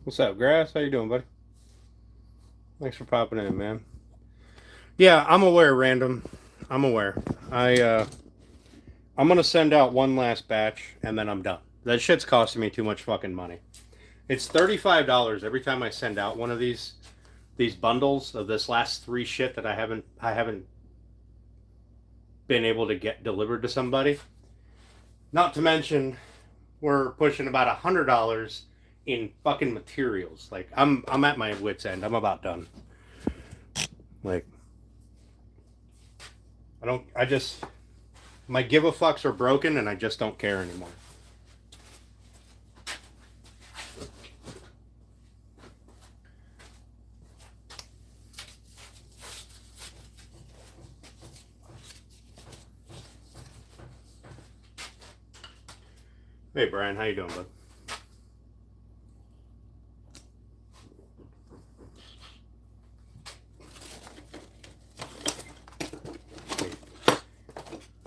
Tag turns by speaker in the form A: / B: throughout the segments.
A: What's up, Grass? How you doing, buddy? Thanks for popping in, man. Yeah, I'm aware, Random. I'm aware. I'm gonna send out one last batch and then I'm done. That shit's costing me too much fucking money. It's $35 every time I send out one of these bundles of this last three shit that I haven't been able to get delivered to somebody. Not to mention, we're pushing about $100 in fucking materials. Like I'm at my wits end. I'm about done. Like I just my give a fucks are broken and I just don't care anymore. Hey Brian, how you doing, bud?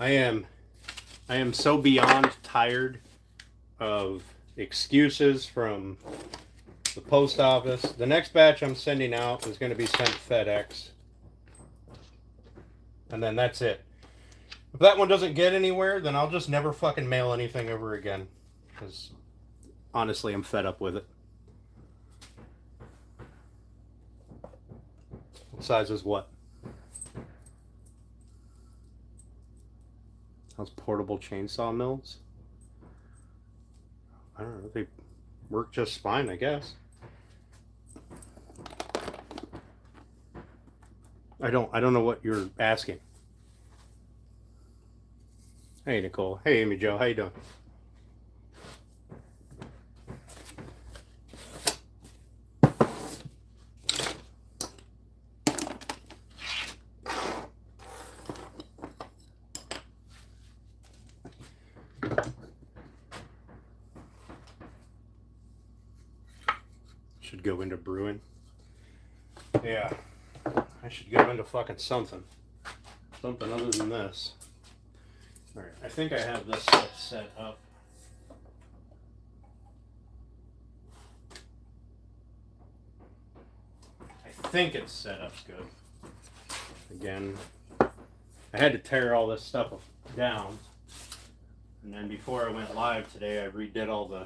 A: I am so beyond tired of excuses from the post office. The next batch I'm sending out is going to be sent FedEx. And then that's it. If that one doesn't get anywhere, then I'll just never fucking mail anything ever again. Because honestly, I'm fed up with it. What size is what? Those portable chainsaw mills? I don't know. They work just fine, I guess. I don't know what you're asking. Hey Nicole. Hey Amy Jo. How you doing? Should go into brewing. Yeah. I should go into fucking something. Something other than this. Alright, I think I have this set up. I think it's set up good. Again, I had to tear all this stuff down. And then before I went live today, I redid all the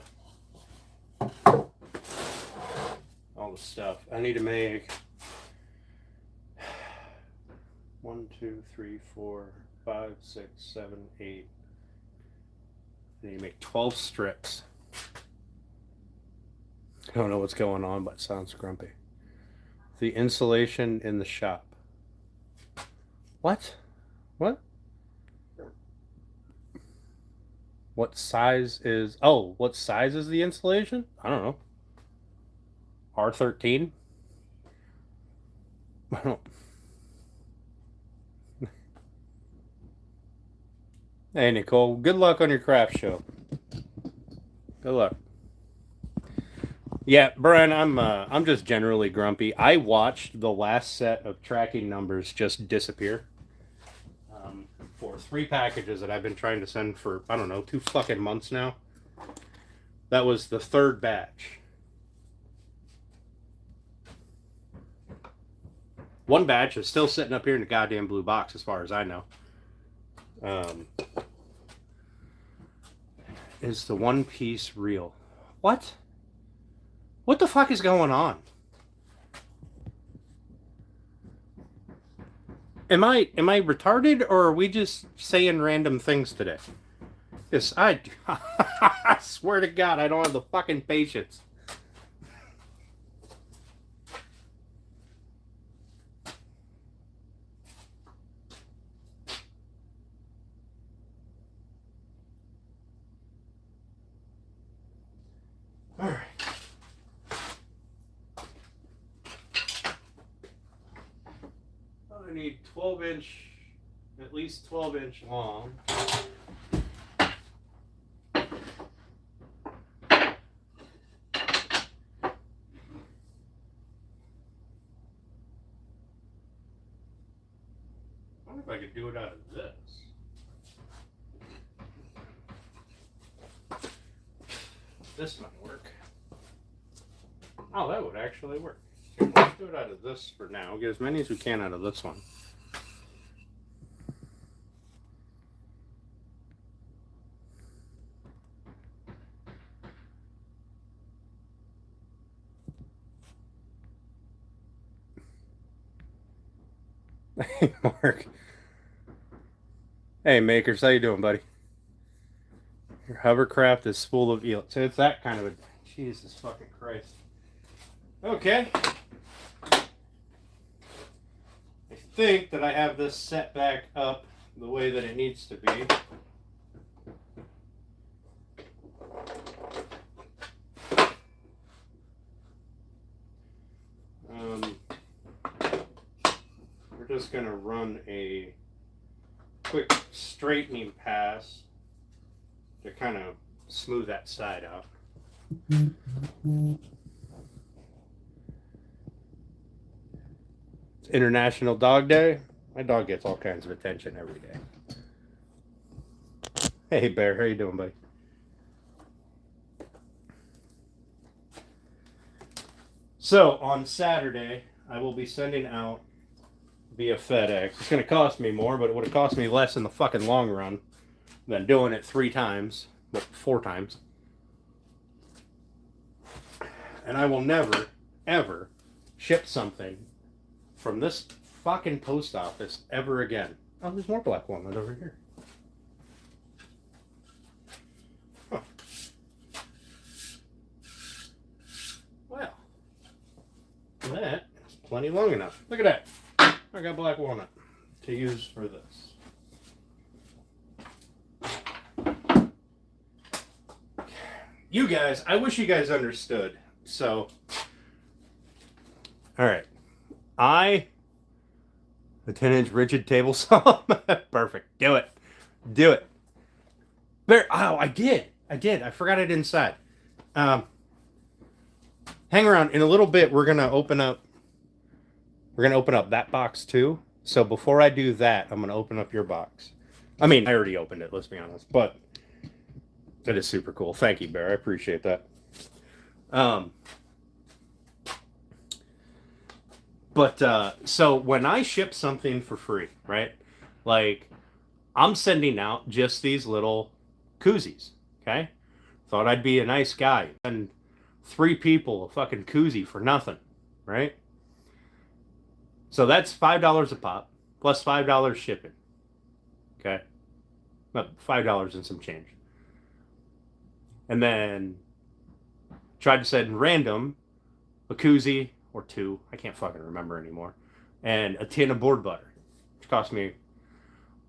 A: stuff. I need to make 1, 2, 3, 4, 5, 6, 7, 8. I need to make 12 strips. I don't know what's going on, but it sounds grumpy. The insulation in the shop. What? What? What size is... Oh, what size is the insulation? I don't know. R13? I don't... Hey, Nicole. Good luck on your craft show. Good luck. Yeah, Brian, I'm just generally grumpy. I watched the last set of tracking numbers just disappear. For 3 packages that I've been trying to send for, I don't know, 2 fucking months now. That was the 3rd batch. One batch is still sitting up here in the goddamn blue box, as far as I know. Is the One Piece real? What? What the fuck is going on? Am I retarded, or are we just saying random things today? Yes, I swear to God, I don't have the fucking patience. All right. I need 12-inch, at least 12-inch long. I wonder if I could do it out of this. This might work. Oh, that would actually work. Here, let's do it out of this for now. Get as many as we can out of this one. Hey, Mark. Hey, Makers. How you doing, buddy? Your hovercraft is full of eel. So it's that kind of a... Jesus fucking Christ. Okay. I think that I have this set back up the way that it needs to be. We're just going to run a quick straightening pass to kind of smooth that side out. It's International Dog Day. My dog gets all kinds of attention every day. Hey, Bear. How you doing, buddy? So, on Saturday, I will be sending out via FedEx. It's going to cost me more, but it would have cost me less in the fucking long run than doing it 3 times, well, 4 times. And I will never, ever ship something from this fucking post office ever again. Oh, there's more black walnut over here. Huh. Well, that is plenty long enough. Look at that. I got black walnut to use for this. You guys, I wish you guys understood. So, all right. The 10-inch rigid table saw. Perfect. Do it. Do it. There. Oh, I did. I forgot it inside. Hang around. In a little bit, we're going to open up that box too. So before I do that, I'm going to open up your box. I mean, I already opened it, let's be honest. But that is super cool. Thank you, Bear. I appreciate that. So when I ship something for free, right? Like, I'm sending out just these little koozies, okay? Thought I'd be a nice guy. And 3 people a fucking koozie for nothing, right? So that's $5 a pop, plus $5 shipping, okay? $5 and some change. And then tried to send random a koozie or 2, I can't fucking remember anymore, and a tin of board butter, which cost me a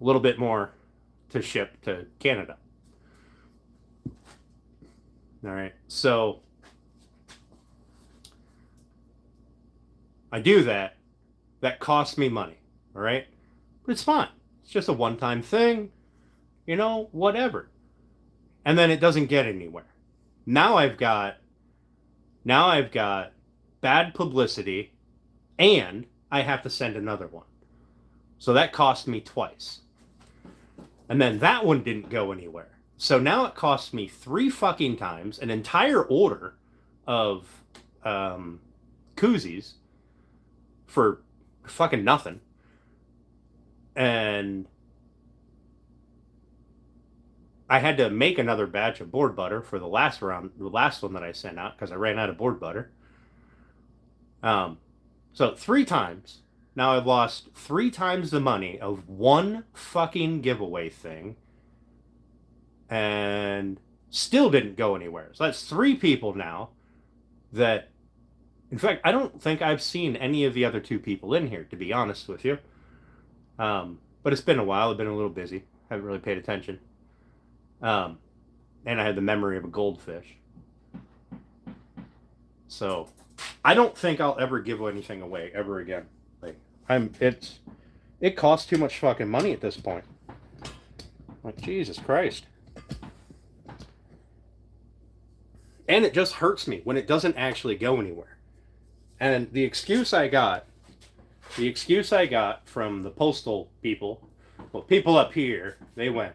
A: little bit more to ship to Canada. All right, so I do that. That costs me money, all right? But it's fine. It's just a one-time thing, whatever. And then it doesn't get anywhere. Now I've got bad publicity, and I have to send another one. So that cost me twice. And then that one didn't go anywhere. So now it costs me 3 fucking times an entire order of koozies for fucking nothing. And I had to make another batch of board butter for the last one that I sent out because I ran out of board butter. So 3 times. Now I've lost 3 times the money of one fucking giveaway thing, and still didn't go anywhere. So that's 3 people now that, in fact, I don't think I've seen any of the other 2 people in here, to be honest with you. But it's been a while. I've been a little busy. Haven't really paid attention. And I had the memory of a goldfish. So I don't think I'll ever give anything away ever again. It costs too much fucking money at this point. Like, Jesus Christ. And it just hurts me when it doesn't actually go anywhere. And the excuse I got from the postal people, well, people up here, they went,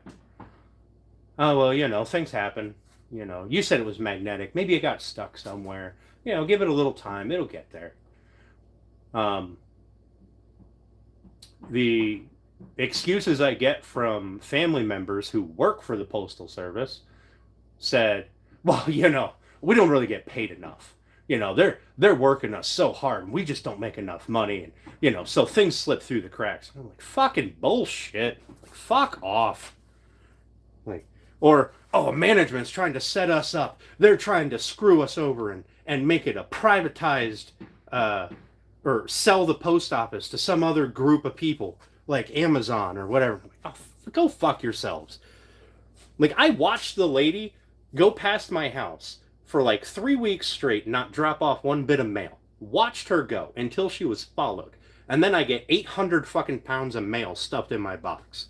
A: oh, well, things happen. You know, you said it was magnetic. Maybe it got stuck somewhere. You know, give it a little time. It'll get there. The excuses I get from family members who work for the Postal Service said, well, you know, we don't really get paid enough. You know, they're working us so hard and we just don't make enough money, and you know, so things slip through the cracks. I'm like, fucking bullshit. Like, fuck off. Like, or oh, management's trying to set us up. They're trying to screw us over and make it a privatized or sell the post office to some other group of people like Amazon or whatever. Oh, go fuck yourselves. Like, I watched the lady go past my house for like 3 weeks straight, not drop off one bit of mail. Watched her go until she was followed. And then I get 800 fucking pounds of mail stuffed in my box.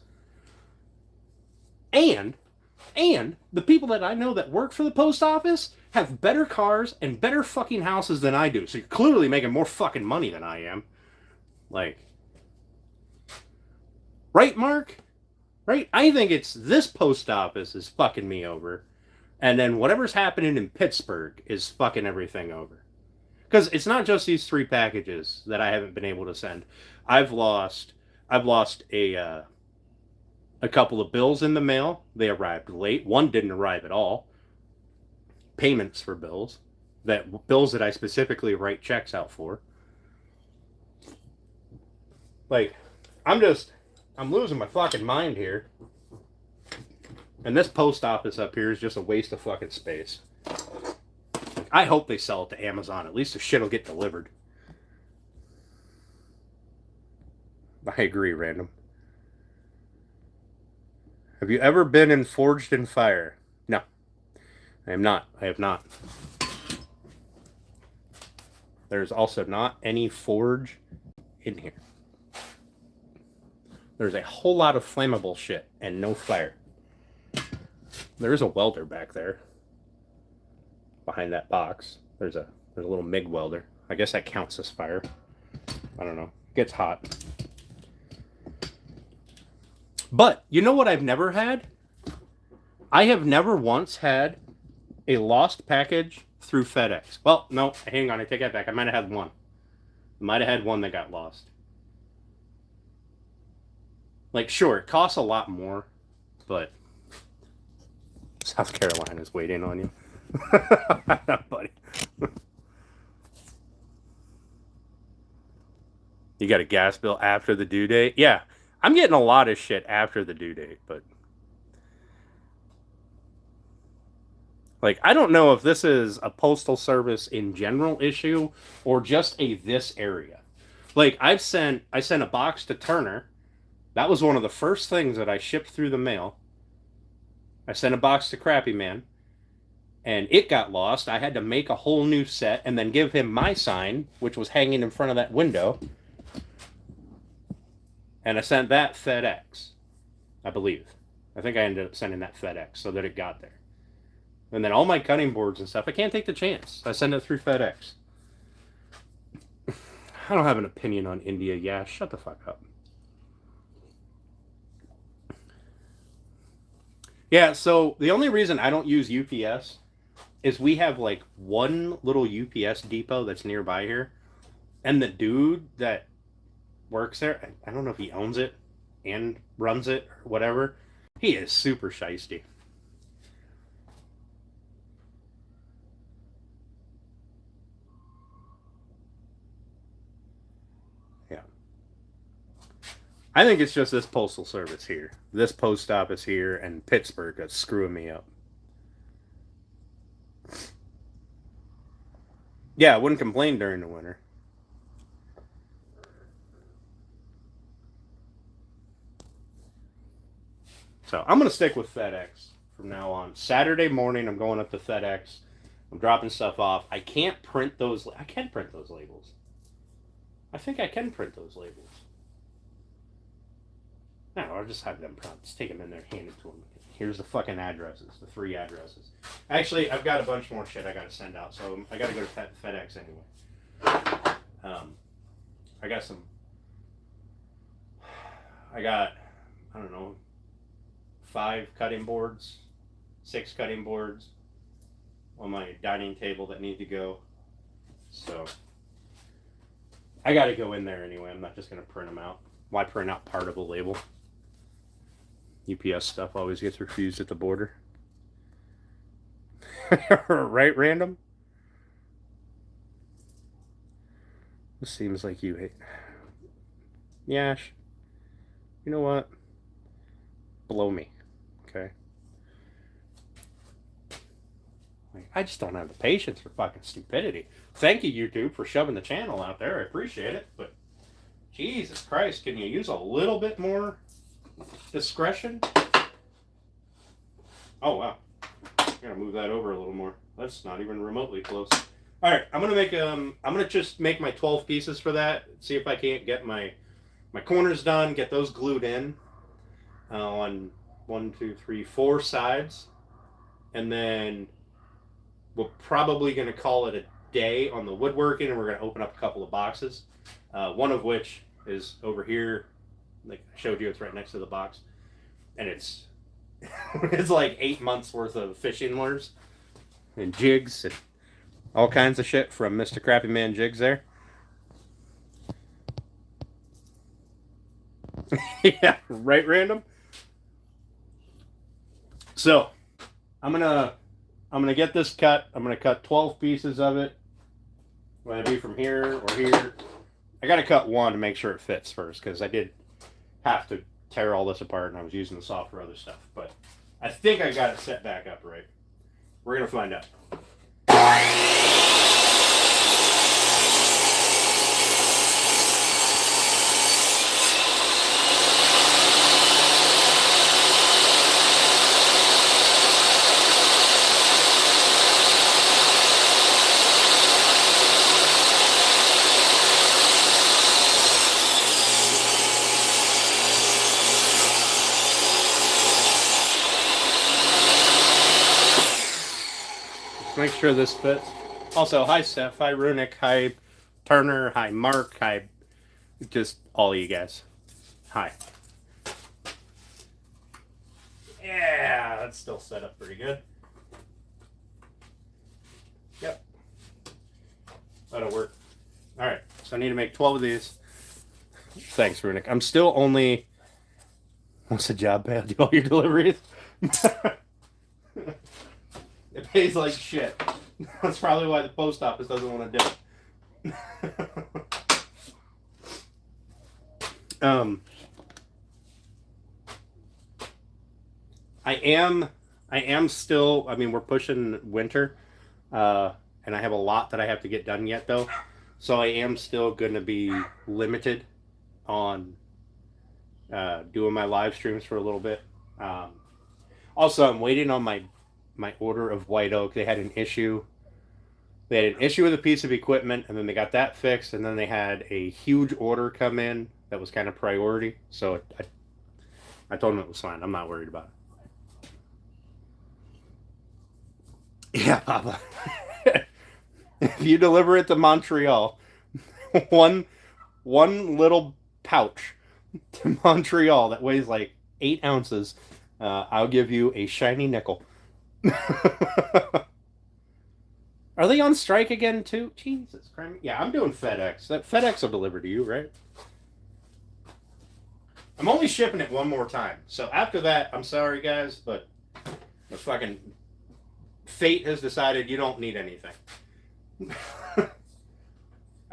A: And the people that I know that work for the post office have better cars and better fucking houses than I do. So you're clearly making more fucking money than I am. Like, right, Mark? Right? I think it's this post office is fucking me over. And then whatever's happening in Pittsburgh is fucking everything over. Because it's not just these 3 packages that I haven't been able to send. I've lost a couple of bills in the mail. They arrived late. One didn't arrive at all. Payments for bills that I specifically write checks out for. Like, I'm losing my fucking mind here. And this post office up here is just a waste of fucking space. I hope they sell it to Amazon. At least the shit will get delivered. I agree, random. Have you ever been in Forged in Fire? No. I am not. I have not. There's also not any forge in here. There's a whole lot of flammable shit and no fire. There is a welder back there. Behind that box. There's a little MIG welder. I guess that counts as fire. I don't know. It gets hot. But you know what I've never had? I have never once had a lost package through FedEx. Well, no, hang on, I take that back. I might have had one. I might have had one that got lost. Like, sure, it costs a lot more, but South Carolina's waiting on you. Buddy. You got a gas bill after the due date? Yeah, I'm getting a lot of shit after the due date, but like, I don't know if this is a postal service in general issue or just a this area. Like, I sent a box to Turner. That was one of the first things that I shipped through the mail. I sent a box to Crappy Man, and it got lost. I had to make a whole new set and then give him my sign, which was hanging in front of that window. And I sent that FedEx, I believe. I think I ended up sending that FedEx so that it got there. And then all my cutting boards and stuff, I can't take the chance. I send it through FedEx. I don't have an opinion on India. Yeah, shut the fuck up. Yeah, so the only reason I don't use UPS is we have like one little UPS depot that's nearby here. And the dude that works there, I don't know if he owns it and runs it or whatever. He is super shiesty. Yeah. I think it's just this postal service here. This post office here and Pittsburgh that's screwing me up. Yeah, I wouldn't complain during the winter. So I'm going to stick with FedEx from now on. Saturday morning, I'm going up to FedEx. I'm dropping stuff off. I can't print those. I can print those labels. I think I can print those labels. No, I'll just have them print. Just take them in there, hand it to them. Here's the fucking addresses, the 3 addresses. Actually, I've got a bunch more shit I got to send out, so I got to go to FedEx anyway. I got, I don't know, 5 cutting boards, 6 cutting boards, on my dining table that need to go. So I got to go in there anyway. I'm not just going to print them out. Why print out part of a label? UPS stuff always gets refused at the border. Right, Random? This seems like you hate. Yash, you know what? Blow me. Okay. I just don't have the patience for fucking stupidity. Thank you, YouTube, for shoving the channel out there. I appreciate it, but Jesus Christ, can you use a little bit more discretion? Oh wow, I gotta move that over a little more. That's not even remotely close. All right, I'm gonna just make my 12 pieces for that. See if I can't get my corners done. Get those glued in on 1, 2, 3, 4 sides, and then we're probably gonna call it a day on the woodworking, and we're gonna open up a couple of boxes. One of which is over here, like I showed you, it's right next to the box, and it's it's like 8 months worth of fishing lures and jigs and all kinds of shit from Mr. Crappy Man Jigs there. Yeah, right, Random. So I'm gonna get this cut. I'm gonna cut 12 pieces of it. Whether it be from here or here. I gotta cut one to make sure it fits first, because I did have to tear all this apart and I was using the saw for other stuff. But I think I got it set back up right. We're gonna find out. Make sure this fits. Also, hi Steph, hi Runic, hi Turner, hi Mark, hi just all of you guys. Hi. Yeah, that's still set up pretty good. Yep. That'll work. Alright, so I need to make 12 of these. Thanks, Runic. I'm still only... What's the job pay? I'll do all your deliveries. It pays like shit. That's probably why the post office doesn't want to do it. I am still, I mean, we're pushing winter, and I have a lot that I have to get done yet, though. So I am still going to be limited on doing my live streams for a little bit. Also, I'm waiting on my order of white oak. They had an issue. They had an issue with a piece of equipment, and then they got that fixed, and then they had a huge order come in that was kind of priority. So I told them it was fine. I'm not worried about it. Yeah, Papa. If you deliver it to Montreal, one little pouch to Montreal that weighs like 8 ounces, I'll give you a shiny nickel. Are they on strike again too? Jesus Christ. Yeah, I'm doing FedEx. That FedEx will deliver to you, right? I'm only shipping it one more time. So after that, I'm sorry guys, but the fucking fate has decided you don't need anything.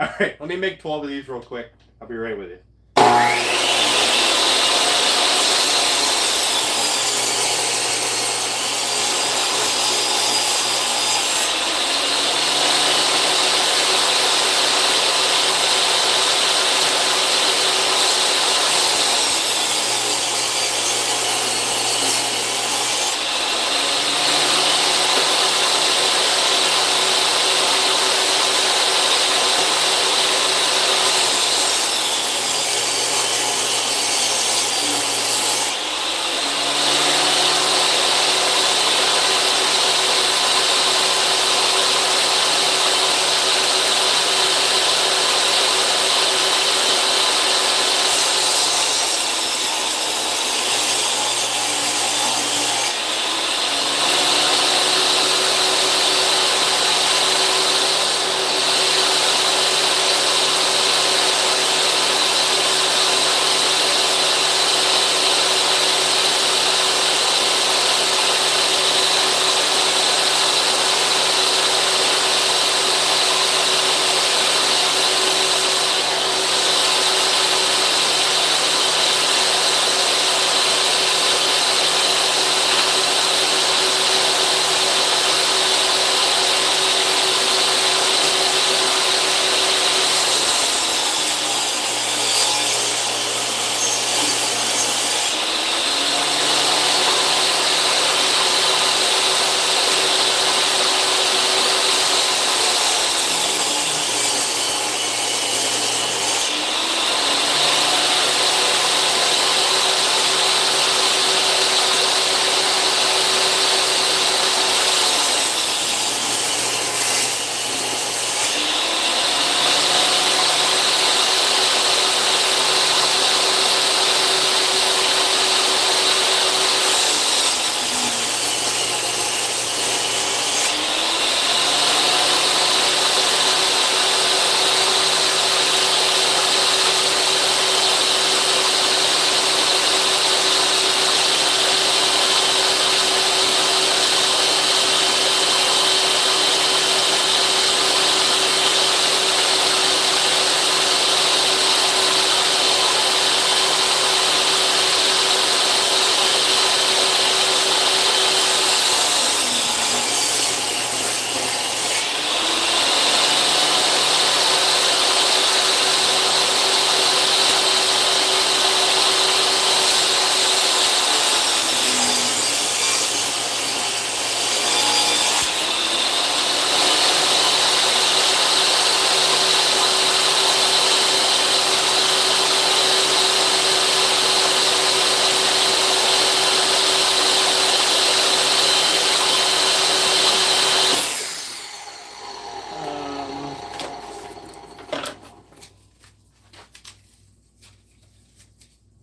A: Alright, let me make 12 of these real quick. I'll be right with you.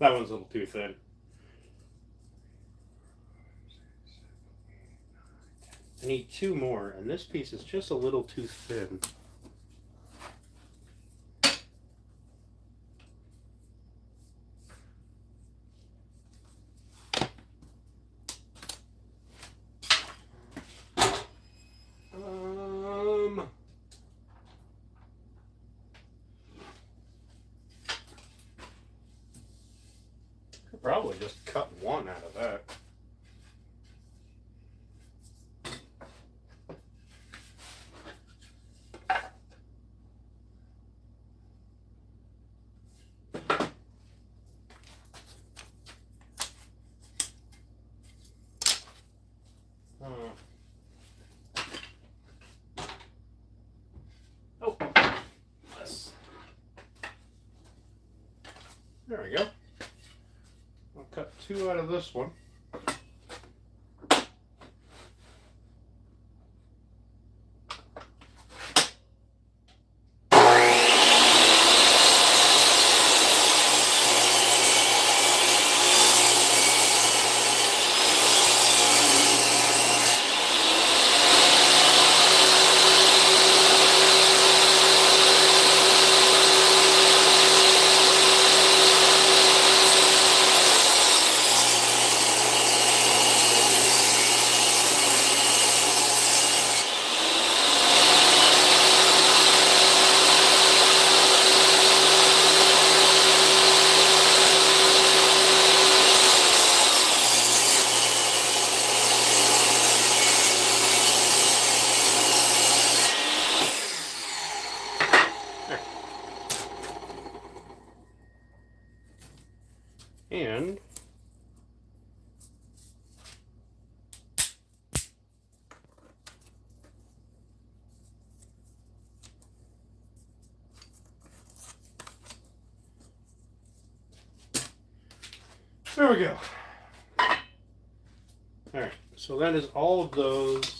A: That one's a little too thin. I need 2 more, and this piece is just a little too thin. Probably just cut one out of that. Oh, yes. There we go. I'll cut 2 out of this one. And there we go. Alright, so that is all of those.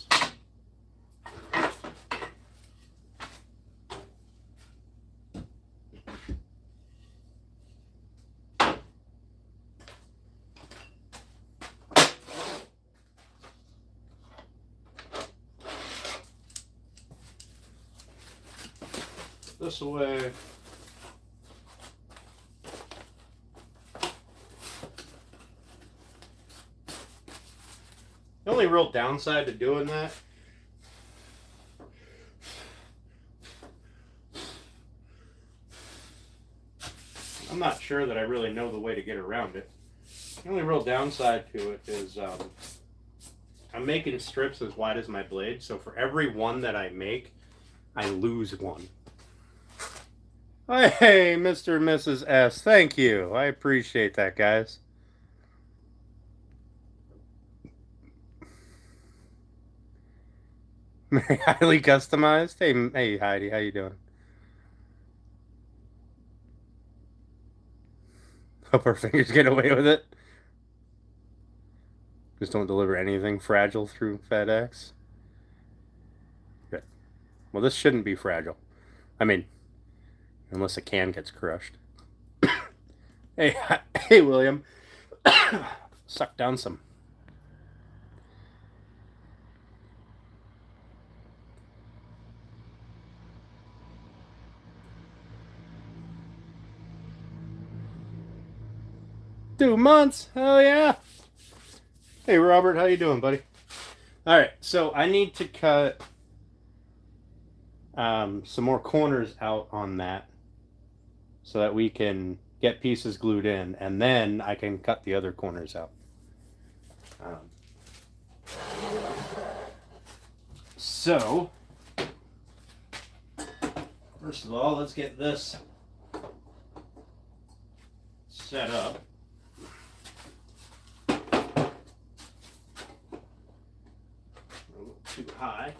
A: This away. The only real downside to doing that I'm not sure that I really know the way to get around it. The only real downside to it is I'm making strips as wide as my blade, so for every one that I make, I lose one. Hey, Mr. and Mrs. S, thank you. I appreciate that, guys. Highly customized. Hey, Heidi, how you doing? Hope our fingers get away with it. Just don't deliver anything fragile through FedEx. Good. Well, this shouldn't be fragile. I mean, unless a can gets crushed. Hey, hey, William. Suck down some. Two months. Hell yeah. Hey, Robert, how you doing, buddy? All right, so I need to cut some more corners out on that so that we can get pieces glued in, and then I can cut the other corners out. So, first of all, let's get this set up. A little too high.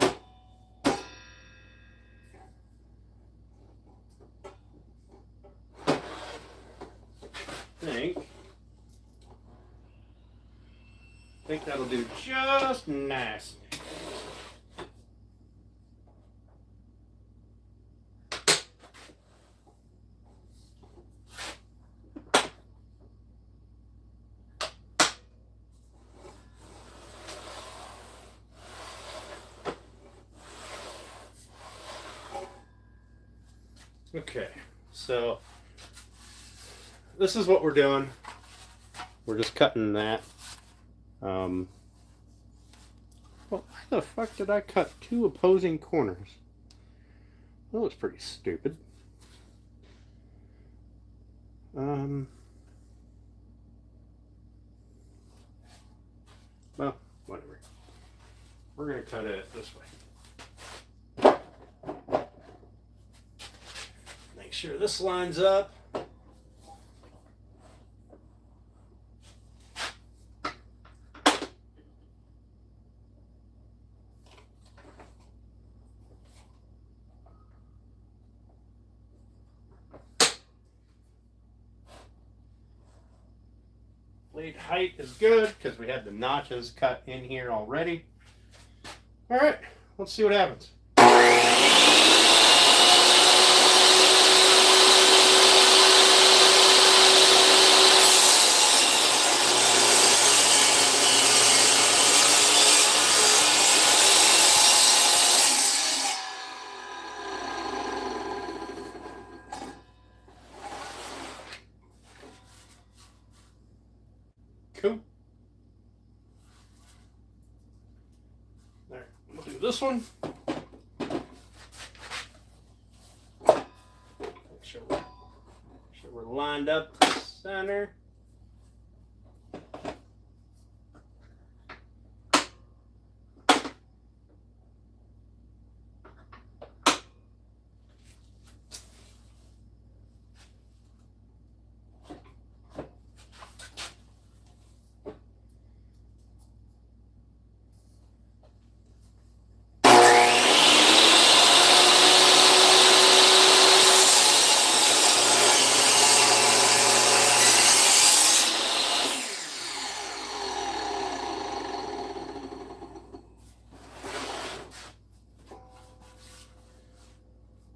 A: I think that'll do just nice. Okay, so this is what we're doing. We're just cutting that. Well, why the fuck did I cut two opposing corners? That was pretty stupid. Well, whatever. We're gonna cut it this way. Make sure this lines up. Blade height is good because we had the notches cut in here already. All right, let's see what happens. Cool. All right, we'll do this one. Make sure we're lined up to the center.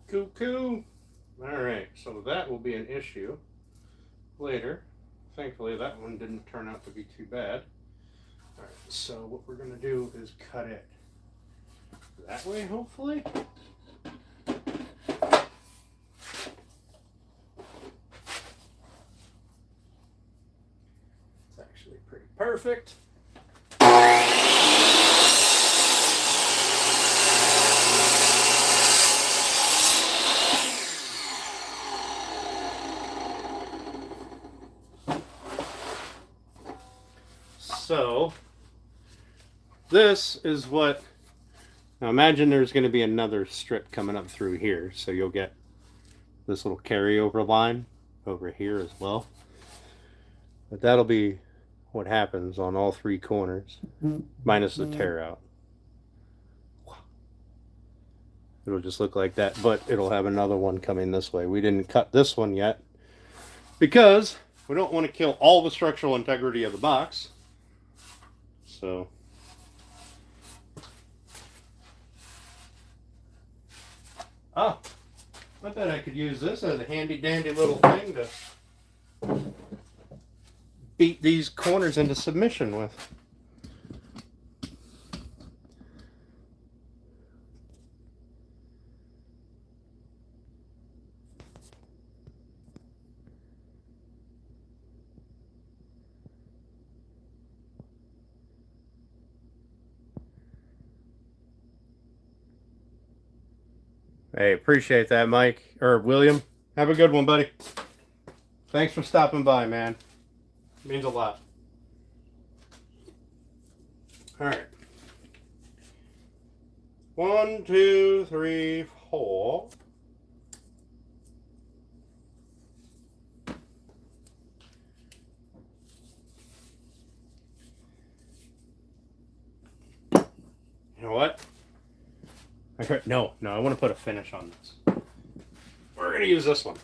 A: Cuckoo. All right, so that will be an issue later. Thankfully, that one didn't turn out to be too bad. All right, so what we're gonna do is cut it that way, hopefully. It's actually pretty perfect. So this is what, now imagine there's going to be another strip coming up through here, so you'll get this little carryover line over here as well. But that'll be what happens on all three corners, minus the tear out. It'll just look like that, but it'll have another one coming this way. We didn't cut this one yet because we don't want to kill all the structural integrity of the box. So I bet I could use this as a handy dandy little thing to beat these corners into submission with. Hey, appreciate that, Mike, or William. Have a good one, buddy. Thanks for stopping by, man. It means a lot. All right. 1, 2, 3, 4. You know what? No, I want to put a finish on this. We're going to use this one.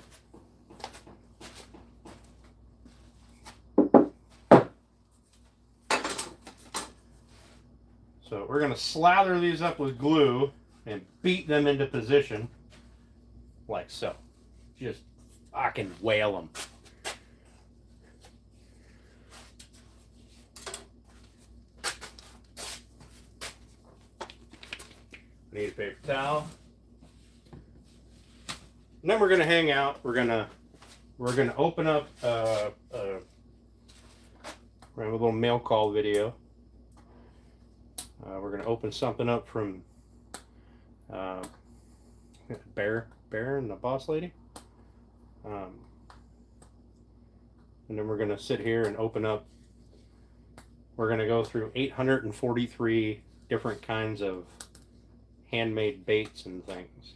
A: So we're going to slather these up with glue and beat them into position like so. Just fucking whale them. Need a paper towel. And then we're gonna hang out. We're gonna open up. We have a little mail call video. We're gonna open something up from Bear and the Boss Lady. And then we're gonna sit here and open up. We're gonna go through 843 different kinds of handmade baits and things.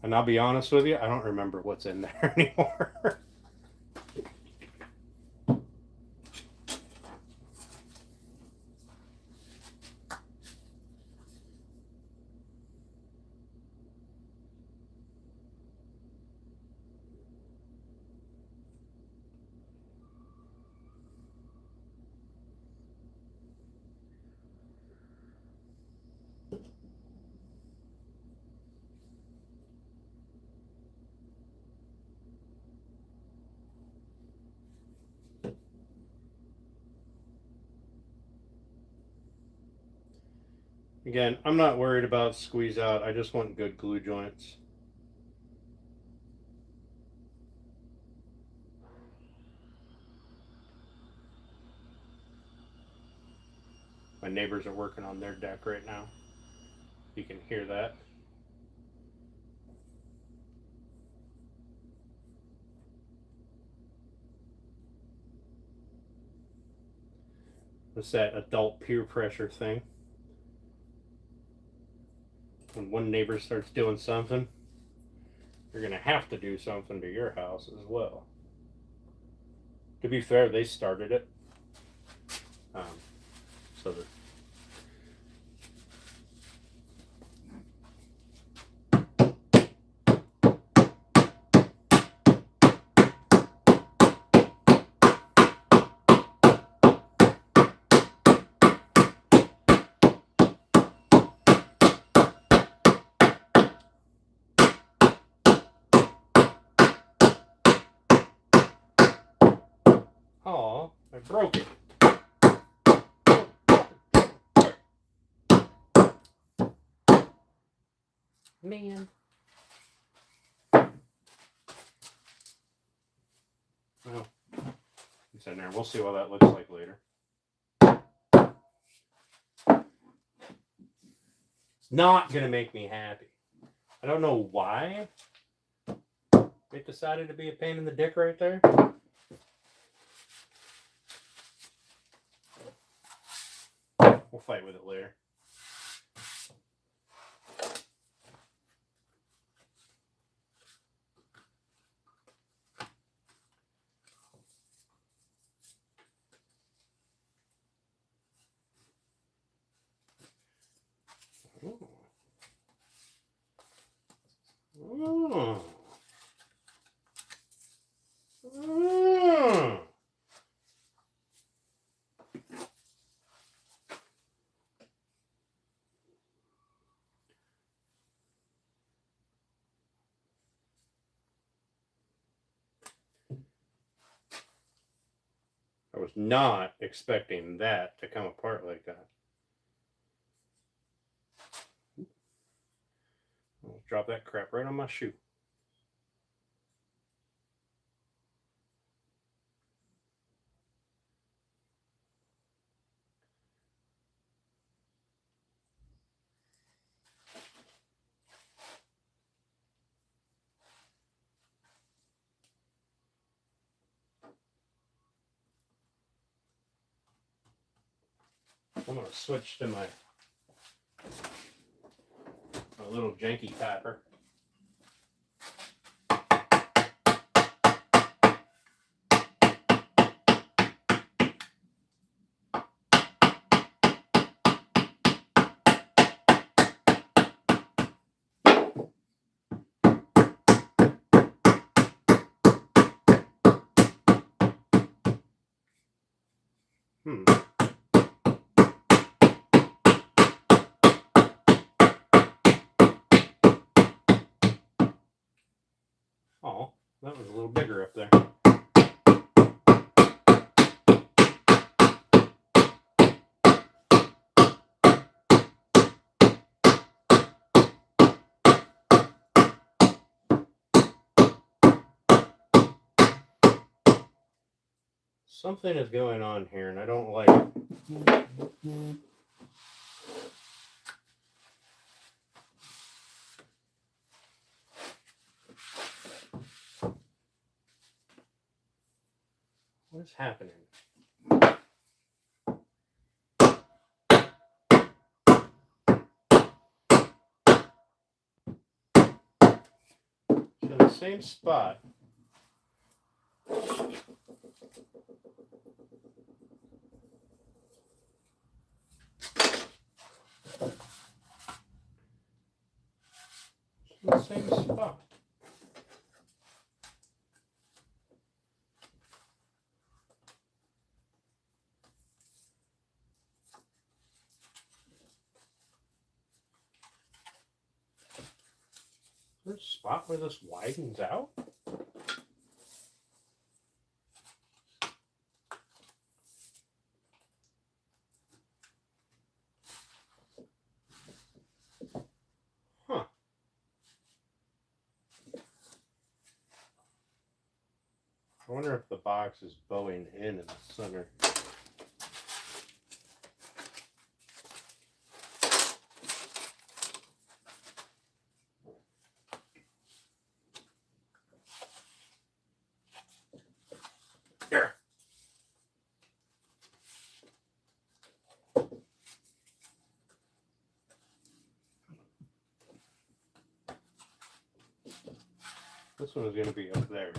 A: And I'll be honest with you, I don't remember what's in there anymore. Again, I'm not worried about squeeze out. I just want good glue joints. My neighbors are working on their deck right now. You can hear that. It's that adult peer pressure thing. When one neighbor starts doing something, you're going to have to do something to your house as well. To be fair, they started it. So that oh, I broke it. Man. Well, it's in there. We'll see what that looks like later. It's not going to make me happy. I don't know why it decided to be a pain in the dick right there. We'll fight with it later. Ooh. Ooh. Ooh. I was not expecting that to come apart like that. I'll drop that crap right on my shoe. I'm going to switch to my little janky tapper. Something is going on here, and I don't like it. What is happening? In the same spot. In the same spot. Is there a spot where this widens out? Huh. I wonder if the box is bowing in the center. There. This one is going to be up there.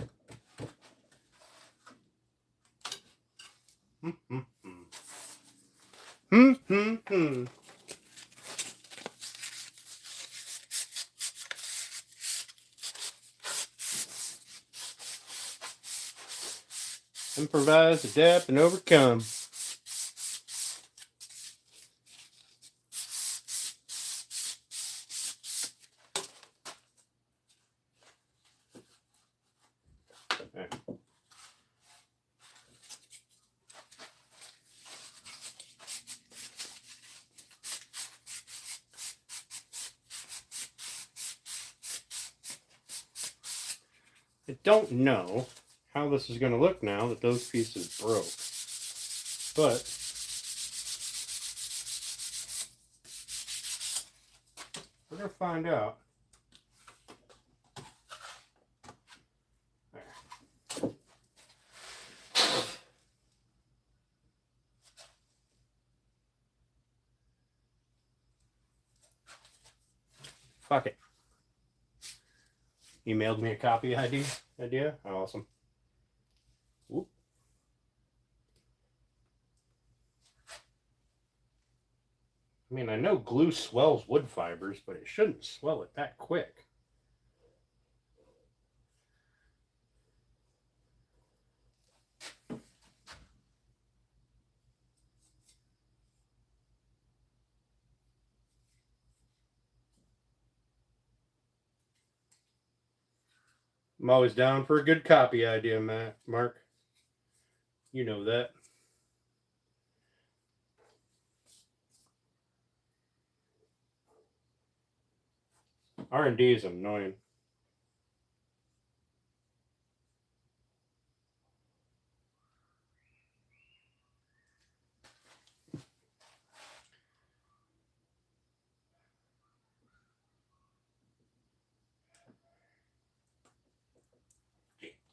A: Improvise, adapt, and overcome. Okay. I don't know how this is going to look now that those pieces broke, but we're going to find out. There. Fuck it. Emailed me a copy idea. Awesome. Whoop. I mean, I know glue swells wood fibers, but it shouldn't swell it that quick. I'm always down for a good copy idea, Mark. You know that. R&D is annoying.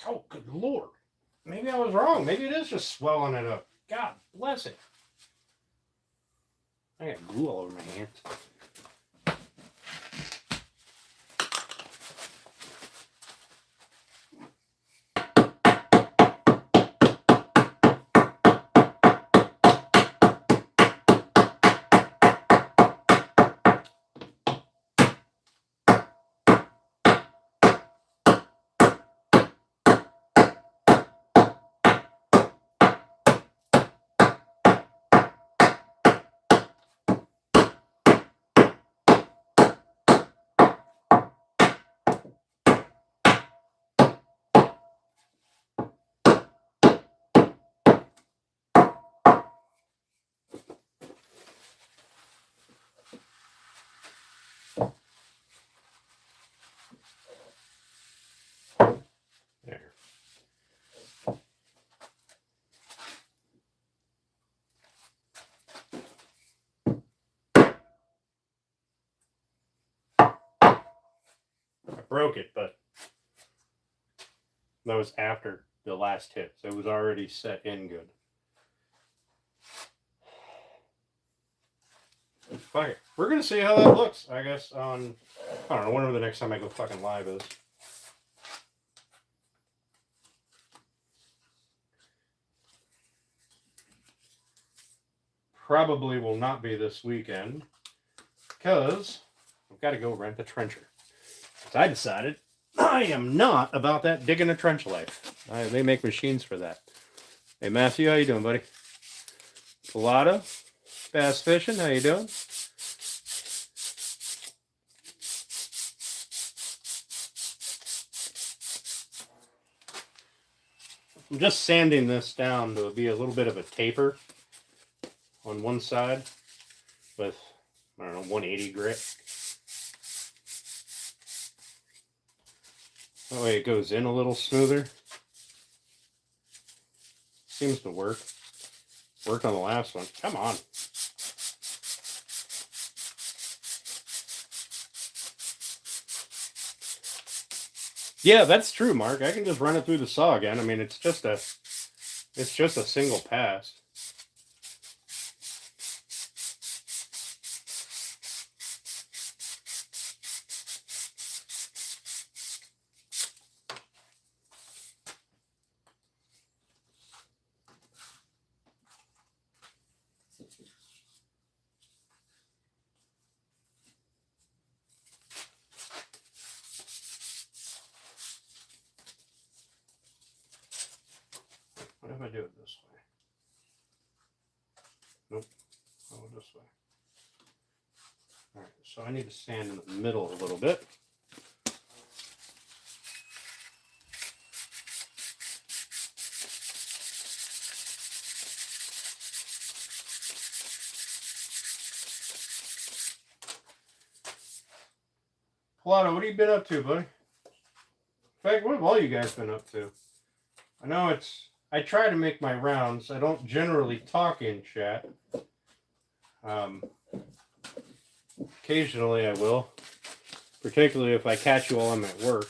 A: Oh, good Lord. Maybe I was wrong. Maybe it is just swelling it up. God bless it. I got glue all over my hands. broke it, but that was after the last hit, so it was already set in good. Fuck it. We're gonna see how that looks, I guess, on, I don't know, whenever the next time I go fucking live is. Probably will not be this weekend, because I've got to go rent a trencher. So I decided I am not about that digging a trench life. They make machines for that. Hey Matthew, how you doing, buddy? Pilata, bass fishing, how you doing? I'm just sanding this down to be a little bit of a taper on one side with, I don't know, 180 grit. That way it goes in a little smoother. Seems to work. Worked on the last one. Come on. Yeah, that's true, Mark. I can just run it through the saw again. I mean, it's just a single pass. What if I do it this way? Nope. Oh, this way. All right, so I need to sand in the middle a little bit. Pilata, what have you been up to, buddy? In fact, what have all you guys been up to? I know I try to make my rounds. I don't generally talk in chat. Occasionally I will. Particularly if I catch you while I'm at work.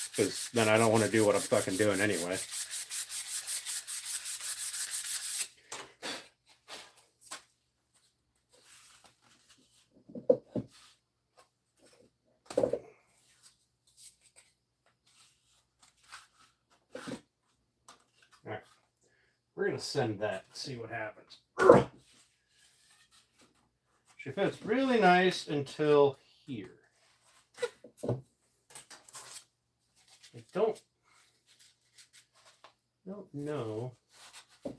A: Because then I don't want to do what I'm fucking doing anyway. We're going to send that and see what happens. She fits really nice until here. I don't know. I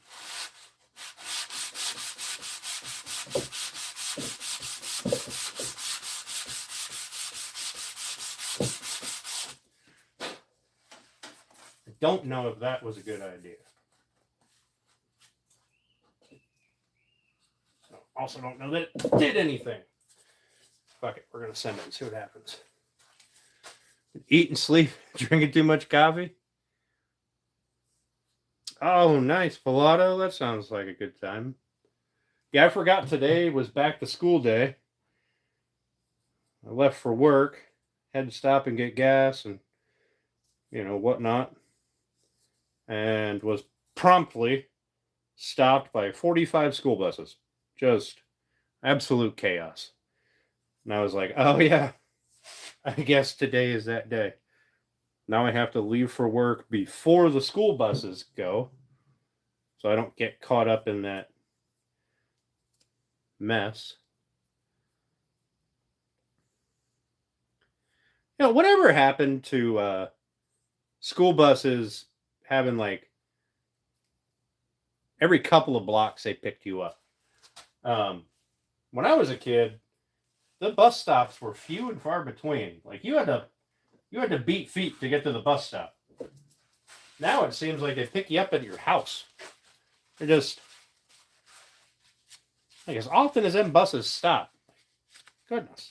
A: don't know if that was a good idea. Also don't know that it did anything. Fuck it, we're going to send it and see what happens. Eat and sleep, drinking too much coffee. Oh, nice. Pilata, that sounds like a good time. Yeah, I forgot today was back to school day. I left for work, had to stop and get gas and, whatnot. And was promptly stopped by 45 school buses. Just absolute chaos. And I was like, oh yeah, I guess today is that day. Now I have to leave for work before the school buses go, so I don't get caught up in that mess. Whatever happened to school buses having like every couple of blocks they picked you up? When I was a kid, the bus stops were few and far between. Like you had to beat feet to get to the bus stop. Now it seems like they pick you up at your house. They're just like as often as them buses stop. Goodness.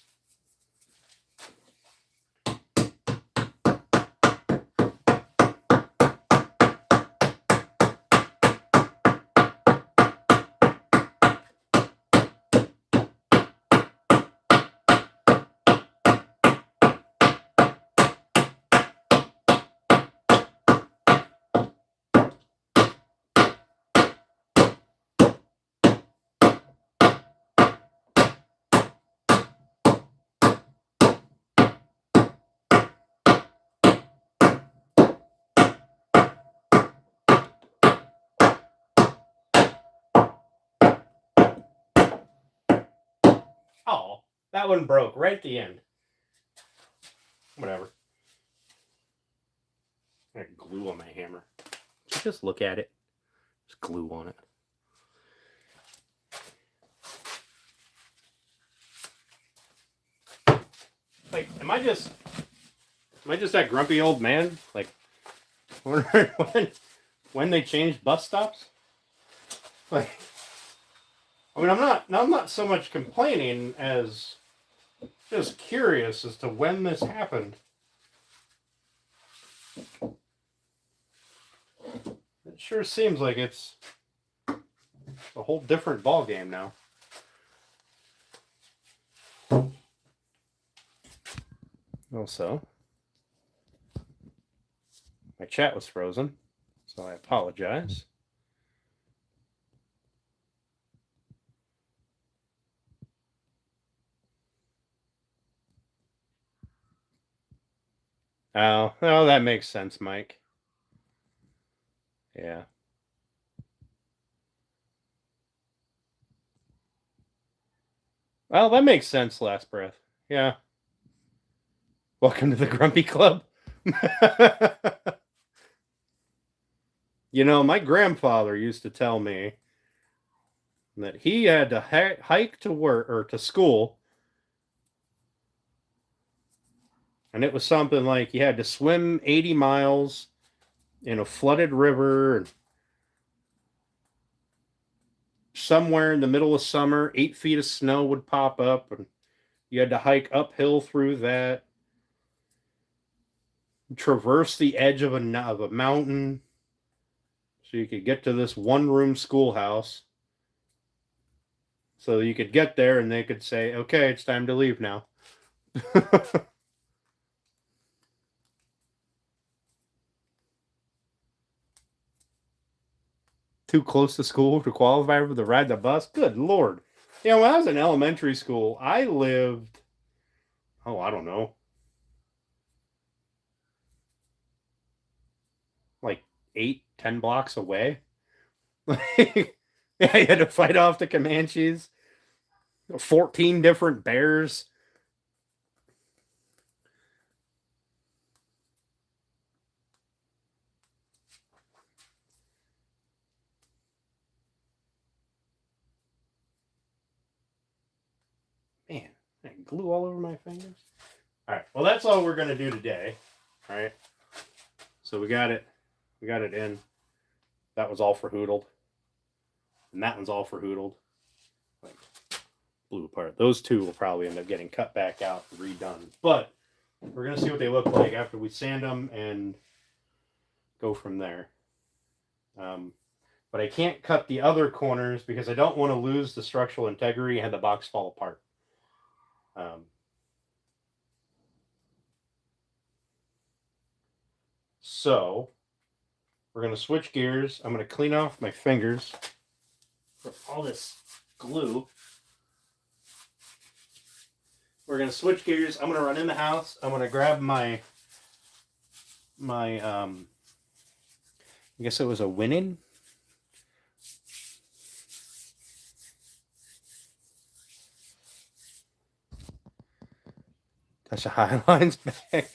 A: Oh, that one broke right at the end. Whatever. I got glue on my hammer. Just look at it. There's glue on it. Like, am I just that grumpy old man? Like, wondering when they changed bus stops? Like, I mean, I'm not so much complaining as just curious as to when this happened. It sure seems like it's a whole different ball game now. Also, my chat was frozen, so I apologize. Oh, that makes sense, Mike. Yeah. Well, that makes sense, Last Breath. Yeah. Welcome to the Grumpy Club. You know, my grandfather used to tell me that he had to hike to work or to school, and it was something like he had to swim 80 miles in a flooded river, and somewhere in the middle of summer, 8 feet of snow would pop up, and you had to hike uphill through that, traverse the edge of a mountain so you could get to this one-room schoolhouse. So you could get there and they could say, okay, it's time to leave now. Too close to school to qualify for the ride the bus? Good Lord. You know, when I was in elementary school, I lived, I don't know, like 8-10 blocks away. Yeah, you had to fight off the Comanches, 14 different bears. Man, I glue all over my fingers. All right, well, that's all we're going to do today. All right. So we got it in. That was all for Hoodled. And that one's all for Hoodled. Like, blew apart. Those two will probably end up getting cut back out and redone. But we're going to see what they look like after we sand them and go from there. But I can't cut the other corners because I don't want to lose the structural integrity and have the box fall apart. So we're going to switch gears. I'm going to clean off my fingers for all this glue. We're going to switch gears. I'm going to run in the house. I'm going to grab my I guess it was a winning. Touch the Highlines back.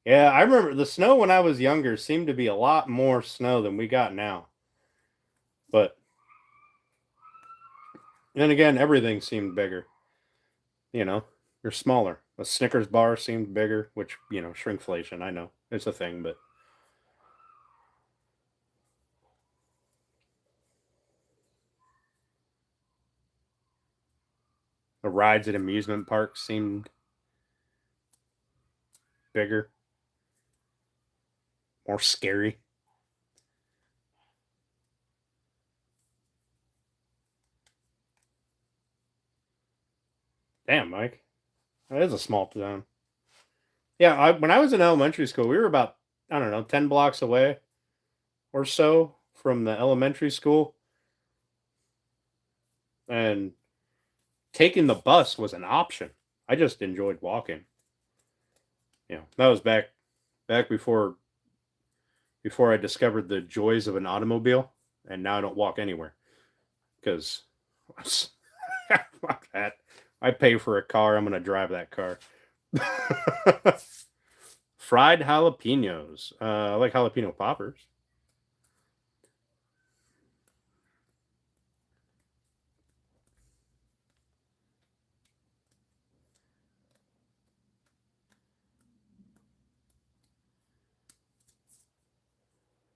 A: Yeah, I remember the snow when I was younger seemed to be a lot more snow than we got now. But then again, everything seemed bigger. You know, you're smaller. A Snickers bar seemed bigger, which, you know, shrinkflation, I know. It's a thing, but the rides at amusement parks seemed bigger, more scary. Damn, Mike. That is a small town. Yeah, when I was in elementary school, we were about, I don't know, 10 blocks away or so from the elementary school. And taking the bus was an option. I just enjoyed walking. You know, that was back before I discovered the joys of an automobile, and now I don't walk anywhere because fuck that. I pay for a car, I'm gonna drive that car. Fried jalapenos. I like jalapeno poppers.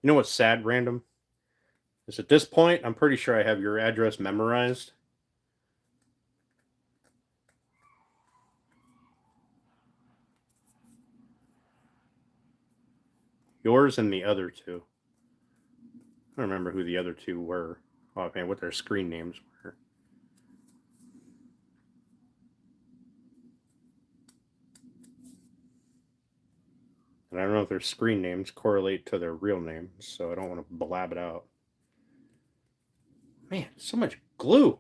A: You know what's sad, random? Is at this point, I'm pretty sure I have your address memorized. Yours and the other two. I don't remember who the other two were. Oh man, what their screen names were. And I don't know if their screen names correlate to their real names, so I don't want to blab it out. Man, so much glue.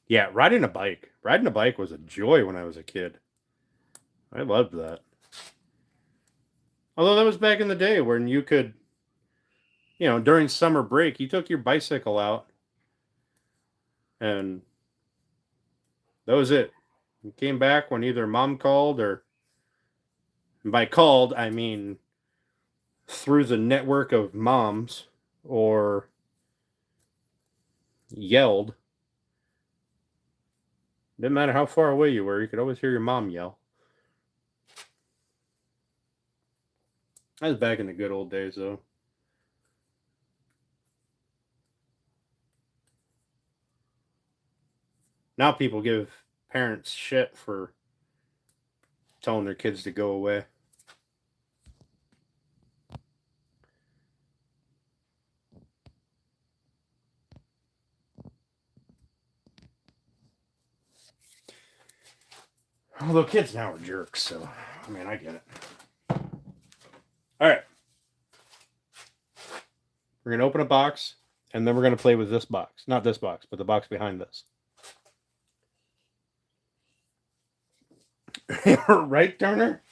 A: Yeah, riding a bike. Riding a bike was a joy when I was a kid. I loved that. Although that was back in the day when you could, during summer break, you took your bicycle out and that was it. You came back when either mom called or, and by called, I mean through the network of moms, or yelled. Didn't matter how far away you were, you could always hear your mom yell. That was back in the good old days, though. Now people give parents shit for telling their kids to go away. Although kids now are jerks, so I mean, I get it. All right. We're going to open a box, and then we're going to play with this box. Not this box, but the box behind this. Right, Turner?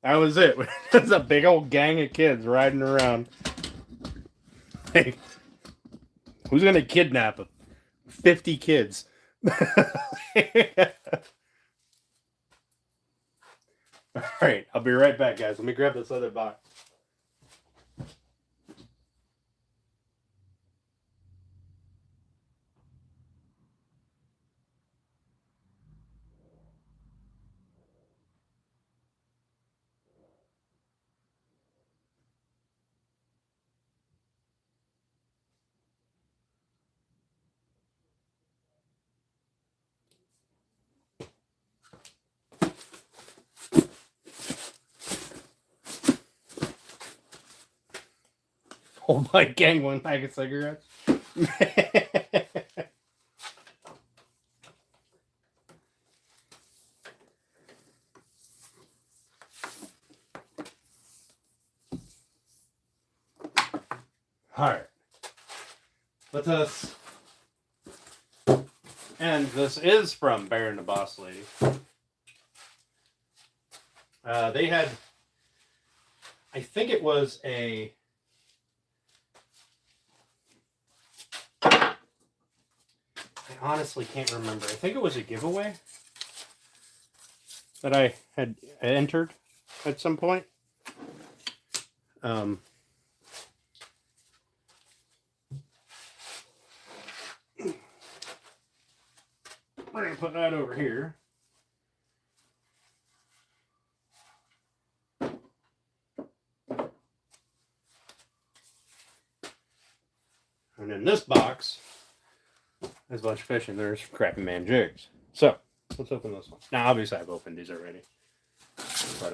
A: That was it. There's a big old gang of kids riding around. Hey, who's going to kidnap 50 kids? All right, I'll be right back, guys. Let me grab this other box. Hold my gang one pack of cigarettes. All right. Let us. And this is from Bear and the Boss Lady. They had, I think it was I honestly can't remember. I think it was a giveaway that I had entered at some point. We're going to put that over here. And in this box, there's a bunch of fish and there's Crappy Man jigs. So, let's open this one. Now, obviously, I've opened these already. But,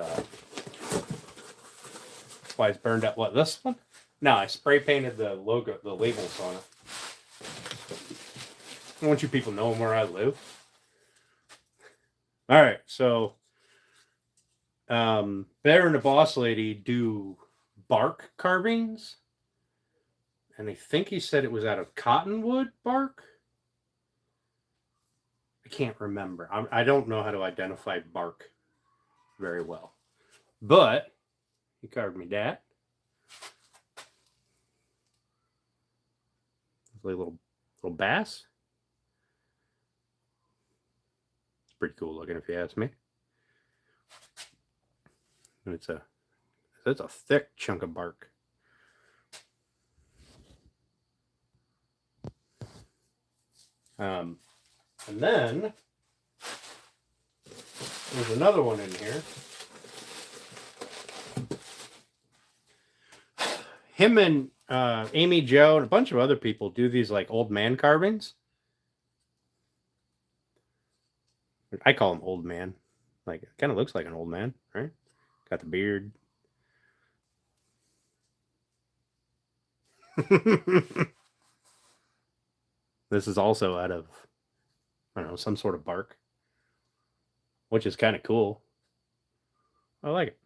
A: why it's burned up. What, this one? No, I spray painted the logo, the labels on it. I want you people knowing where I live. All right, so Bear and the Boss Lady do bark carvings. And I think he said it was out of cottonwood bark. I can't remember. I don't know how to identify bark very well. But He carved me that. It's like a little bass. It's pretty cool looking, if you ask me. And it's a thick chunk of bark. And then there's another one in here. Him and Amy Jo and a bunch of other people do these like old man carvings. I call him old man. Like, it kind of looks like an old man, right? Got the beard. This is also out of, I don't know, some sort of bark, which is kind of cool. I like it.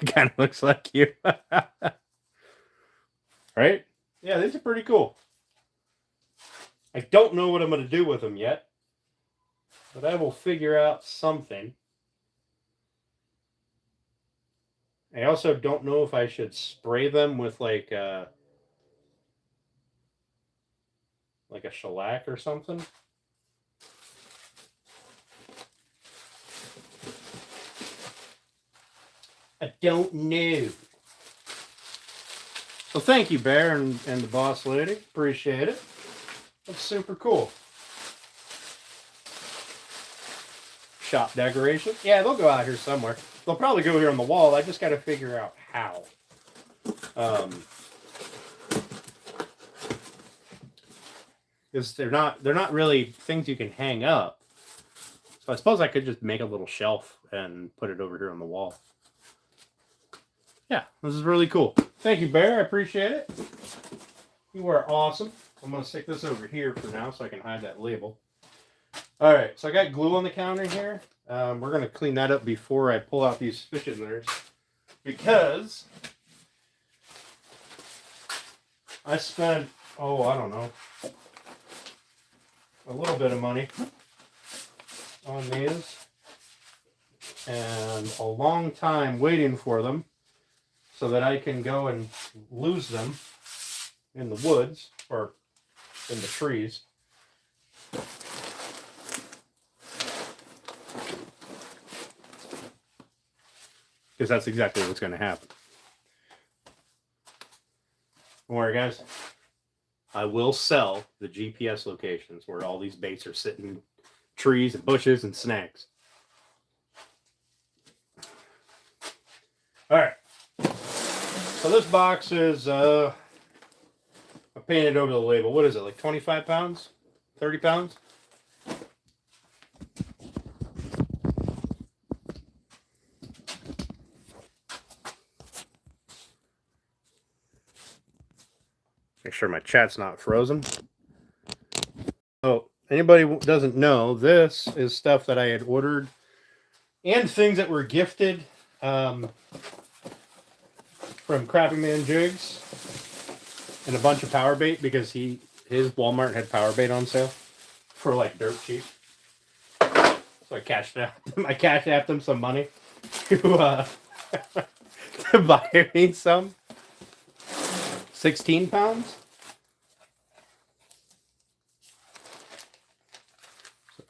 A: It kind of looks like you. Right? Yeah, these are pretty cool. I don't know what I'm going to do with them yet, but I will figure out something. I also don't know if I should spray them with like a shellac or something. I don't know. So thank you, Bear and the boss lady. Appreciate it. That's super cool. Shop decoration. Yeah, they'll go out here somewhere. They'll probably go here on the wall. I just got to figure out how. Because they're not really things you can hang up. So I suppose I could just make a little shelf and put it over here on the wall. Yeah, this is really cool. Thank you, Bear. I appreciate it. You are awesome. I'm going to stick this over here for now so I can hide that label. All right, so I got glue on the counter here. We're going to clean that up before I pull out these fishing lures, because I spent, I don't know, a little bit of money on these and a long time waiting for them so that I can go and lose them in the woods or in the trees. Because that's exactly what's going to happen. Don't worry, guys. I will sell the GPS locations where all these baits are sitting in trees and bushes and snags. All right. So this box is, I painted over the label. What is it, like 25 pounds? 30 pounds? Make sure my chat's not frozen. Oh, anybody who doesn't know, this is stuff that I had ordered and things that were gifted from Crappy Man Jigs and a bunch of power bait, because his Walmart had power bait on sale for like dirt cheap. So I cashed out them some money to buy me some. 16 pounds.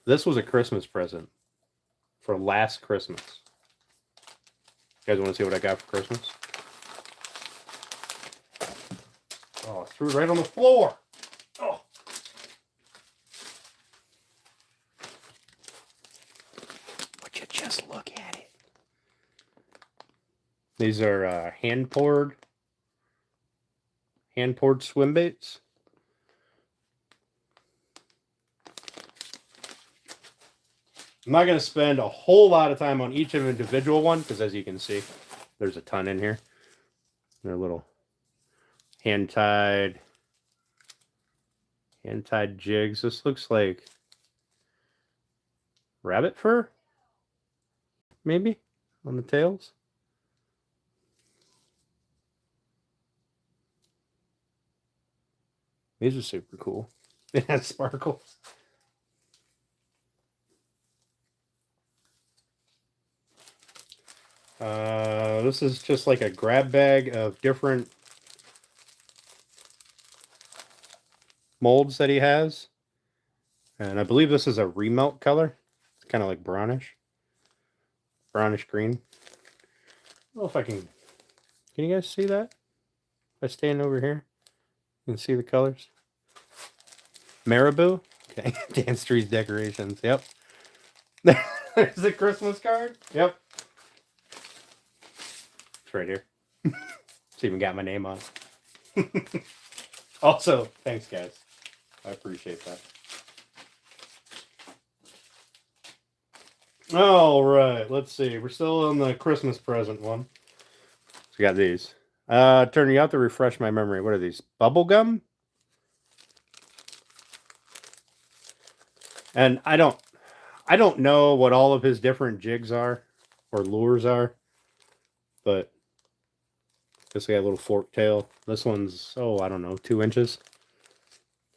A: This was a Christmas present for last Christmas. You guys want to see what I got for Christmas? Oh, I threw it right on the floor. Oh. Would you just look at it? These are hand-poured swim baits. I'm not going to spend a whole lot of time on each individual one, because as you can see, there's a ton in here. They're little hand-tied jigs. This looks like rabbit fur, maybe, on the tails. These are super cool. It has sparkles. This is just like a grab bag of different molds that he has. And I believe this is a remelt color. It's kind of like brownish green. I don't know if I can you guys see that? If I stand over here, you can see the colors. Marabou. Okay, Dance Trees decorations. Yep. There's the Christmas card. Yep. It's right here. It's even got my name on it. Also, thanks guys. I appreciate that. All right, let's see. We're still on the Christmas present one. So we got these. Turn you out to refresh my memory. What are these? Bubble gum? And I don't know what all of his different jigs are or lures are, but this got a little fork tail. This one's, oh, I don't know, 2 inches.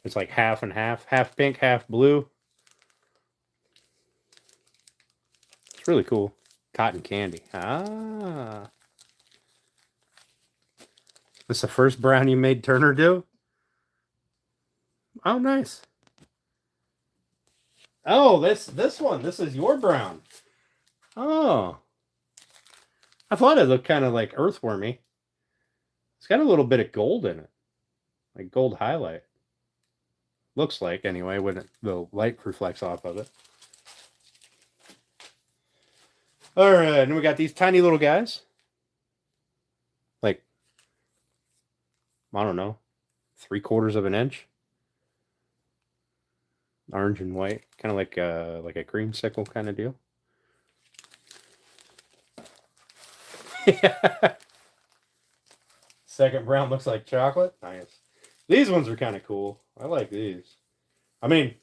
A: It's like half and half pink, half blue. It's really cool. Cotton candy. Ah. This the first brown you made Turner do? Oh, nice. Oh, this one. This is your brown. Oh. I thought it looked kind of like earthwormy. It's got a little bit of gold in it. Like gold highlight. Looks like, anyway, when the light reflects off of it. All right, and we got these tiny little guys. Like, I don't know, 3/4 of an inch. Orange and white. Kind of like a creamsicle kind of deal. Yeah. Second brown looks like chocolate. Nice. These ones are kind of cool. I like these. I mean,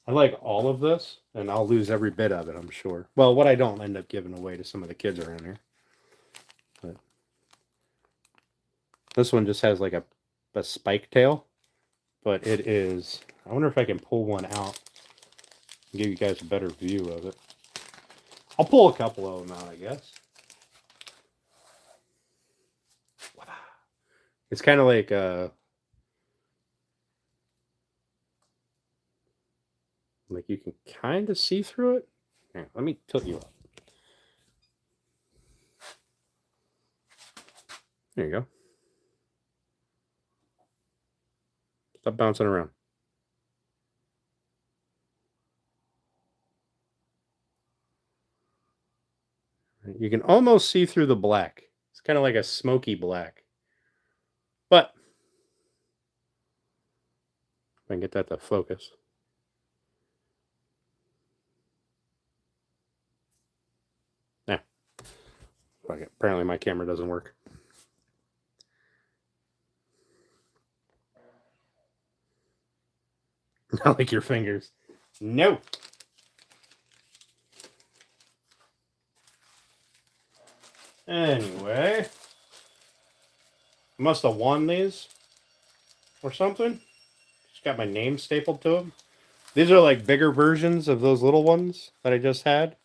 A: I like all of this, and I'll lose every bit of it, I'm sure. Well, what I don't end up giving away to some of the kids around here. But this one just has like a spike tail, but it is, I wonder if I can pull one out and give you guys a better view of it. I'll pull a couple of them out, I guess. It's kind of like you can kind of see through it. Here, let me tilt you up. There you go. Stop bouncing around. You can almost see through the black. It's kind of like a smoky black. But if I can get that to focus. Yeah. Apparently my camera doesn't work. Not like your fingers. No. Anyway. I must have won these or something. Just got my name stapled to them. These are like bigger versions of those little ones that I just had.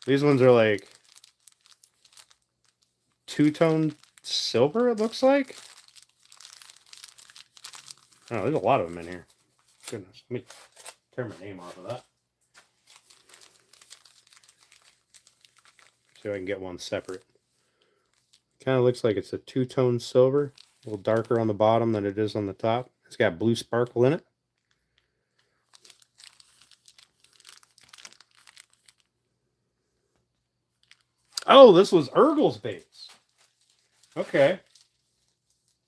A: These ones are like two-tone silver, it looks like. Oh, there's a lot of them in here. Goodness, let me turn my name off of that. See if I can get one separate. Kind of looks like it's a two-tone silver. A little darker on the bottom than it is on the top. It's got blue sparkle in it. Oh, this was Urgel's baits. Okay.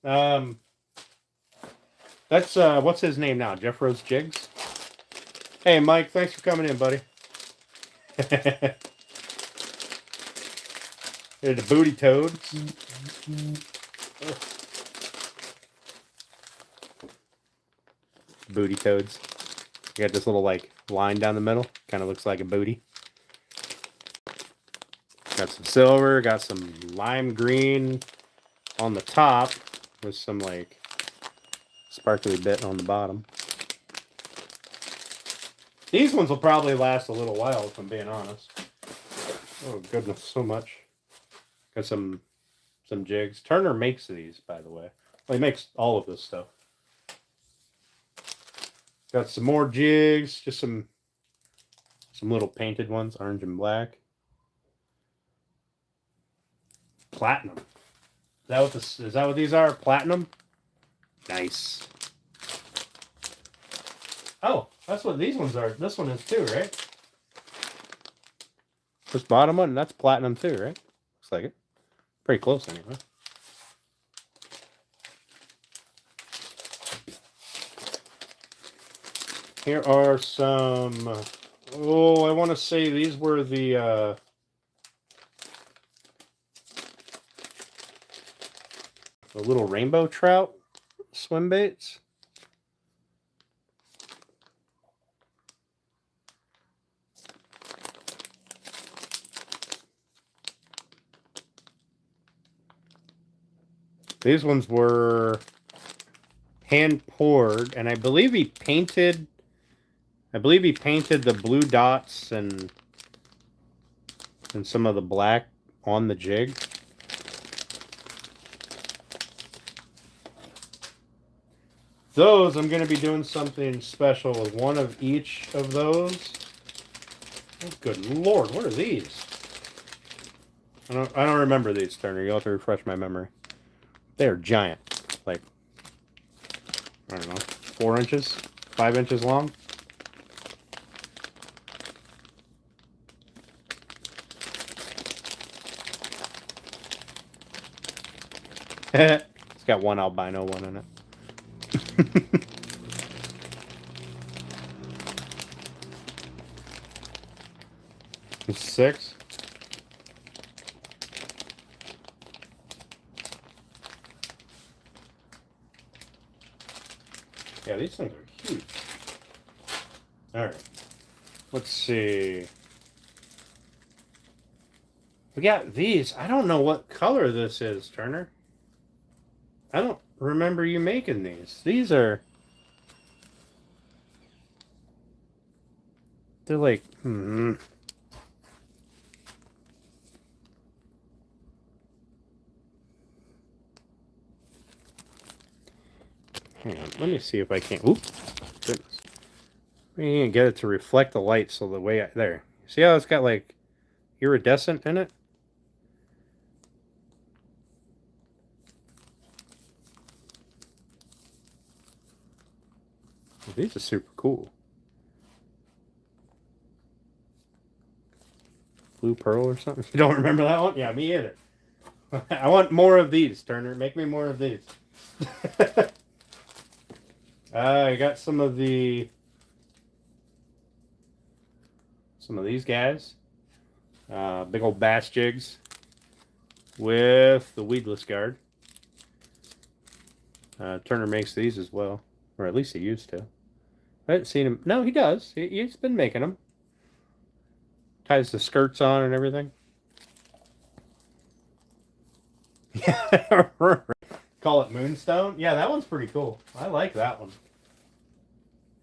A: That's what's his name now? Jeff Rose Jigs. Hey Mike, thanks for coming in, buddy. They're the booty toads. Booty toads. You got this little like line down the middle. Kind of looks like a booty. Got some silver, got some lime green on the top with some like sparkly bit on the bottom. These ones will probably last a little while, if I'm being honest. Oh goodness, so much. Got some jigs. Turner makes these, by the way. Well, he makes all of this stuff. Got some more jigs, just some little painted ones, orange and black. Platinum. Is that what these are? Platinum? Nice. Oh, that's what these ones are. This one is too, right? This bottom one, that's platinum too, right? Looks like it. Pretty close anyway. Here are some. Oh, I want to say these were the little rainbow trout swim baits. These ones were hand poured, and I believe he painted the blue dots and some of the black on the jig. Those, I'm going to be doing something special with one of each of those. Oh, good Lord, what are these? I don't remember these, Turner. You'll have to refresh my memory. They are giant. Like, I don't know, 4 inches? 5 inches long? It's got one albino one in it. It's 6. Yeah, these things are huge. Alright. Let's see. We got these. I don't know what color this is, Turner. I don't remember you making these. These are... They're like... Hang on. Let me see if I can... Oop. Goodness. We need to get it to reflect the light so the way... There. See how it's got like iridescent in it? These are super cool. Blue Pearl or something? You don't remember that one? Yeah, me either. I want more of these, Turner. Make me more of these. I got some of these guys. Big old bass jigs with the weedless guard. Turner makes these as well, or at least he used to. I haven't seen him. No, he does. He's been making them. Ties the skirts on and everything. Yeah, call it Moonstone. Yeah, that one's pretty cool. I like that one.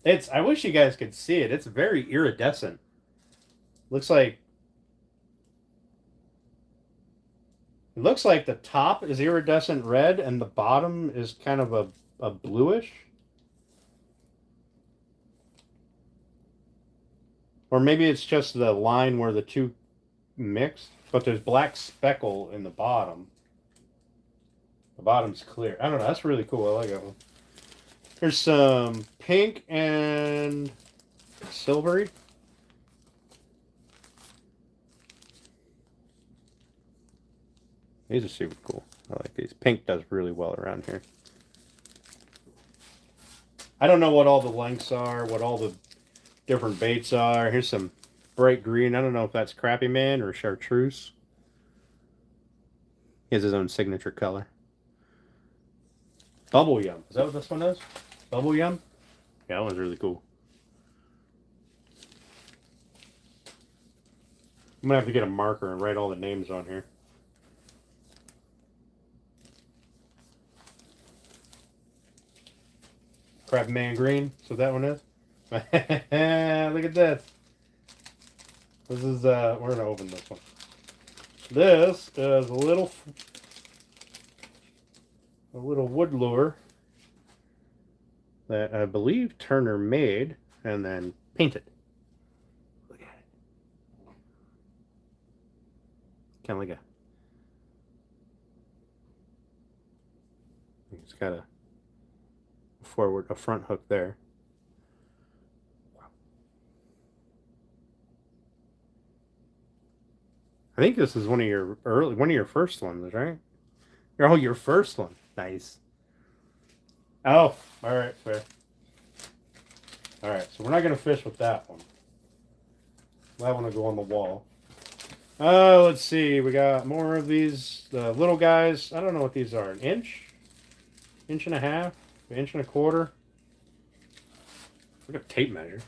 A: I wish you guys could see it. It's very iridescent. Looks like the top is iridescent red and the bottom is kind of a bluish. Or maybe it's just the line where the two mixed, but there's black speckle in the bottom. The bottom's clear. I don't know. That's really cool. I like that one. There's some pink and silvery. These are super cool. I like these. Pink does really well around here. I don't know what all the lengths are, what all the different baits are. Here's some bright green. I don't know if that's Crappy Man or Chartreuse. He has his own signature color. Bubble Yum. Is that what this one is? Bubble Yum? Yeah, that one's really cool. I'm going to have to get a marker and write all the names on here. Crab Man Green. So that one is. Look at this. This is we're gonna open this one. This is a little wood lure that I believe Turner made and then painted. Look at it. Kind of like it's got a front hook there. I think this is one of your first ones, right? Oh, your first one. Nice. Oh, all right, fair. All right, so we're not gonna fish with that one. That one will go on the wall. Let's see. We got more of these little guys. I don't know what these are. An inch and a half, an inch and a quarter. Look at tape measure.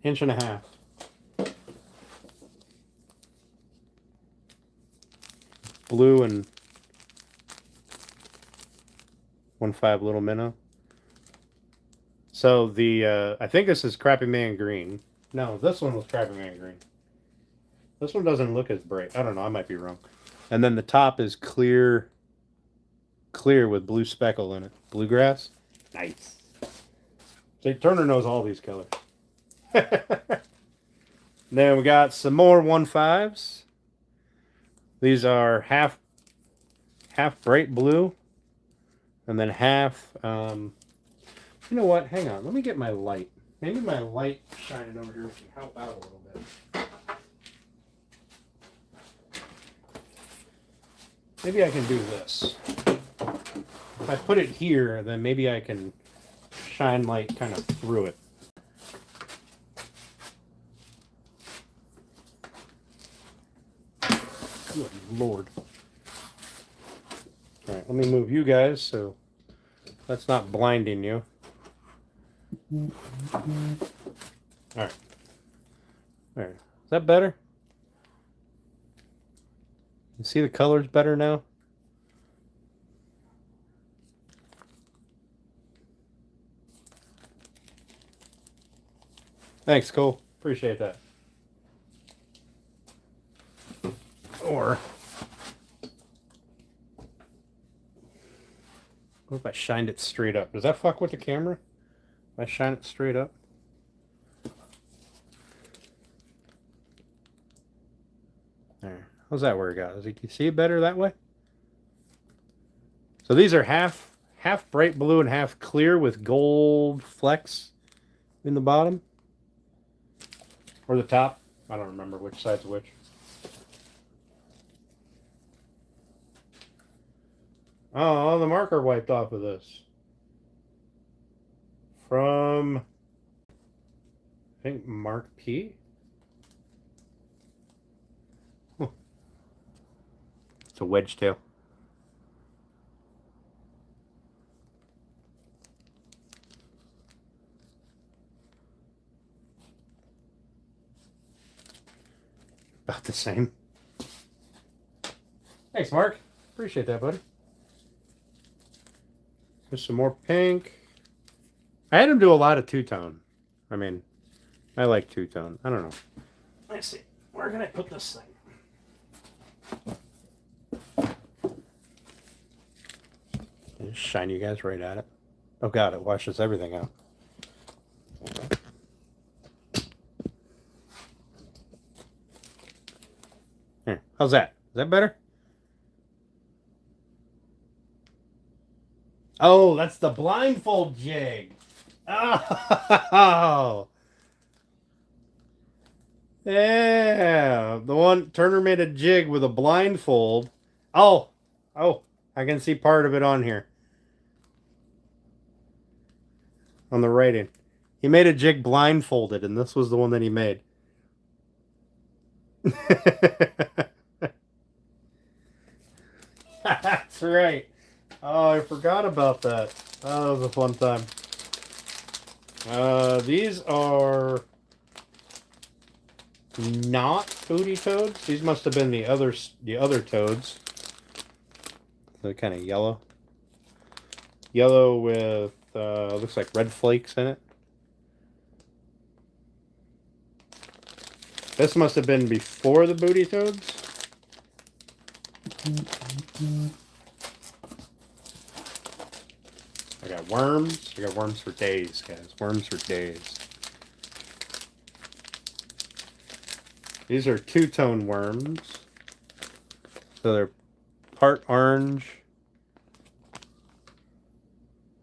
A: Inch and a half. Blue and 1.5 little minnow. So the I think this is Crappy Man Green. No, this one was Crappy Man Green. This one doesn't look as bright. I don't know. I might be wrong. And then the top is clear with blue speckle in it. Bluegrass. Nice. See, Turner knows all these colors. Then we got some more 1.5s. These are half bright blue, and then half. You know what? Hang on. Let me get my light. Maybe my light shining over here can help out a little bit. Maybe I can do this. If I put it here, then maybe I can shine light kind of through it. Good Lord. All right, let me move you guys so that's not blinding you. All right. All right. Is that better? You see the colors better now? Thanks, Cole. Appreciate that. Or what if I shined it straight up? Does that fuck with the camera? If I shine it straight up? There. How's that work out? Can you see it better that way? So these are half bright blue and half clear with gold flecks in the bottom. Or the top. I don't remember which side's which. Oh, the marker wiped off of this. From, I think, Mark P. Huh. It's a wedge tail. About the same. Thanks, Mark. Appreciate that, buddy. There's some more pink. I had him do a lot of two-tone. I mean, I like two-tone. I don't know. Let's see. Where can I put this thing? Just shine you guys right at it. Oh god, it washes everything out. Here, how's that? Is that better? Oh, that's the blindfold jig. Oh. Yeah. The one Turner made a jig with a blindfold. Oh. Oh, I can see part of it on here. On the writing. He made a jig blindfolded, and this was the one that he made. That's right. Oh, I forgot about that. Oh, that was a fun time. These are not booty toads. These must have been the other toads. They're kind of yellow. Yellow with looks like red flakes in it. This must have been before the booty toads. I got worms. I got worms for days, guys. Worms for days. These are two-tone worms. So they're part orange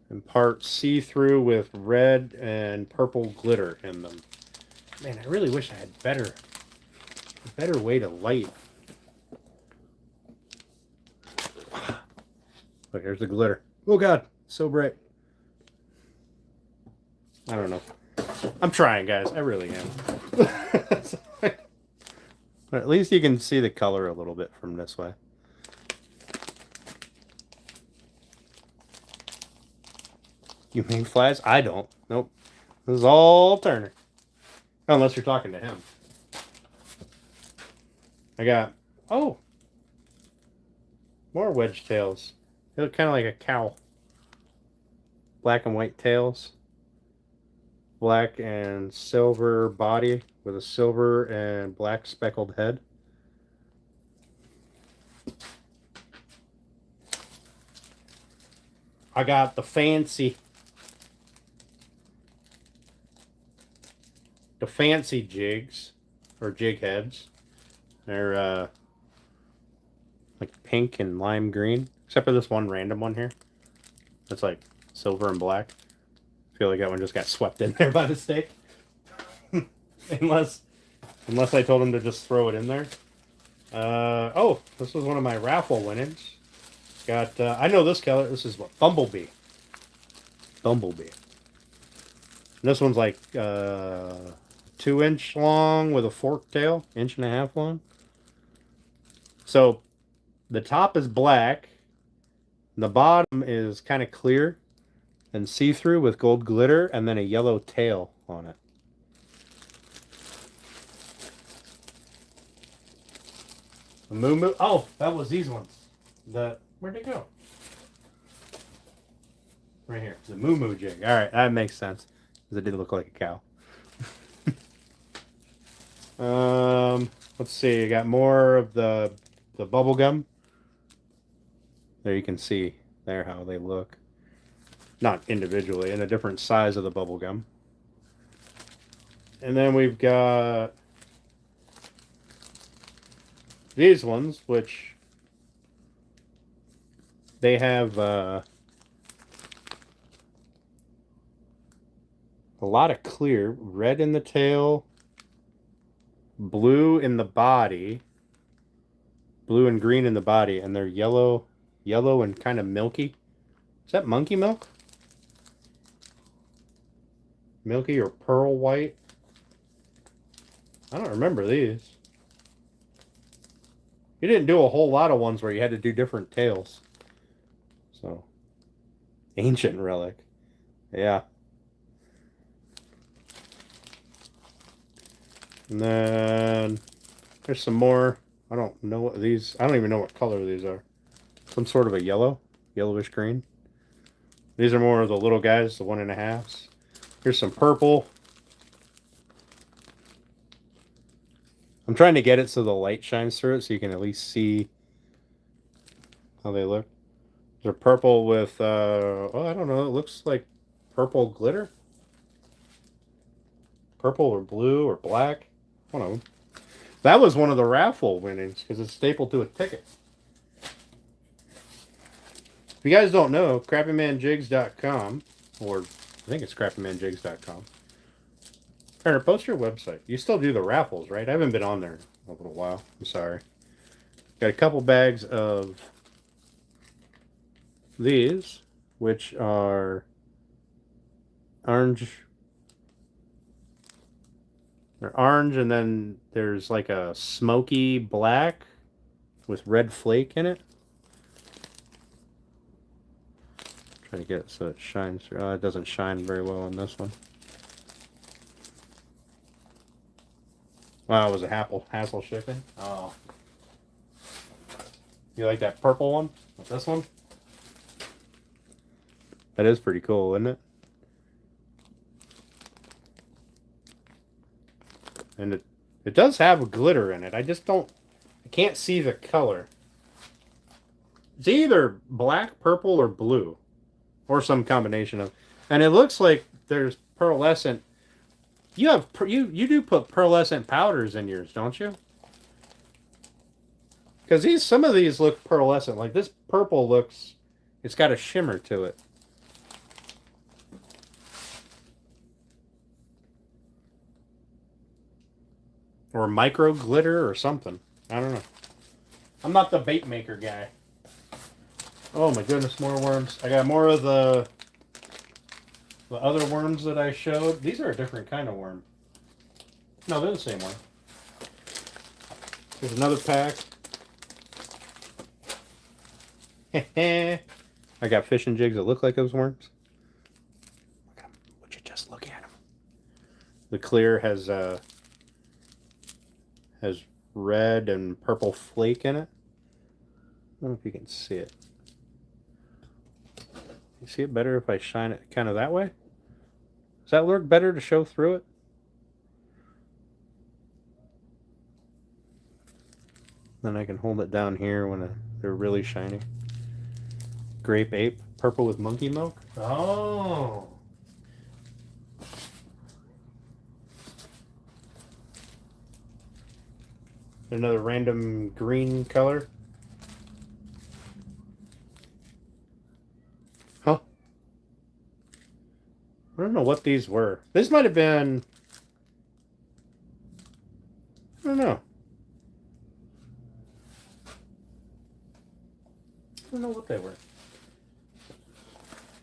A: and part see-through with red and purple glitter in them. Man, I really wish I had a better way to light. Look, here's the glitter. Oh God, so bright. I don't know. I'm trying, guys. I really am. But at least you can see the color a little bit from this way. You make flies? I don't. Nope. This is all Turner. Unless you're talking to him. I got, oh, more wedge tails. They look kind of like a cow. Black and white tails. Black and silver body with a silver and black speckled head. I got the fancy jigs or jig heads. They're like pink and lime green, except for this one random one here. That's like silver and black. I feel like that one just got swept in there by mistake. unless I told him to just throw it in there. Oh, this was one of my raffle winnings. Got I know this color. This is what, Bumblebee. Bumblebee. And this one's like 2-inch long with a forked tail, 1.5 inches long. So the top is black, the bottom is kind of clear and see-through with gold glitter, and then a yellow tail on it. The moo. Oh, that was these ones. Where'd they go? Right here. The moo jig. All right, that makes sense because it did look like a cow. Let's see. I got more of the bubble gum. There you can see there how they look. Not individually, in a different size of the bubble gum. And then we've got these ones, which they have a lot of clear, red in the tail, blue in the body, blue and green in the body, and they're yellow and kind of milky. Is that monkey milk? Milky or pearl white? I don't remember these. You didn't do a whole lot of ones where you had to do different tails. So, ancient relic. Yeah. And then there's some more. I don't know what these, I don't even know what color these are. Some sort of a yellowish green. These are more of the little guys, the 1.5s. Here's some purple. I'm trying to get it so the light shines through it so you can at least see how they look. They're purple with, oh, I don't know, it looks like purple glitter. Purple or blue or black. One of them. That was one of the raffle winnings because it's stapled to a ticket. If you guys don't know, crappymanjigs.com, or I think it's crappymanjigs.com. Turner, post your website. You still do the raffles, right? I haven't been on there in a little while. I'm sorry. Got a couple bags of these, which are orange. They're orange, and then there's like a smoky black with red flake in it. Trying to get it so it shines through. Oh, it doesn't shine very well on this one. Wow, it was a hassle shipping. Oh. You like that purple one? Like this one? That is pretty cool, isn't it? And It does have glitter in it. I can't see the color. It's either black, purple, or blue, or some combination of. And it looks like there's pearlescent. You do put pearlescent powders in yours, don't you? Because some of these look pearlescent. Like this purple looks, it's got a shimmer to it. Or micro glitter or something. I don't know. I'm not the bait maker guy. Oh my goodness, more worms. I got more of the other worms that I showed. These are a different kind of worm. No, they're the same one. There's another pack. I got fishing jigs that look like those worms. Would you just look at them? The clear has red and purple flake in it. I don't know if you can see it. You see it better if I shine it kind of that way? Does that work better to show through it? Then I can hold it down here when they're really shiny. Grape ape, purple with monkey milk. Oh. Another random green color. Huh. I don't know what these were. This might have been... I don't know. I don't know what they were.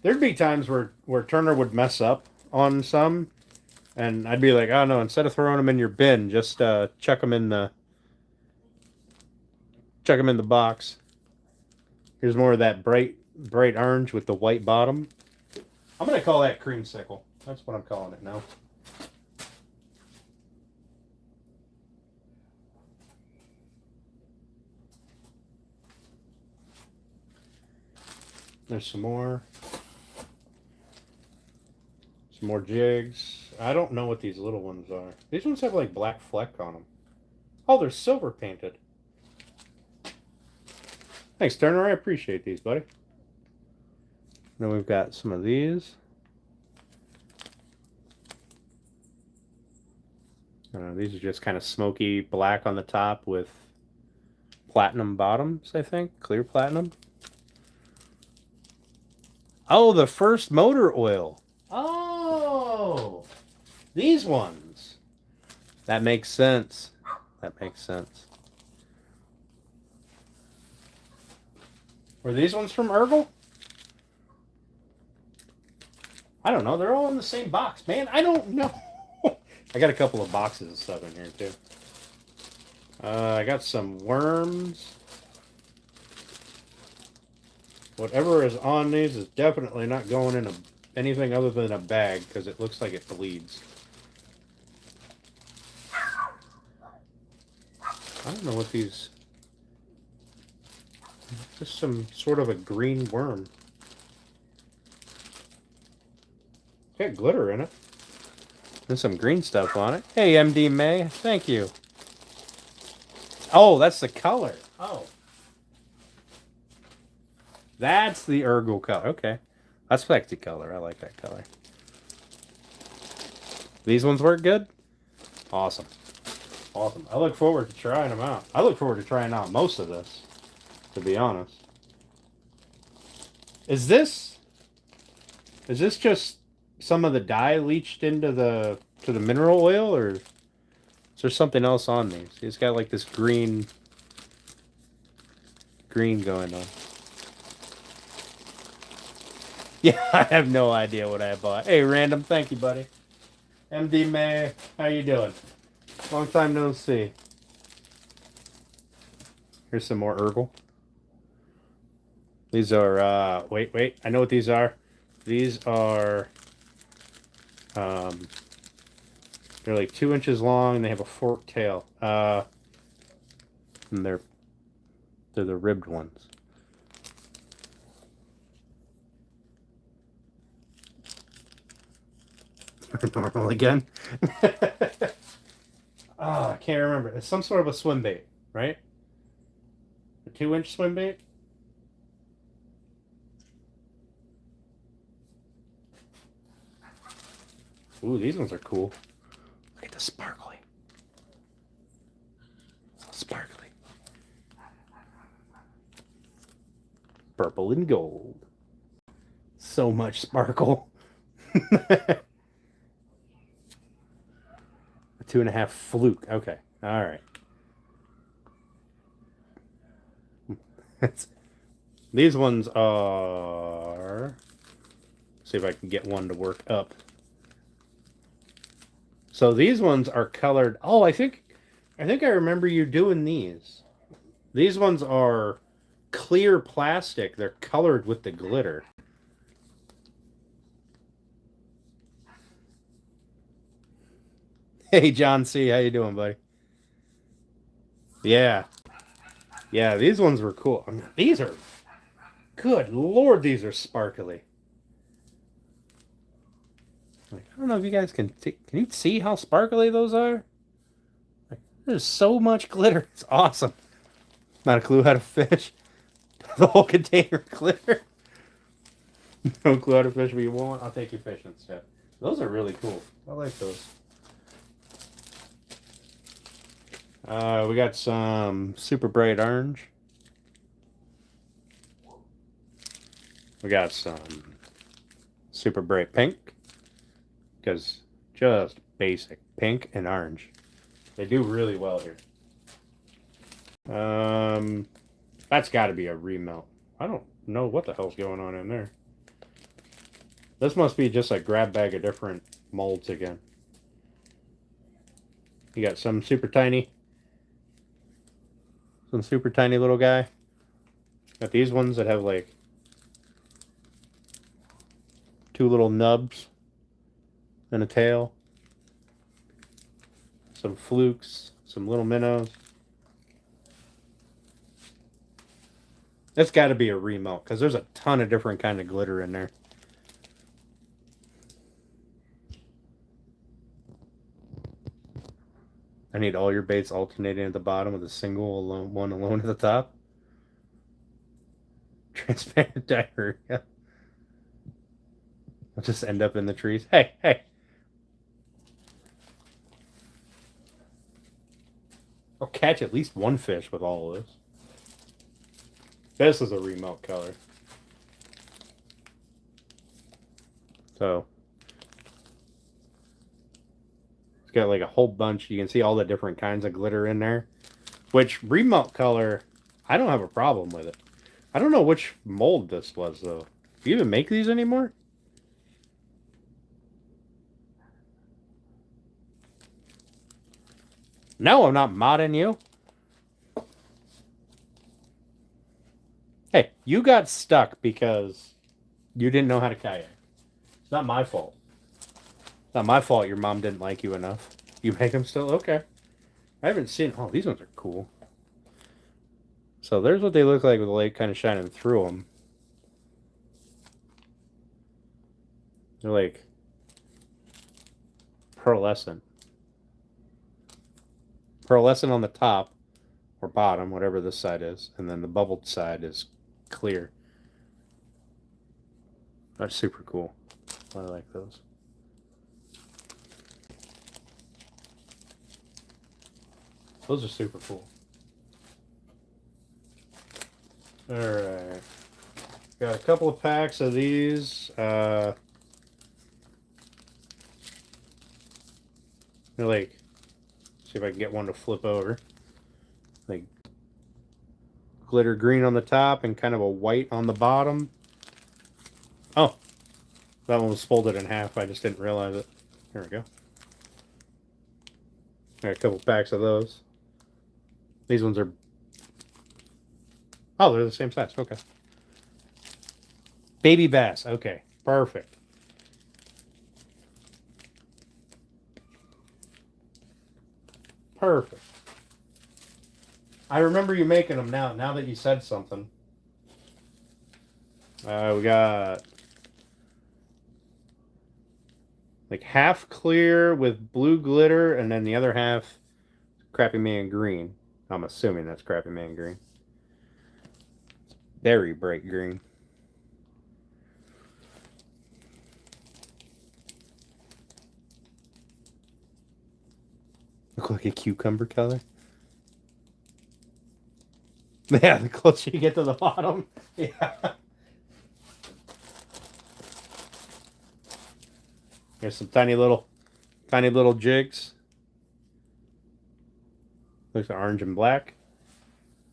A: There'd be times where Turner would mess up on some, and I'd be like, oh no, instead of throwing them in your bin, just chuck them in the box. Here's more of that bright orange with the white bottom. I'm gonna call that creamsicle. That's what I'm calling it now. There's some more jigs. I don't know what these little ones are. These ones have like black fleck on them. Oh, they're silver painted. Thanks, Turner. I appreciate these, buddy. Then we've got some of these. These are just kind of smoky black on the top with platinum bottoms, I think. Clear platinum. Oh, the first motor oil. Oh, these ones. That makes sense. That makes sense. Were these ones from Urgel? I don't know. They're all in the same box, man. I don't know. I got a couple of boxes of stuff in here, too. I got some worms. Whatever is on these is definitely not going in anything other than a bag, because it looks like it bleeds. I don't know what these... Just some sort of a green worm. Got glitter in it. And some green stuff on it. Hey, MD May. Thank you. Oh, that's the color. Oh. That's the Urgel color. Okay. That's flexi color. I like that color. These ones work good? Awesome. Awesome. I look forward to trying them out. I look forward to trying out most of this, to be honest. Is this just some of the dye leached into the mineral oil, or is there something else on these? It's got like this green going on. Yeah, I have no idea what I bought. Hey, Random, thank you, buddy. MD May, how you doing? Long time no see. Here's some more Urgel. These are, wait, I know what these are. These are, they're like 2 inches long, and they have a forked tail. And they're the ribbed ones. Normal again. I can't remember. It's some sort of a swim bait, right? A 2-inch swim bait. Ooh, these ones are cool. Look at the sparkly. So sparkly. Purple and gold. So much sparkle. A 2.5 fluke. Okay. All right. These ones are. See if I can get one to work up. So these ones are colored. Oh, I think I remember you doing these. These ones are clear plastic. They're colored with the glitter. Hey, John C. How you doing, buddy? Yeah. Yeah, these ones were cool. I mean, these are... Good Lord, these are sparkly. Like, I don't know if you guys can... Can you see how sparkly those are? Like, there's so much glitter. It's awesome. Not a clue how to fish. The whole container of glitter. No clue how to fish, but you won't. I'll take you fishing instead. Those are really cool. I like those. We got some super bright orange. We got some super bright pink. Because just basic pink and orange. They do really well here. That's got to be a remelt. I don't know what the hell's going on in there. This must be just a grab bag of different molds again. You got some super tiny little guy. Got these ones that have like 2 little nubs and a tail. Some flukes, some little minnows. It's got to be a remelt because there's a ton of different kind of glitter in there. I need all your baits alternating at the bottom with a single one alone at the top. Transparent diarrhea. I'll just end up in the trees. Hey, hey. I'll catch at least one fish with all of this. This is a remelt color. So it's got like a whole bunch. You can see all the different kinds of glitter in there. Which remelt color, I don't have a problem with it. I don't know which mold this was though. Do you even make these anymore? No, I'm not modding you. Hey, you got stuck because you didn't know how to kayak. It's not my fault. It's not my fault your mom didn't like you enough. You make them still? Okay. I haven't seen... Oh, these ones are cool. So there's what they look like with the light kind of shining through them. They're like pearlescent. Pearlescent on the top or bottom, whatever this side is, and then the bubbled side is clear. That's super cool. I like those. Those are super cool. Alright. Got a couple of packs of these. They're like, see if I can get one to flip over. Like glitter green on the top and kind of a white on the bottom. Oh, that one was folded in half. I just didn't realize it. There we go. Got a couple packs of those. These ones are... Oh, they're the same size. Okay. Baby bass. Okay. Perfect. Perfect. I remember you making them now that you said something. We got like half clear with blue glitter and then the other half Crappy Man Green. I'm assuming that's Crappy Man Green. Very bright green. Look like a cucumber color. Yeah, the closer you get to the bottom. Yeah. There's some tiny little jigs. Looks like orange and black.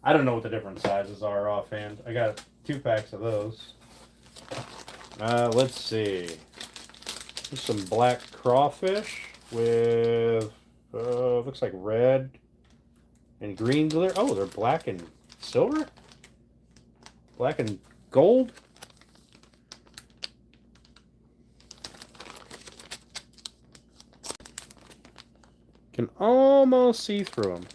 A: I don't know what the different sizes are offhand. I got 2 packs of those. Let's see. There's some black crawfish with looks like red and green glitter. Oh, they're black and silver? Black and gold? Can almost see through them.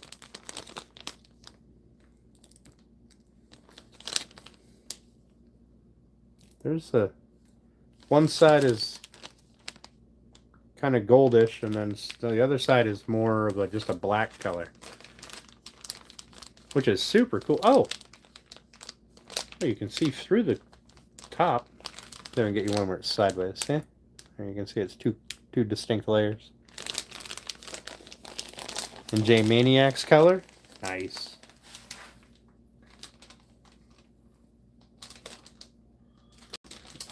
A: There's one side is kind of goldish, and then the other side is more of just a black color, which is super cool. Oh, you can see through the top. Then we get you one where it's sideways. Yeah, and you can see it's two distinct layers. And J Maniac's color, nice.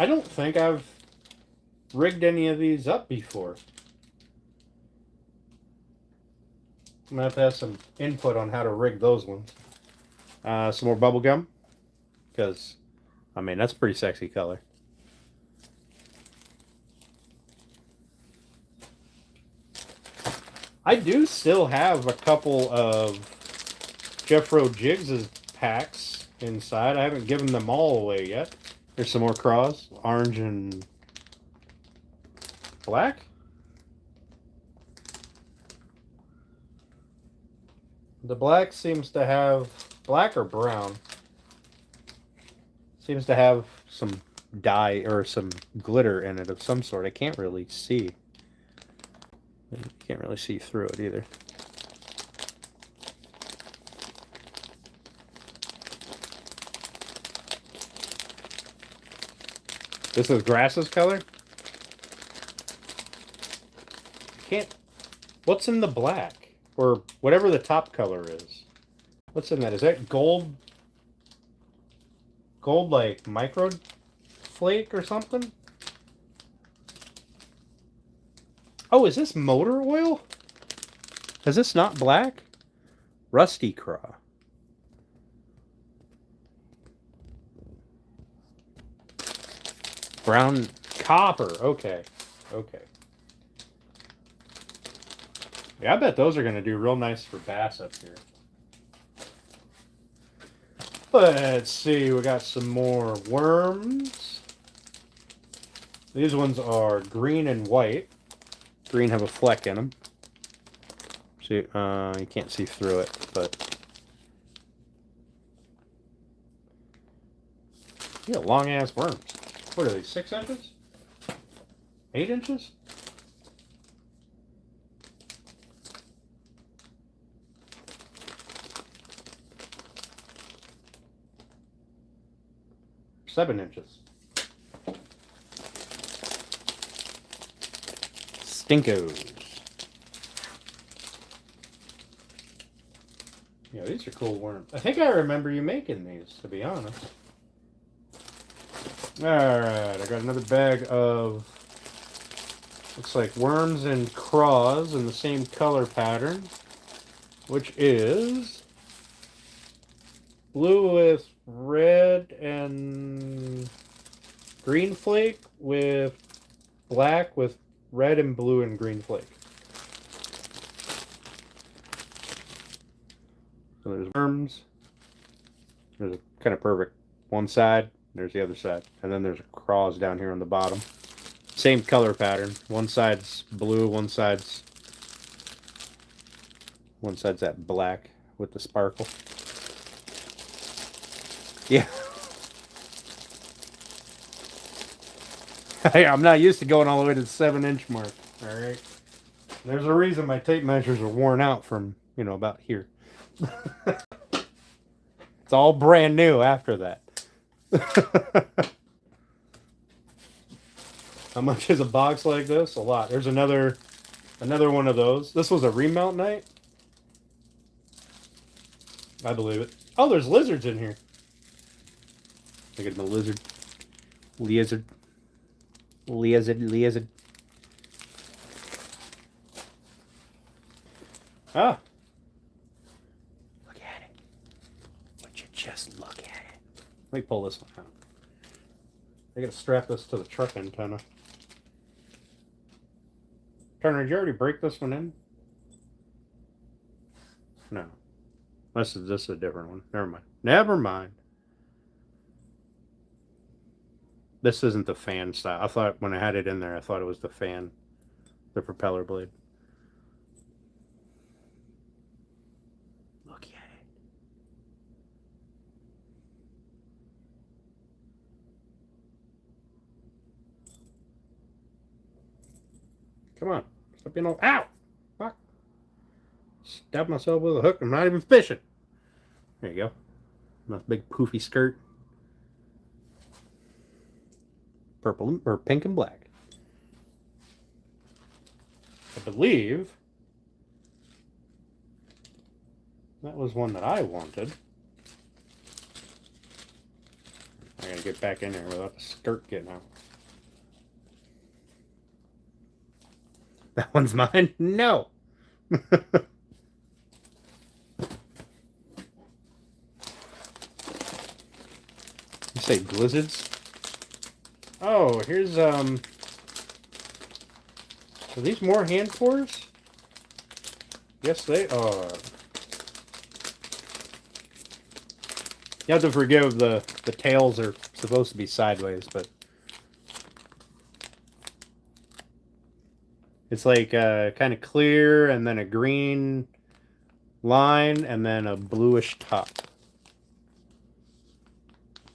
A: I don't think I've rigged any of these up before. I'm going to have some input on how to rig those ones. Some more bubble gum. Because, I mean, that's a pretty sexy color. I do still have a couple of Jeffro Jiggs' packs inside. I haven't given them all away yet. There's some more craws, orange and black. The black seems to have, black or brown, seems to have some dye or some glitter in it of some sort. I can't really see. You can't really see through it either. This is Grass's color. Can't. What's in the black? Or whatever the top color is. What's in that? Is that gold? Gold like micro flake or something? Oh, is this motor oil? Is this not black? Rusty Craw. Brown copper. Okay. Okay. Yeah, I bet those are going to do real nice for bass up here. Let's see. We got some more worms. These ones are green and white. Green have a fleck in them. See, you can't see through it, but yeah, long ass worms. What are these? 6 inches? 8 inches? Seven inches. Stinkos. Yeah, these are cool worms. I think I remember you making these, to be honest. Alright, I got another bag of, looks like worms and craws in the same color pattern, which is blue with red and green flake with black with red and blue and green flake. So there's worms. There's a kind of perfect one side. There's the other side. And then there's craws down here on the bottom. Same color pattern. One side's blue, one side's that black with the sparkle. Yeah. I'm not used to going all the way to the 7-inch mark. Alright. There's a reason my tape measures are worn out from you know, about here. It's all brand new after that. How much is a box like this? A lot. There's another one of those. This was a remount night. I believe it. Oh, there's lizards in here. Look at the lizard. Lizard. Ah. Look at it. Would you just look at it? Let me pull this one out. I gotta strap this to the truck antenna. Turner, did you already break this one in? No. This is a different one. Never mind. Never mind. This isn't the fan style. I thought when I had it in there, I thought it was the fan, the propeller blade. Look at it. Come on. Stop being all. Ow! Fuck. Stabbed myself with a hook. I'm not even fishing. There you go. Nice big poofy skirt. Purple or pink and black. I believe that was one that I wanted. I gotta get back in there without the skirt getting out. That one's mine? No. You say blizzards? Oh, here's are these more hand pours? Yes, they are. You have to forgive the tails are supposed to be sideways, but it's like kind of clear and then a green line and then a bluish top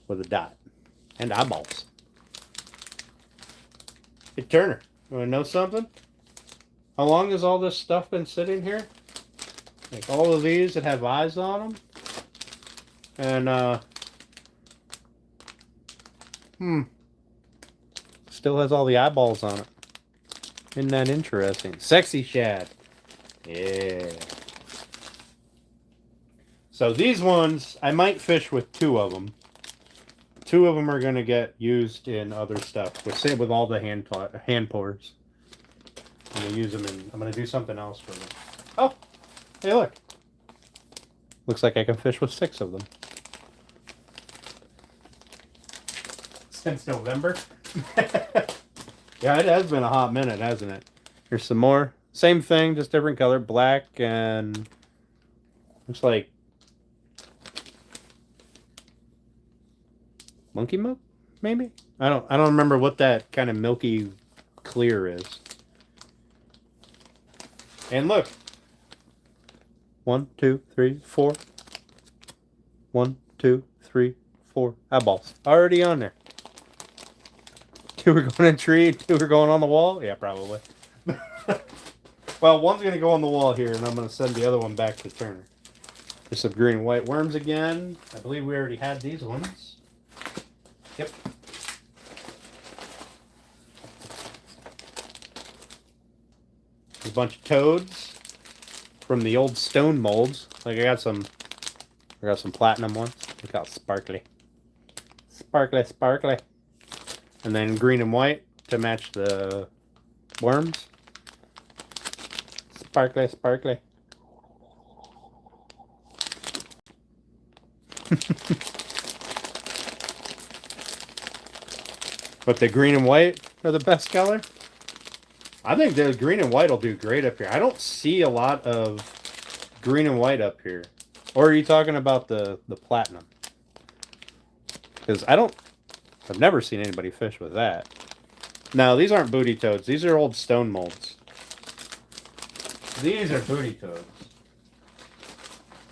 A: with a dot and eyeballs. Hey, Turner, you want to know something? How long has all this stuff been sitting here? Like all of these that have eyes on them. And, still has all the eyeballs on it. Isn't that interesting? Sexy shad. Yeah. So these ones, I might fish with 2 of them. 2 of them are going to get used in other stuff. Say with all the hand pours. I'm going to use them in. I'm going to do something else for them. Oh, hey, look. Looks like I can fish with 6 of them. Since November. Yeah, it has been a hot minute, hasn't it? Here's some more. Same thing, just different color. Black and looks like monkey milk, maybe? I don't remember what that kind of milky clear is. And look. 1, 2, 3, 4. 1, 2, 3, 4 eyeballs. Already on there. 2 are going in a tree, 2 are going on the wall? Yeah, probably. Well, one's going to go on the wall here, and I'm going to send the other one back to Turner. There's some green and white worms again. I believe we already had these ones. Yep. A bunch of toads from the old stone molds. Like I got some platinum ones. Look how sparkly. Sparkly, sparkly. And then green and white to match the worms. Sparkly, sparkly. But the green and white are the best color. I think the green and white will do great up here. I don't see a lot of green and white up here. Or are you talking about the platinum? Because I've never seen anybody fish with that. No, these aren't booty toads. These are old stone molds. These are booty toads.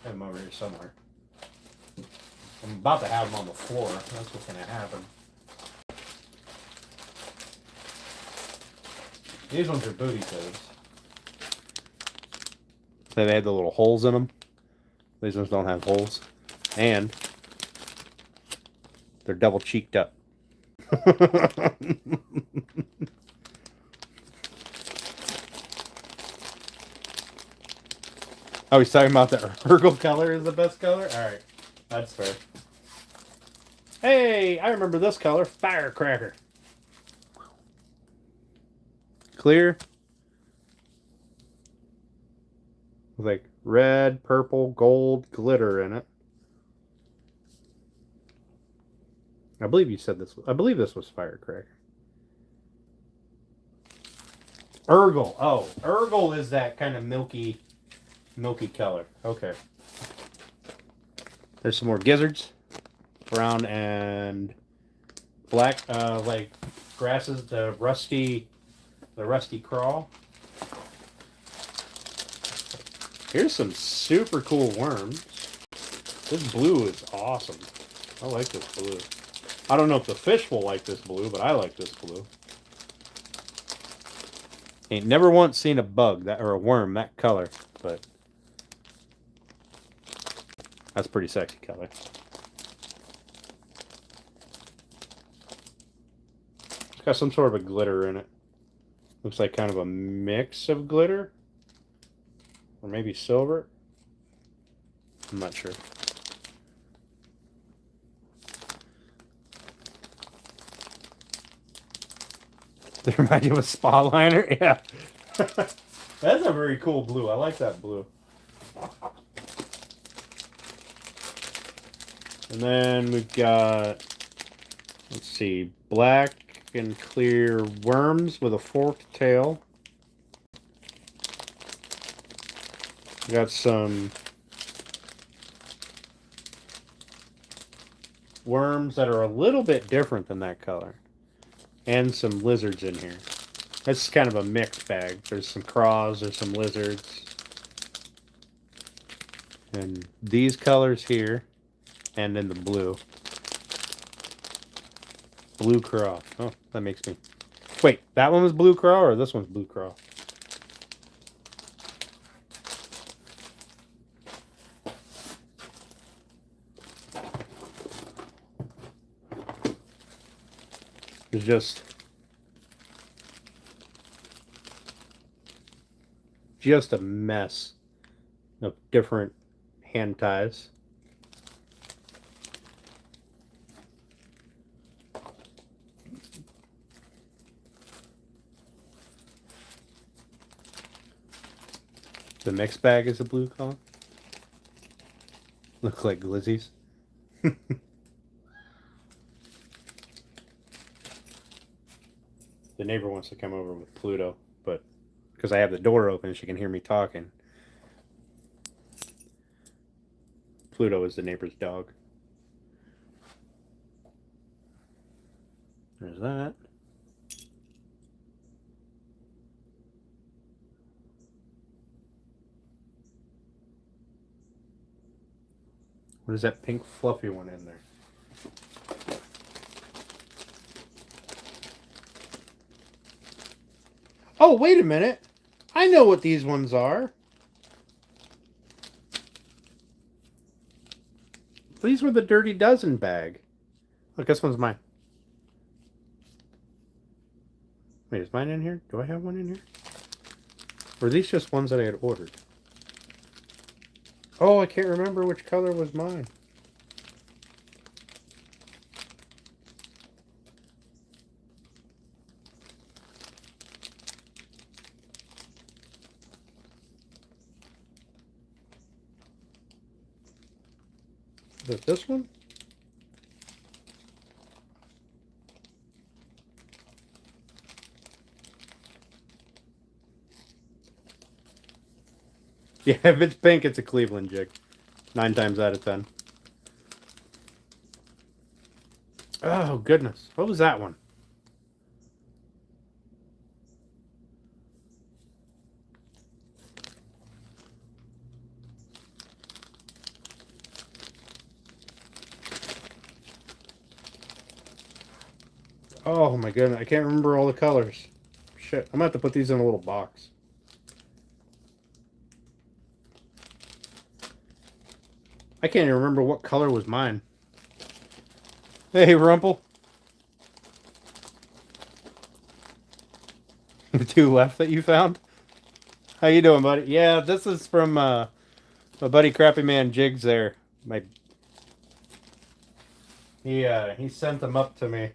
A: I have them over here somewhere. I'm about to have them on the floor. That's what's going to happen. These ones are booty toads. They had the little holes in them. These ones don't have holes. And they're double cheeked up. Oh, he's talking about the Urkel color is the best color? Alright, that's fair. Hey, I remember this color. Firecracker. Clear. With like red, purple, gold glitter in it. I believe you said this. I believe this was Firecracker. Urkel. Oh, Urkel is that kind of milky color. Okay. There's some more gizzards. Brown and black, like grasses. The rusty crawl. Here's some super cool worms. This blue is awesome. I like this blue. I don't know if the fish will like this blue, but I like this blue. Ain't never once seen a bug that or a worm that color, but that's a pretty sexy color. It's got some sort of a glitter in it. Looks like kind of a mix of glitter. Or maybe silver. I'm not sure. They remind you of a spa liner? Yeah. That's a very cool blue. I like that blue. And then we've got, let's see, black and clear worms with a forked tail. We got some worms that are a little bit different than that color. And some lizards in here. It's kind of a mixed bag. There's some craws, there's some lizards. And these colors here. And then the blue. Blue craw. Oh, that makes me... Wait, that one was blue craw or this one's blue craw? It's just a mess of different hand ties. The mixed bag is a blue color. Look like glizzies. The neighbor wants to come over with Pluto, but because I have the door open, she can hear me talking. Pluto is the neighbor's dog. There's that. What is that pink fluffy one in there? Oh, wait a minute. I know what these ones are. These were the Dirty Dozen bag. Look, this one's mine. Wait, is mine in here? Do I have one in here? Or are these just ones that I had ordered? Oh, I can't remember which color was mine. Is it this one? Yeah, if it's pink, it's a Cleveland jig. 9 times out of 10. Oh, goodness. What was that one? Oh, my goodness. I can't remember all the colors. Shit. I'm going to have to put these in a little box. I can't even remember what color was mine. Hey, Rumple. The two left that you found? How you doing, buddy? Yeah, this is from my buddy Crappy Man Jigs there. My he sent them up to me.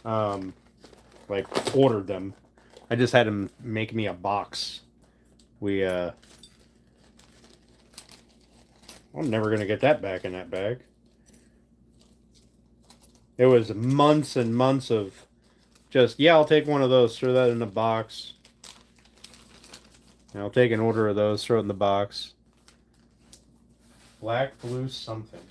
A: Like ordered them. I just had him make me a box. I'm never gonna get that back in that bag. It was months and months of just, yeah, I'll take one of those, throw that in the box. And I'll take an order of those, throw it in the box. Black, blue, something.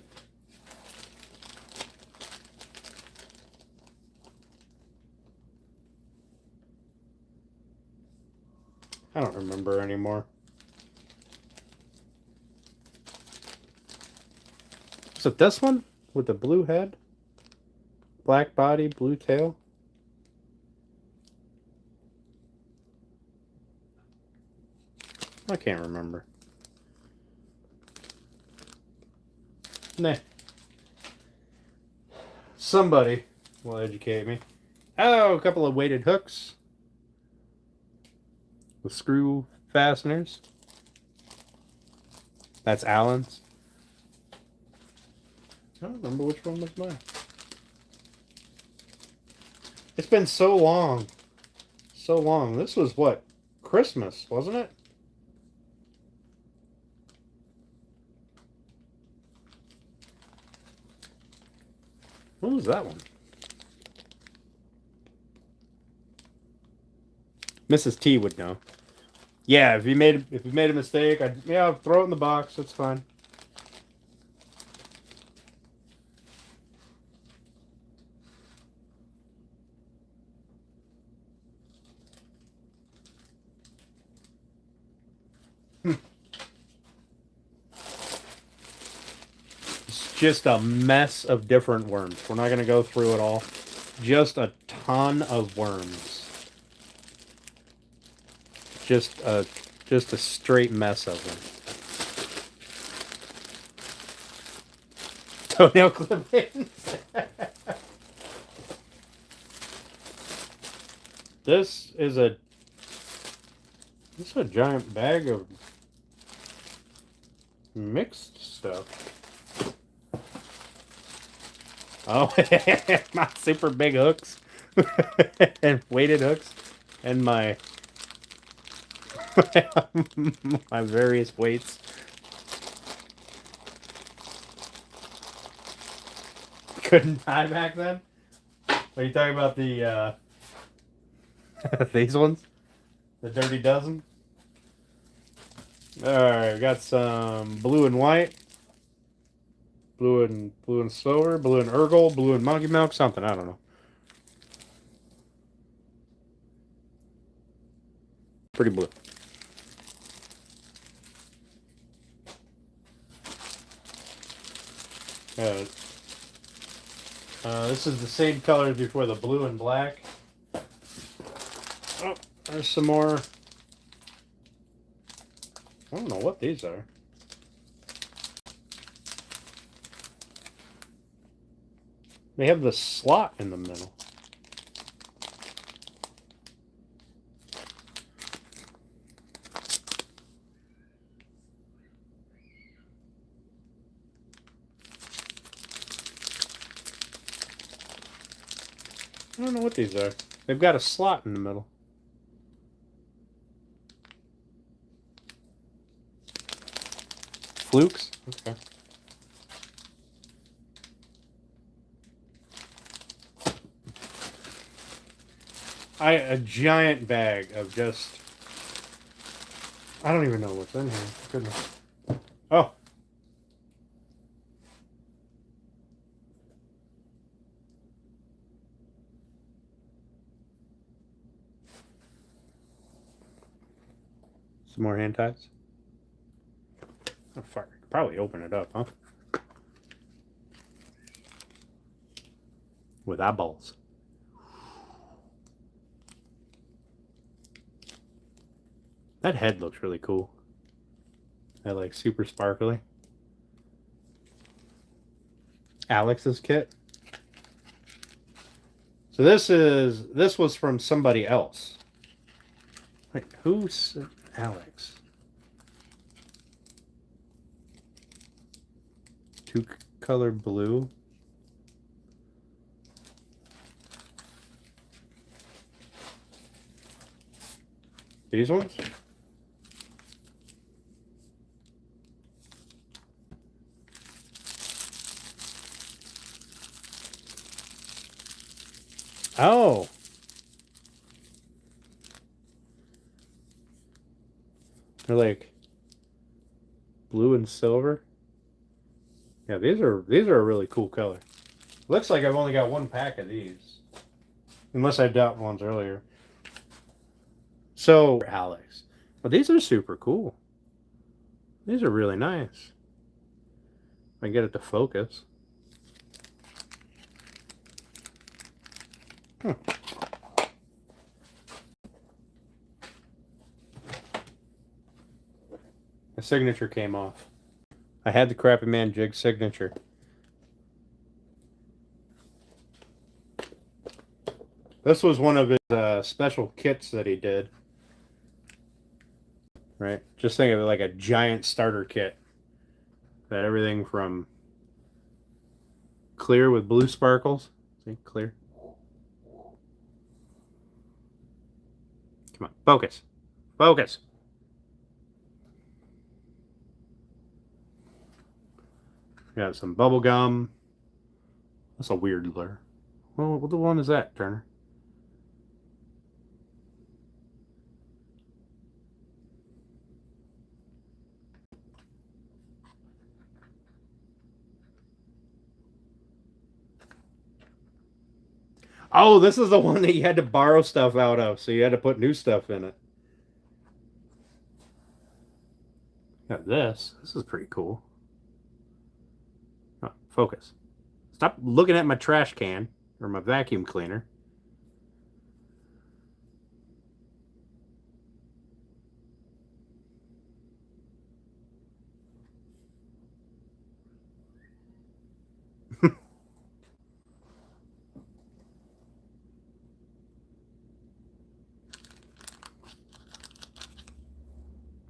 A: I don't remember anymore. Is it this one? With the blue head? Black body, blue tail? I can't remember. Nah. Somebody will educate me. Oh, a couple of weighted hooks. With screw fasteners. That's Allen's. I don't remember which one was mine. It's been so long. So long. This was what? Christmas, wasn't it? What was that one? Mrs. T would know. Yeah, if you made a mistake, I'll throw it in the box. That's fine. It's just a mess of different worms. We're not going to go through it all. Just a ton of worms. Just a straight mess of them. Toenail clip-ins. This is a giant bag of mixed stuff. Oh, my super big hooks and weighted hooks and my my various weights. Couldn't tie back then? Are you talking about the these ones? The Dirty Dozen? Alright, we got some blue and white. Blue and silver, blue and Urgle, blue and monkey milk, something, I don't know. Pretty blue. This is the same color before the blue and black. Oh, there's some more. I don't know what these are. They have the slot in the middle. I don't know what these are. They've got a slot in the middle. Flukes? Okay. A giant bag of just... I don't even know what's in here. Goodness. Oh. Some more hand ties. Oh, fuck. Probably open it up, huh? With eyeballs. That head looks really cool. That, like, super sparkly. Alex's kit. So this was from somebody else. Like, who's Alex? Two color blue. These ones? Oh. They're like blue and silver. Yeah, these are a really cool color. Looks like I've only got one pack of these. Unless I got ones earlier. So, Alex. Well, these are super cool. These are really nice. I can get it to focus. Hmm. The signature came off. I had the Crappy Man Jig signature. This was one of his special kits that he did. Right? Just think of it like a giant starter kit. That everything from clear with blue sparkles. See, clear. Come on, focus. Focus. Got some bubble gum. That's a weird lure. Well, what the one is that, Turner? Oh, this is the one that you had to borrow stuff out of, so you had to put new stuff in it. Got this. This is pretty cool. Oh, focus. Stop looking at my trash can or my vacuum cleaner.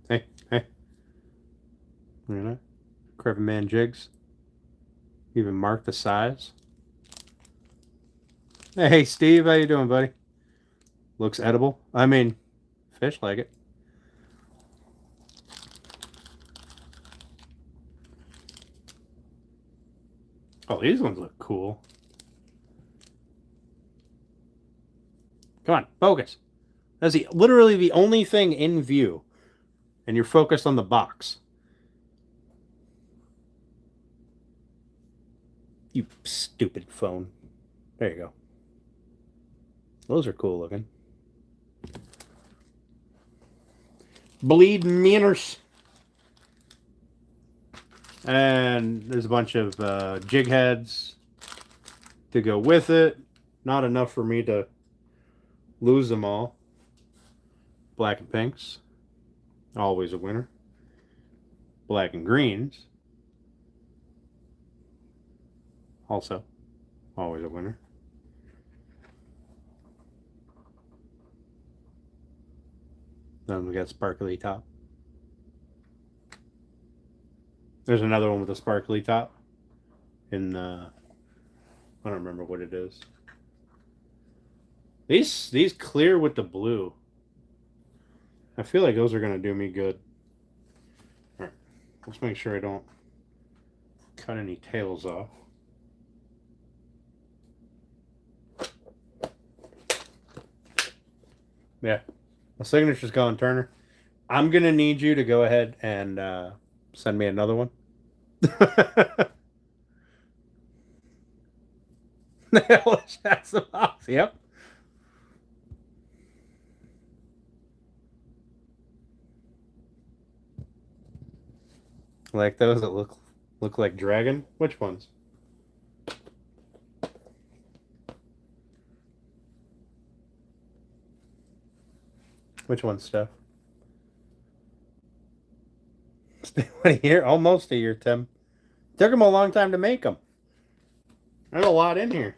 A: Hey, hey. You know, Crappy Man jigs. Even mark the size. Hey, Steve, how you doing, buddy? Looks edible. I mean, fish like it. Oh, these ones look cool. Come on, focus. That's literally the only thing in view. And you're focused on the box. You stupid phone. There you go. Those are cool looking. Bleed Meaners. And there's a bunch of jig heads to go with it. Not enough for me to lose them all. Black and pinks. Always a winner. Black and greens. Also, always a winner. Then we got sparkly top. There's another one with a sparkly top. In I don't remember what it is. These clear with the blue. I feel like those are gonna do me good. All right, let's make sure I don't cut any tails off. Yeah, the signature's gone, Turner. I'm gonna need you to go ahead and send me another one. That's the box. Yep. Like those that look like dragon. Which ones? Which ones, Steph? What a year? Almost a year, Tim. Took them a long time to make them. There's a lot in here.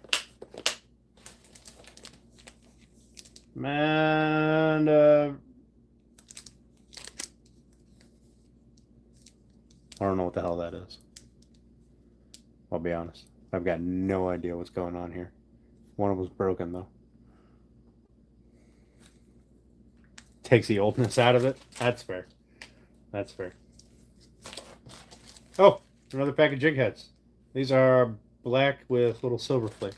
A: And I don't know what the hell that is. I'll be honest. I've got no idea what's going on here. One of them's broken though. Takes the oldness out of it. That's fair. That's fair. Oh, another pack of jig heads. These are black with little silver flake.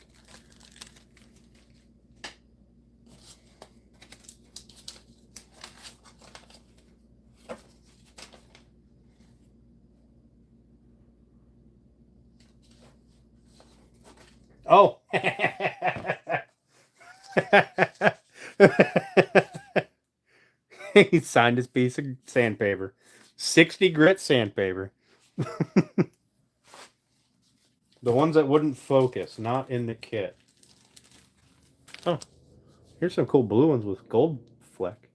A: Oh! He signed his piece of sandpaper. 60 grit sandpaper. The ones that wouldn't focus, not in the kit. Oh, here's some cool blue ones with gold fleck.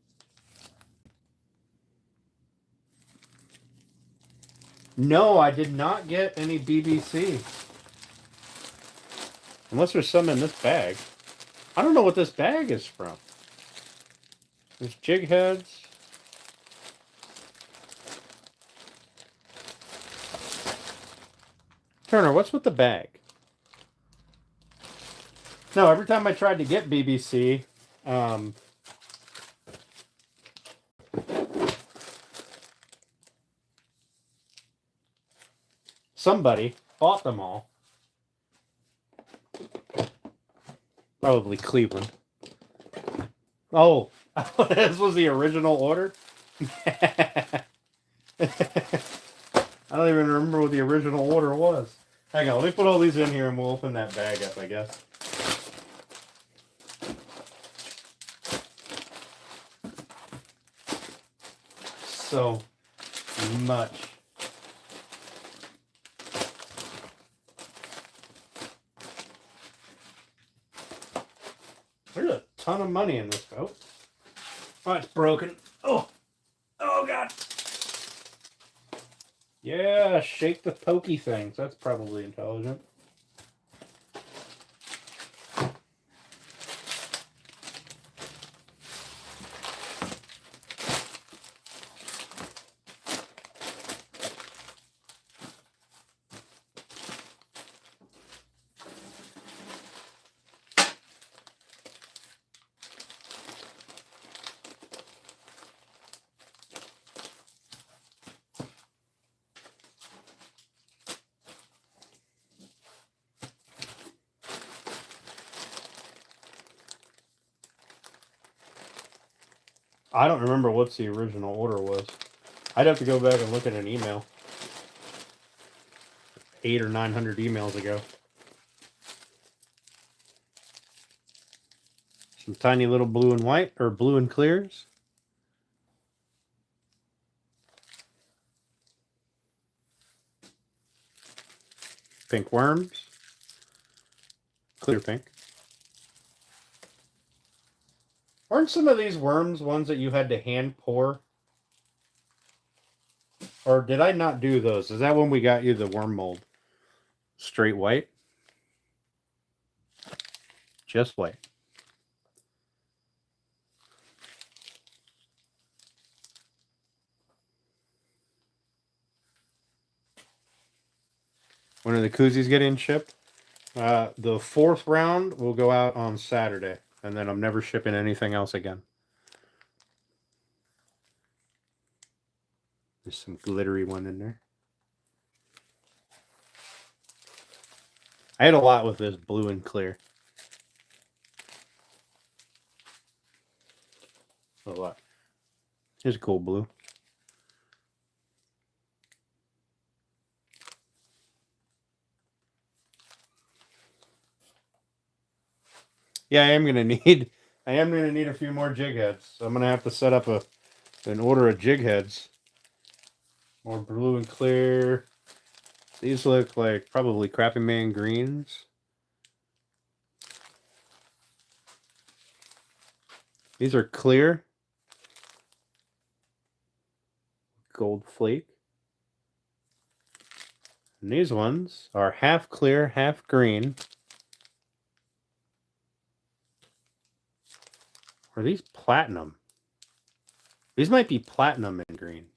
A: No, I did not get any BBC. Unless there's some in this bag. I don't know what this bag is from. There's jig heads. Turner, what's with the bag? No, every time I tried to get BBC, somebody bought them all. Probably Cleveland. Oh, this was the original order? I don't even remember what the original order was. Hang on, let me put all these in here and we'll open that bag up, I guess. So much. There's a ton of money in this boat. Oh, it's broken. Oh God. Yeah, shake the pokey things. That's probably intelligent. I don't remember what the original order was. I'd have to go back and look at an email. 800 or 900 emails ago. Some tiny little blue and white, or blue and clears. Pink worms. Clear pink. Aren't some of these worms ones that you had to hand pour? Or did I not do those? Is that when we got you the worm mold? Straight white? Just white. When are the koozies getting shipped? The 4th round will go out on Saturday. And then I'm never shipping anything else again. There's some glittery one in there. I had a lot with this blue and clear. A lot. Here's a cool blue. Yeah, I am gonna need a few more jig heads. So I'm gonna have to set up an order of jig heads. More blue and clear. These look like probably Crappy Man greens. These are clear. Gold flake. And these ones are half clear, half green. Are these platinum? These might be platinum and green.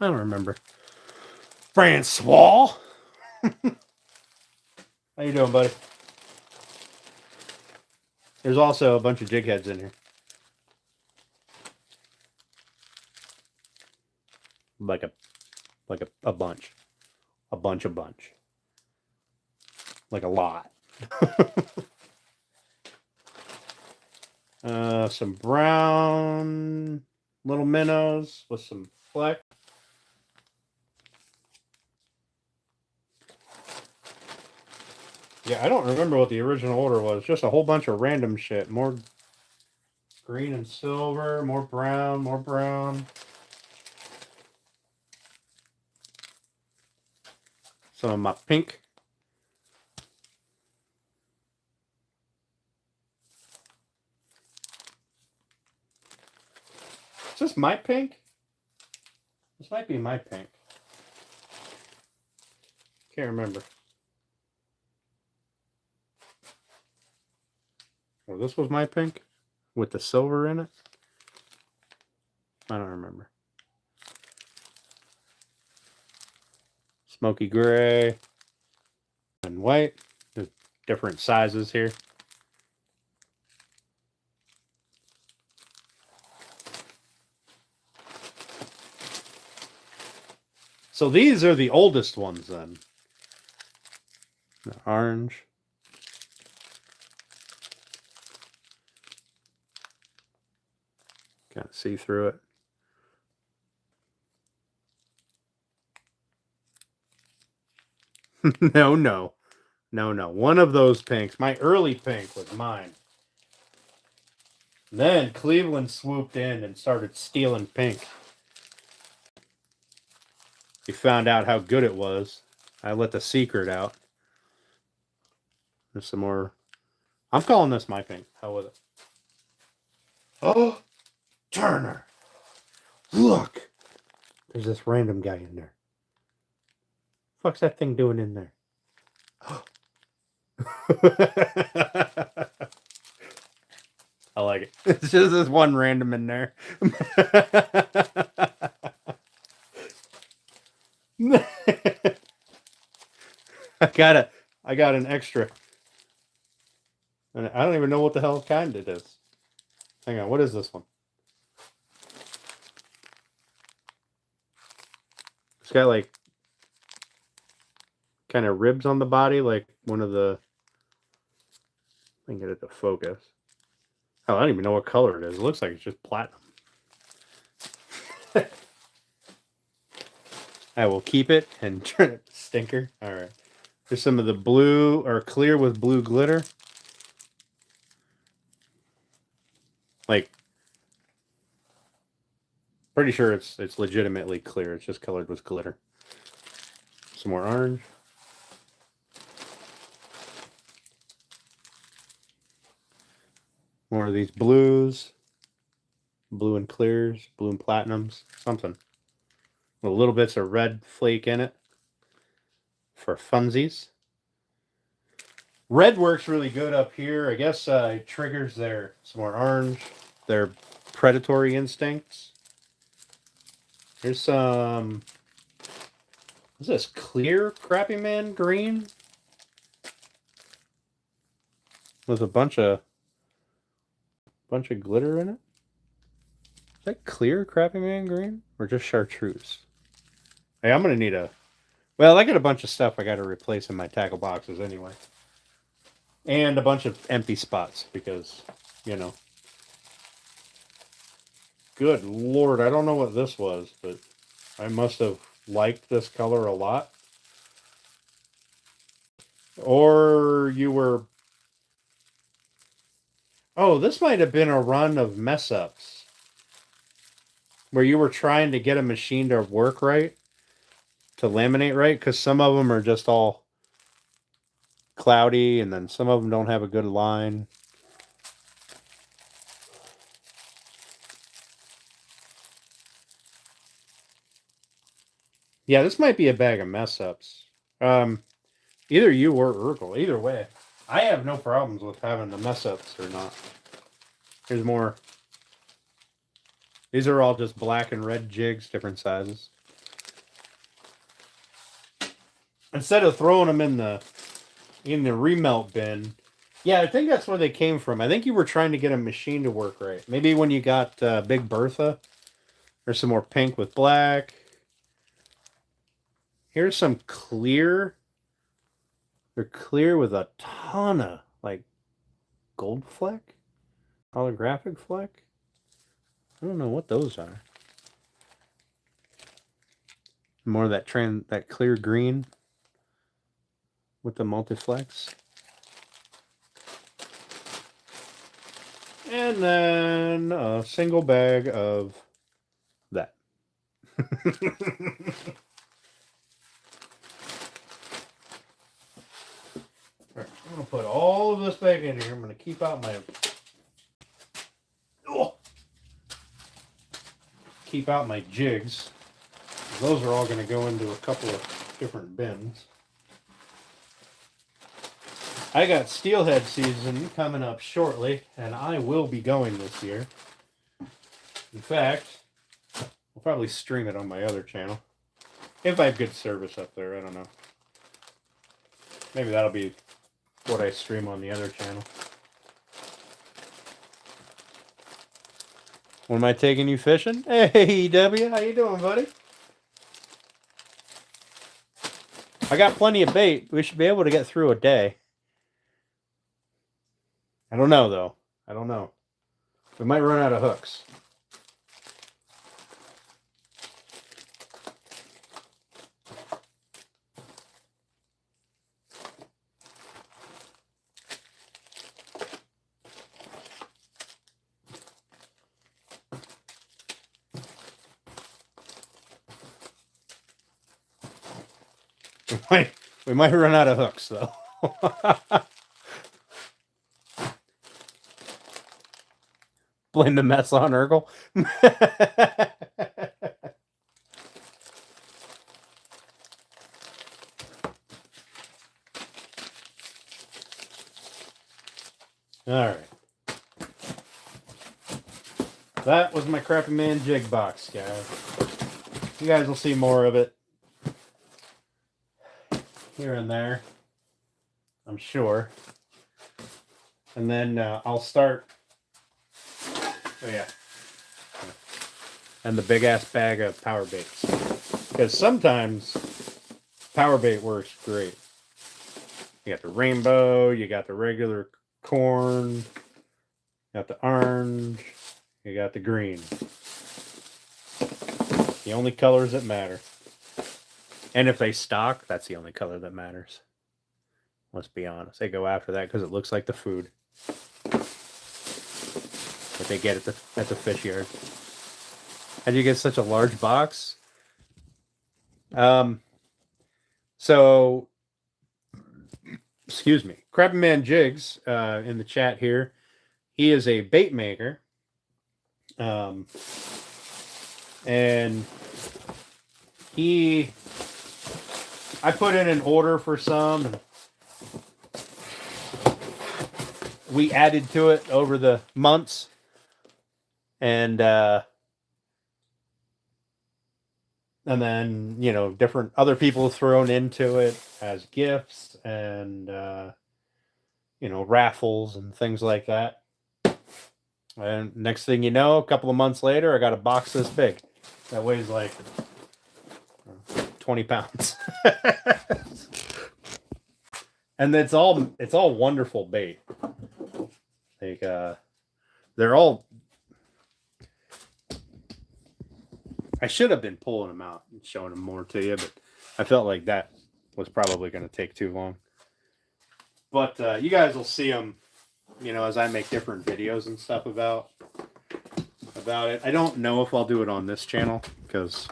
A: I don't remember. Francois! How you doing, buddy? There's also a bunch of jig heads in here. Like a bunch. A bunch. Like a lot. Some brown little minnows with some fleck. Yeah, I don't remember what the original order was. Just a whole bunch of random shit. More green and silver, more brown, more brown. Some of my pink. Is this my pink? This might be my pink. Can't remember. Well, this was my pink with the silver in it. I don't remember. Smoky gray and white. There's different sizes here. So these are the oldest ones then. The orange. Can't see through it. No. One of those pinks. My early pink was mine. Then Cleveland swooped in and started stealing pink. He found out how good it was. I let the secret out. There's some more. I'm calling this my pink. How was it? Oh, Turner. Look. There's this random guy in there. Fuck's that thing doing in there? I like it. It's just this one random in there. I got an extra. And I don't even know what the hell kind it is. Hang on, what is this one? It's got like kind of ribs on the body, like one of the. I can get it to focus. Oh, I don't even know what color it is. It looks like it's just platinum. I will keep it and turn it stinker. All right. There's some of the blue or clear with blue glitter. Like, pretty sure it's legitimately clear. It's just colored with glitter. Some more orange. More of these blues. Blue and clears. Blue and platinums. Something. With little bits of red flake in it. For funsies. Red works really good up here. I guess it triggers some more orange. Their predatory instincts. Here's some. What's this? Clear Crappy Man green? With a bunch of glitter in it? Is that clear Crappy Man green? Or just chartreuse? Hey, I'm gonna need a. Well, I got a bunch of stuff I gotta replace in my tackle boxes anyway. And a bunch of empty spots because, you know. Good Lord, I don't know what this was, but I must have liked this color a lot. Or you were... Oh, this might have been a run of mess-ups. Where you were trying to get a machine to work right. To laminate right. Because some of them are just all cloudy. And then some of them don't have a good line. Yeah, this might be a bag of mess ups. Either you or Urkel. Either way, I have no problems with having the mess ups or not. Here's more. These are all just black and red jigs, different sizes. Instead of throwing them in the remelt bin, yeah, I think that's where they came from. I think you were trying to get a machine to work right. Maybe when you got Big Bertha. There's some more pink with black. Here's some clear. They're clear with a ton of like gold fleck, holographic fleck. I don't know what those are. More of that clear green with the multiflex. And then a single bag of that. Right, I'm going to put all of this back in here. I'm going to keep out my... Keep out my jigs. Those are all going to go into a couple of different bins. I got steelhead season coming up shortly, and I will be going this year. In fact, I'll probably stream it on my other channel. If I have good service up there, I don't know. Maybe that'll be what I stream on the other channel. When am I taking you fishing? Hey, W, how you doing, buddy? I got plenty of bait. We should be able to get through a day. I don't know, though. I don't know. We might run out of hooks. We might run out of hooks, though. Blame the mess on Urkel. All right. That was my Crappy Man jig box, guys. You guys will see more of it here and there, I'm sure. And then I'll start. Oh yeah. And the big ass bag of power baits, because sometimes power bait works great. You got the rainbow, you got the regular corn, you got the orange, you got the green. The only colors that matter. And if they stock, that's the only color that matters. Let's be honest. They go after that because it looks like the food that they get at the fish yard. How'd you get such a large box? So, excuse me. Crappy Man Jigs in the chat here. He is a bait maker. And I put in an order for some, and we added to it over the months, and then, you know, different other people thrown into it as gifts and, you know, raffles and things like that. And next thing you know, a couple of months later, I got a box this big that weighs like 20 pounds. And it's all wonderful bait. Like they're all, I should have been pulling them out and showing them more to you, but I felt like that was probably going to take too long. But you guys will see them, you know, as I make different videos and stuff about it. I don't know if I'll do it on this channel, because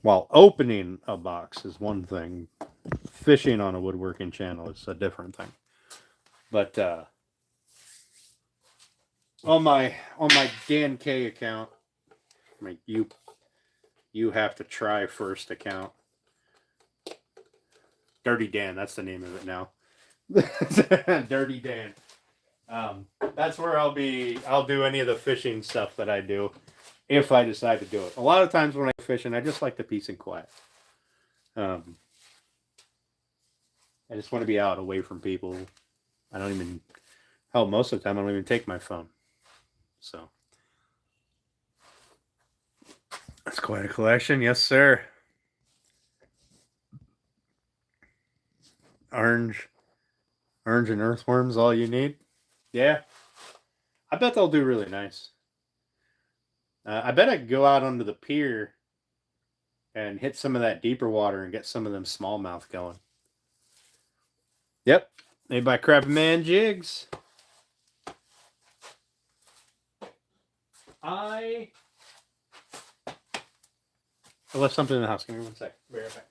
A: while opening a box is one thing, fishing on a woodworking channel is a different thing. But on my Dan K account, my You have to try first account. Dirty Dan, that's the name of it now. Dirty Dan. That's where I'll do any of the fishing stuff that I do, if I decide to do it. A lot of times when I fish, and I just like the peace and quiet. I just want to be out away from people. Most of the time I don't even take my phone. So that's quite a collection. Yes, sir. Orange and earthworms, all you need. Yeah. I bet they'll do really nice. I bet I could go out onto the pier and hit some of that deeper water and get some of them smallmouth going. Yep. Made by Crappy Man Jigs. I left something in the house. Give me 1 sec. Be right back.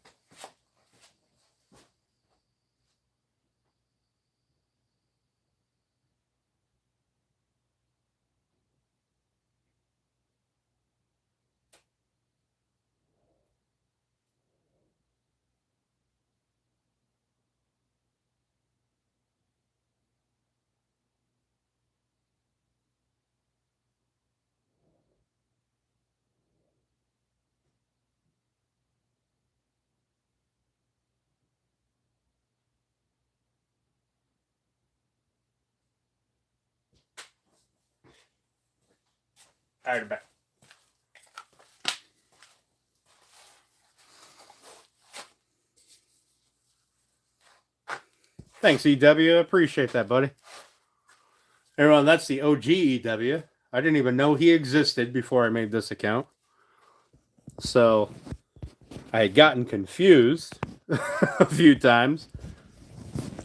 A: All right, back. Thanks, EW. Appreciate that, buddy. Everyone, that's the OG EW. I didn't even know he existed before I made this account. So I had gotten confused a few times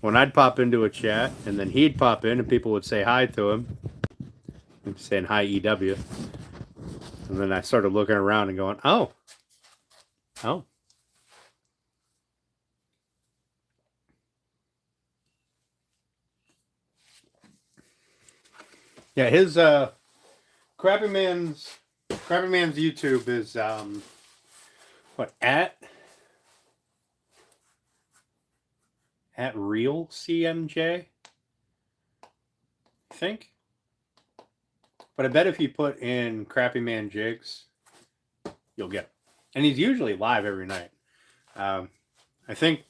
A: when I'd pop into a chat and then he'd pop in and people would say hi to him. I'm saying hi, EW. And then I started looking around and going, oh. Yeah, his Crappy Man's YouTube is at real CMJ, I think. But I bet if you put in Crappy Man Jigs, you'll get it. And he's usually live every night. I think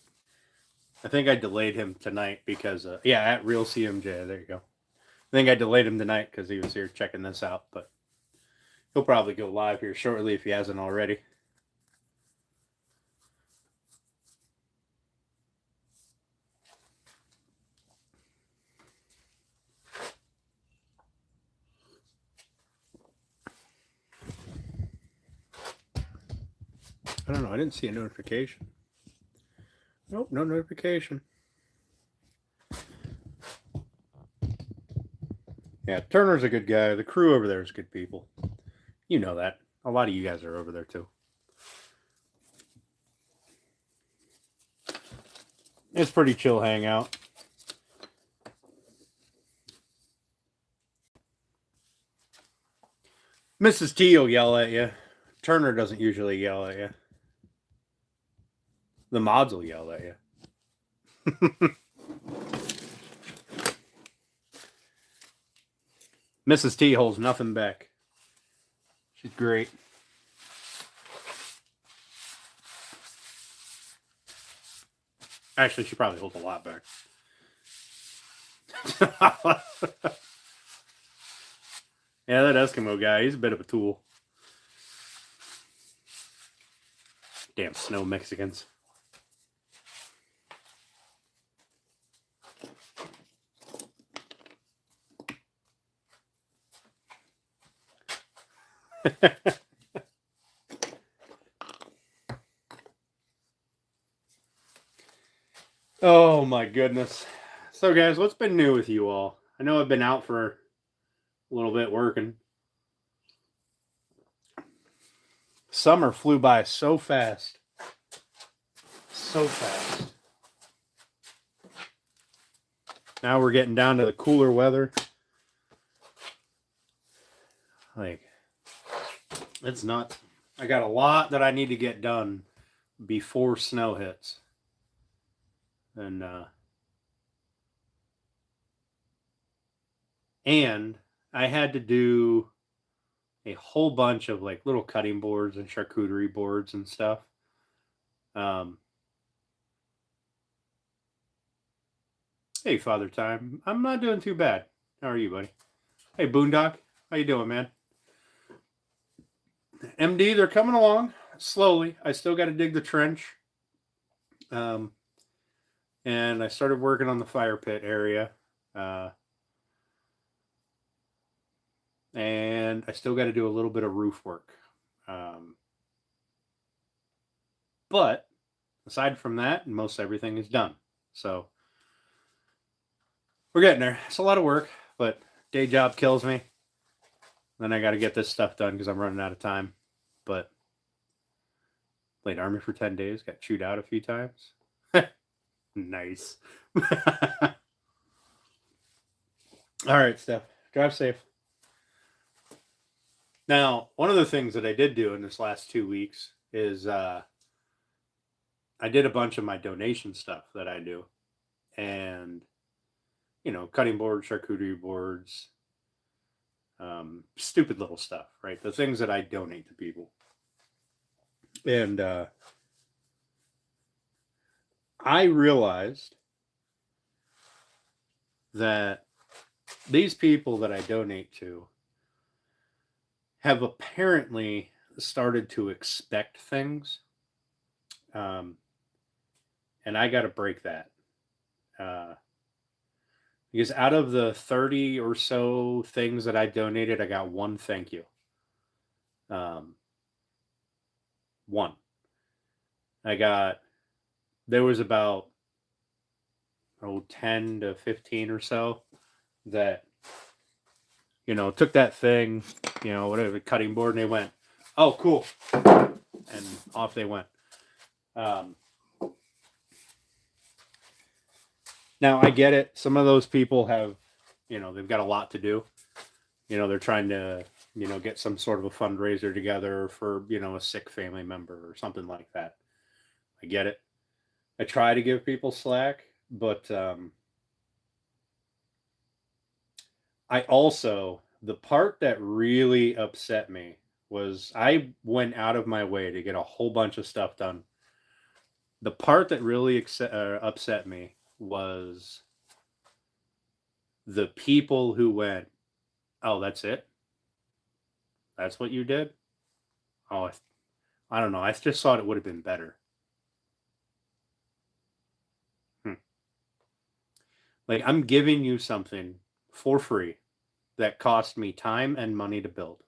A: I delayed him tonight because at real CMJ. There you go. I think I delayed him tonight because he was here checking this out, but he'll probably go live here shortly if he hasn't already. I don't know. I didn't see a notification. Nope, no notification. Yeah, Turner's a good guy. The crew over there is good people. You know that. A lot of you guys are over there too. It's pretty chill hangout. Mrs. T will yell at you. Turner doesn't usually yell at you. The mods will yell at you. Mrs. T holds nothing back. She's great. Actually, she probably holds a lot back. Yeah, that Eskimo guy, he's a bit of a tool. Damn snow Mexicans. Oh my goodness. So guys, what's been new with you all? I know I've been out for a little bit working. Summer flew by so fast. So fast. Now we're getting down to the cooler weather. Like, it's nuts. I got a lot that I need to get done before snow hits. And I had to do a whole bunch of like little cutting boards and charcuterie boards and stuff. Um, hey, Father Time. I'm not doing too bad. How are you, buddy? Hey, Boondock. How you doing, man? MD, they're coming along slowly. I still got to dig the trench. Um, and I started working on the fire pit area. Uh, and I still got to do a little bit of roof work. But aside from that, most everything is done. So we're getting there. It's a lot of work, but day job kills me. Then I got to get this stuff done because I'm running out of time. But played Army for 10 days, got chewed out a few times. Nice. All right, Steph. Drive safe. Now, one of the things that I did do in this last 2 weeks is I did a bunch of my donation stuff that I do. And, cutting boards, charcuterie boards, stupid little stuff, right? The things that I donate to people. And I realized that these people that I donate to have apparently started to expect things. And I got to break that. Because out of the 30 or so things that I donated, I got one thank you. One. There was about 10 to 15 or so that, took that thing, whatever, cutting board, and they went, oh, cool. And off they went. Now, I get it. Some of those people have, they've got a lot to do. They're trying to, get some sort of a fundraiser together for, a sick family member or something like that. I get it. I try to give people slack, but the part that really upset me was I went out of my way to get a whole bunch of stuff done. The part that really upset me was the people who went, oh, that's it? That's what you did? Oh, I don't know. I just thought it would have been better. Like, I'm giving you something for free that cost me time and money to build.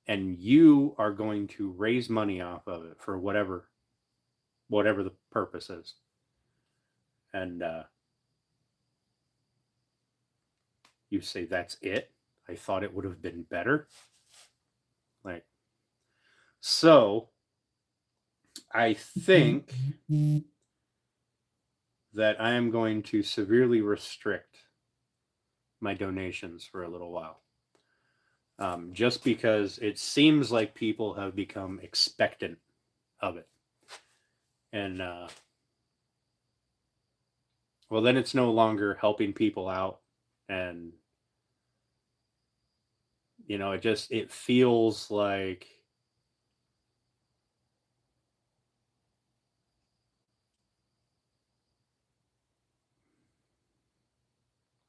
A: And you are going to raise money off of it for whatever the purpose is. And you say, that's it? I thought it would have been better. Like, so I think that I am going to severely restrict my donations for a little while. Just because it seems like people have become expectant of it. And, well, then it's no longer helping people out. And, it feels like,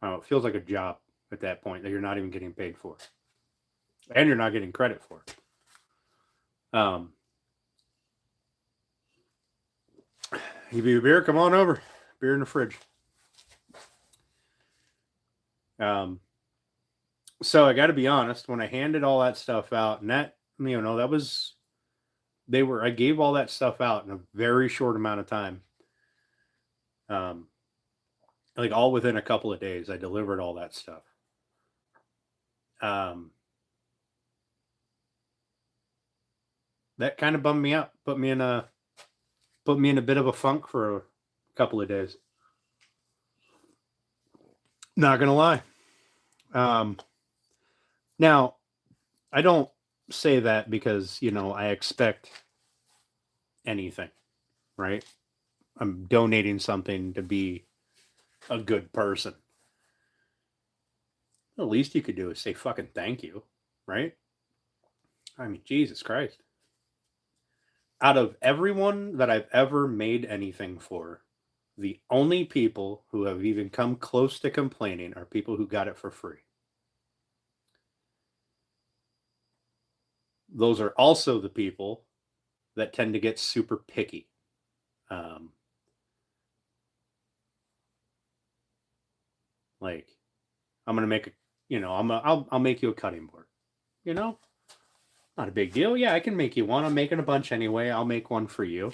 A: it feels like a job at that point that you're not even getting paid for. And you're not getting credit for. Give you a beer? Come on over. Beer in the fridge. So I got to be honest, when I handed all that stuff out, and that, that was, I gave all that stuff out in a very short amount of time. Like all within a couple of days, I delivered all that stuff. That kind of bummed me out, put me in a bit of a funk for a couple of days. Not gonna lie. Now, I don't say that because, you know, I expect anything, right? I'm donating something to be a good person. The least you could do is say fucking thank you, right? I mean, Jesus Christ. Out of everyone that I've ever made anything for, the only people who have even come close to complaining are people who got it for free. Those are also the people that tend to get super picky. Like, I'm gonna make a, you know, I'll make you a cutting board. You know, not a big deal. Yeah, I can make you one. I'm making a bunch anyway. I'll make one for you.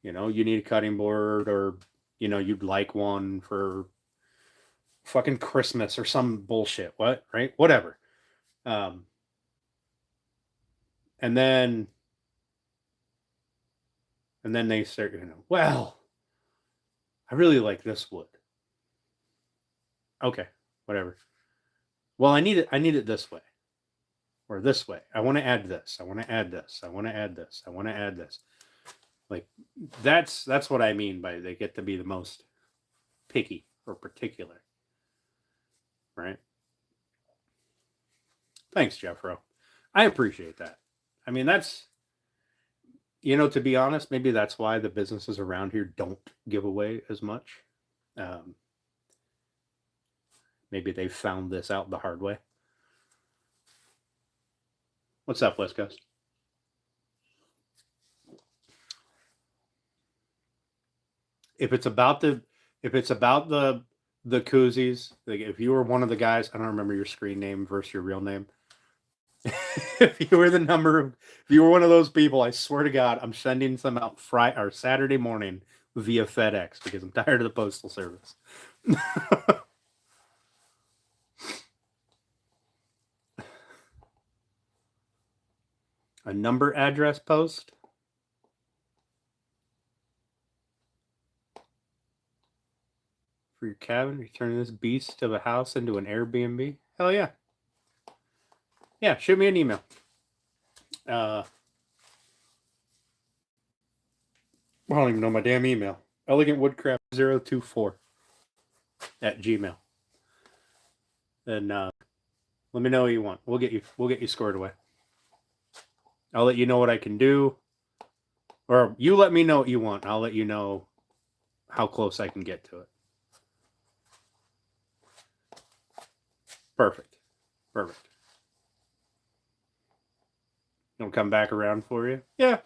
A: You know, you need a cutting board, or you know, you'd like one for fucking Christmas or some bullshit. What, right? Whatever. Um, and then they start, you know, well, I really like this wood. Okay, whatever. Well, I need it this way, or this way. I want to add this. I want to add this. I want to add this. I want to add this. Like, that's what I mean by they get to be the most picky or particular, right? Thanks, Jeffro. I appreciate that. I mean, that's, you know, to be honest, maybe that's why the businesses around here don't give away as much. Um, maybe they found this out the hard way. What's up, West Coast? If it's about the koozies, like if you were one of the guys, I don't remember your screen name versus your real name. If you were if you were one of those people, I swear to God, I'm sending some out Friday or Saturday morning via FedEx because I'm tired of the postal service. A number address post for your cabin. You're turning this beast of a house into an Airbnb. Hell yeah. Yeah, shoot me an email. I don't even know my damn email. ElegantWoodcraft024 at Gmail. And let me know what you want. We'll get you squared away. I'll let you know what I can do. Or you let me know what you want. I'll let you know how close I can get to it. Perfect. Perfect. Don't come back around for you? Yeah.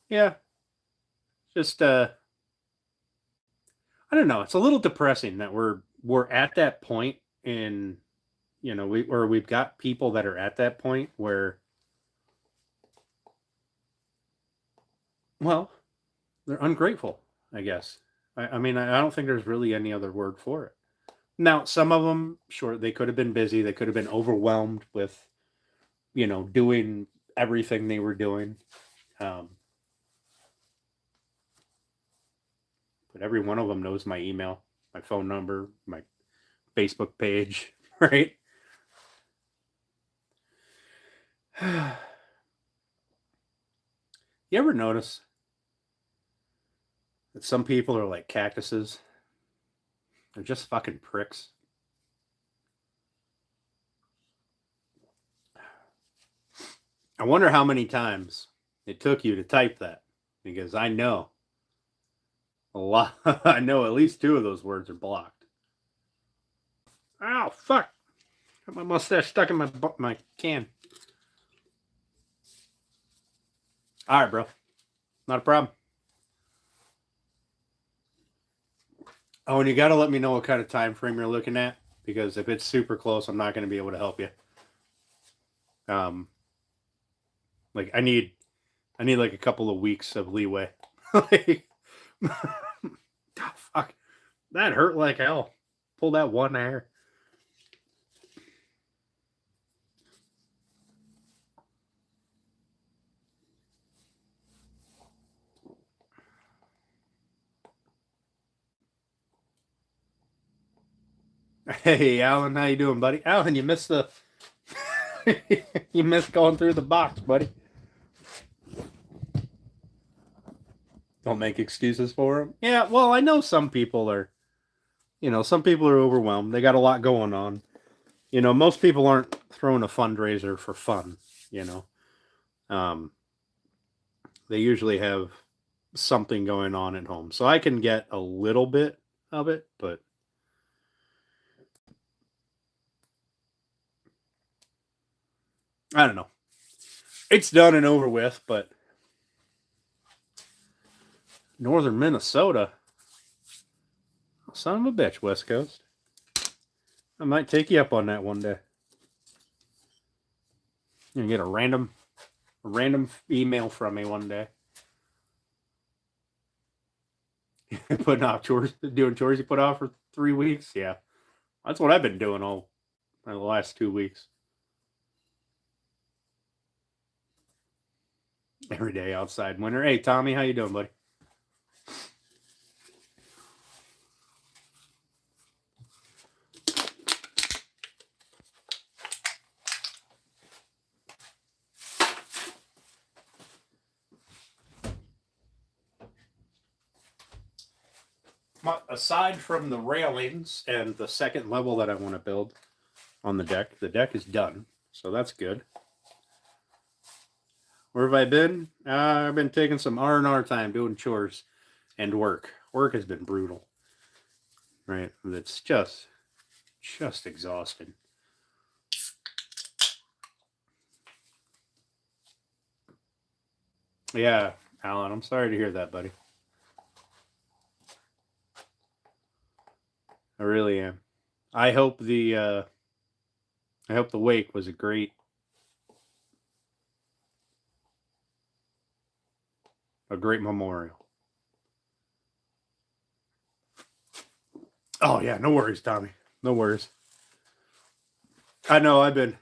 A: Yeah. Just I don't know. It's a little depressing that we're at that point in, you know, we've got people that are at that point where, well, they're ungrateful, I guess. I mean, I don't think there's really any other word for it. Now, some of them, sure, they could have been busy. They could have been overwhelmed with, you know, doing everything they were doing. But every one of them knows my email, my phone number, my Facebook page, right? You ever notice that some people are like cactuses? They're just fucking pricks. I wonder how many times it took you to type that, because I know a lot. I know at least 2 of those words are blocked. Oh fuck! Got my mustache stuck in my can. All right, bro. Not a problem. Oh, and you got to let me know what kind of time frame you're looking at, because if it's super close, I'm not going to be able to help you. Like I need like a couple of weeks of leeway. Like, oh, fuck, that hurt like hell. Pull that one hair. Hey, Alan, how you doing, buddy? Alan, you missed the You missed going through the box, buddy. Don't make excuses for them. Yeah, well, I know some people are, some people are overwhelmed. They got a lot going on. Most people aren't throwing a fundraiser for fun, you know. Um, they usually have something going on at home. So I can get a little bit of it, but I don't know. It's done and over with, but northern Minnesota, son of a bitch, West Coast. I might take you up on that one day. You can get a random email from me one day. Putting off chores, doing chores you put off for 3 weeks. Yeah, that's what I've been doing all the last 2 weeks. Every day outside winter. Hey, Tommy, how you doing, buddy? Aside from the railings and the second level that I want to build on the deck is done, so that's good. Where have I been? I've been taking some R&R time doing chores and work. Work has been brutal, right? It's just exhausting. Yeah, Alan, I'm sorry to hear that, buddy. I really am. I hope the wake was a great memorial. Oh yeah, no worries, Tommy. No worries. I know I've been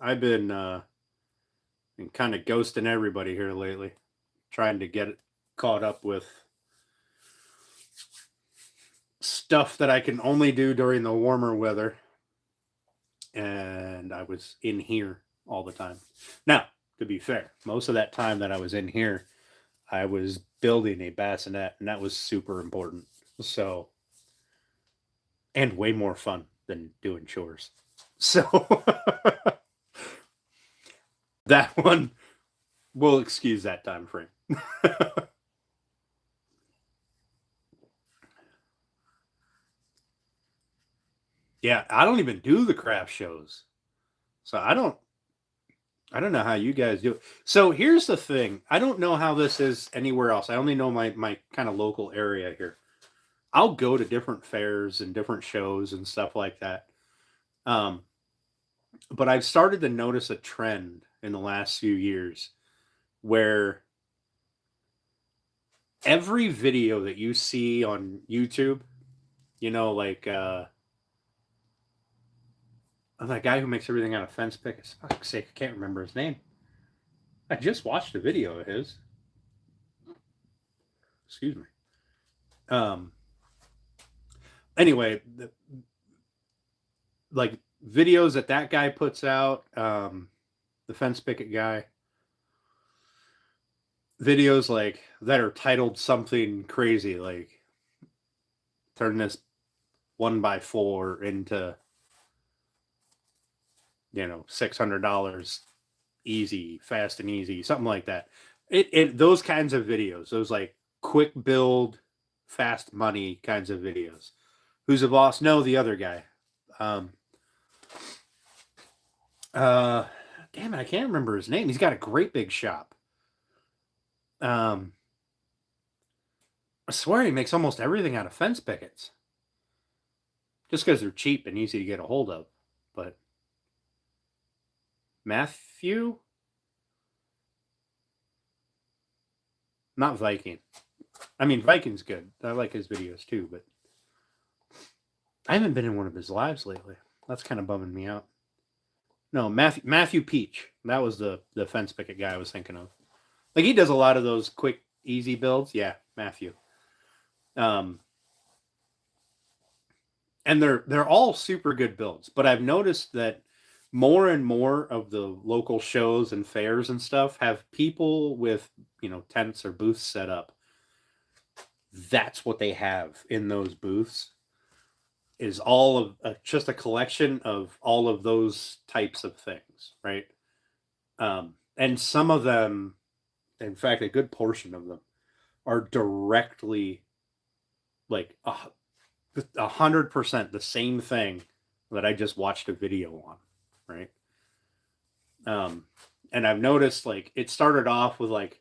A: kind of ghosting everybody here lately, trying to get caught up with stuff that I can only do during the warmer weather. And I was in here all the time. Now, to be fair, most of that time that I was in here, I was building a bassinet, and that was super important. So, and way more fun than doing chores. So, that one, we'll excuse that time frame. Yeah, I don't even do the craft shows. So I don't know how you guys do it. So here's the thing. I don't know how this is anywhere else. I only know my kind of local area here. I'll go to different fairs and different shows and stuff like that. But I've started to notice a trend in the last few years where every video that you see on YouTube, like that guy who makes everything out of fence pickets. For fuck's sake, I can't remember his name. I just watched a video of his. Excuse me. Anyway, like videos that guy puts out, the fence picket guy, videos like that are titled something crazy, like turn this 1x4 into $600 easy, fast and easy, something like that. It those kinds of videos, those like quick build, fast money kinds of videos. Who's the boss? No, the other guy. Damn it, I can't remember his name. He's got a great big shop. I swear he makes almost everything out of fence pickets. Just because they're cheap and easy to get a hold of. But Matthew? Not Viking. I mean, Viking's good. I like his videos too, but I haven't been in one of his lives lately. That's kind of bumming me out. No, Matthew Peach. That was the fence picket guy I was thinking of. Like, he does a lot of those quick, easy builds. Yeah, Matthew. And they're all super good builds. But I've noticed that more and more of the local shows and fairs and stuff have people with, tents or booths set up. That's what they have in those booths, is all of just a collection of all of those types of things, right? And some of them, in fact, a good portion of them are directly like 100% the same thing that I just watched a video on, right? And I've noticed like it started off with like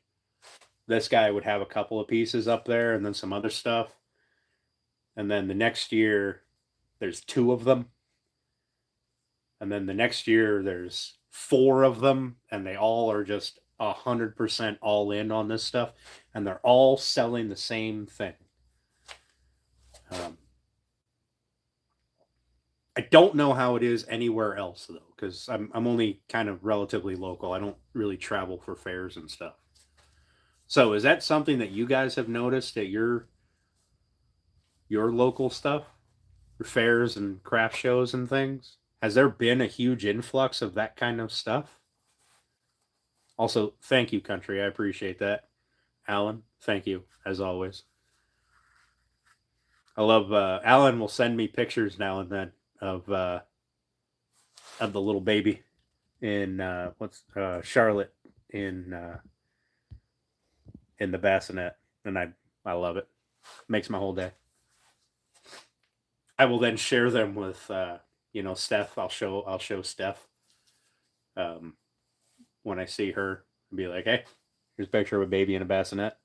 A: this guy would have a couple of pieces up there and then some other stuff. And then the next year there's 2 of them. And then the next year there's 4 of them, and they all are just 100% all in on this stuff, and they're all selling the same thing. I don't know how it is anywhere else though, because I'm only kind of relatively local. I don't really travel for fairs and stuff. So is that something that you guys have noticed at your local stuff, your fairs and craft shows and things? Has there been a huge influx of that kind of stuff? Also, thank you, country. I appreciate that. Alan, thank you, as always. I love Alan will send me pictures now and then of the little baby in Charlotte in the bassinet, and I love it. Makes my whole day. I will then share them with Steph. I'll show Steph when I see her and be like, hey, here's a picture of a baby in a bassinet.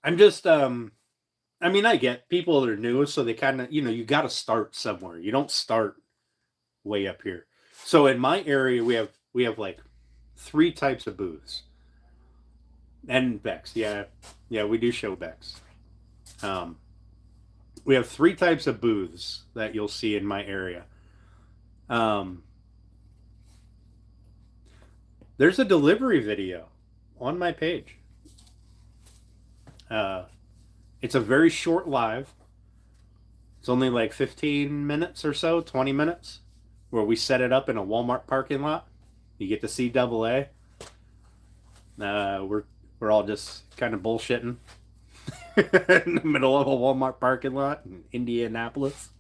A: I'm just I mean, I get people that are new, so they kind of, you got to start somewhere. You don't start way up here. So in my area, we have like 3 types of booths. And Bex, yeah, we do show Bex. We have 3 types of booths that you'll see in my area. There's a delivery video on my page. It's a very short live. It's only like 15 minutes or so, 20 minutes, where we set it up in a Walmart parking lot. You get to see AA. We're all just kind of bullshitting in the middle of a Walmart parking lot in Indianapolis.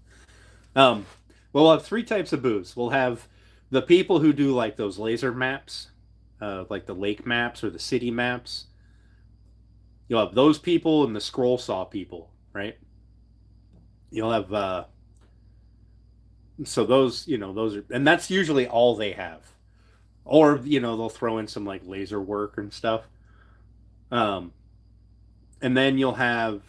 A: We'll have 3 types of booths. We'll have the people who do like those laser maps, like the lake maps or the city maps. You'll have those people and the scroll saw people, right? You'll have so those, those are, and that's usually all they have. Or, they'll throw in some like laser work and stuff. And then you'll have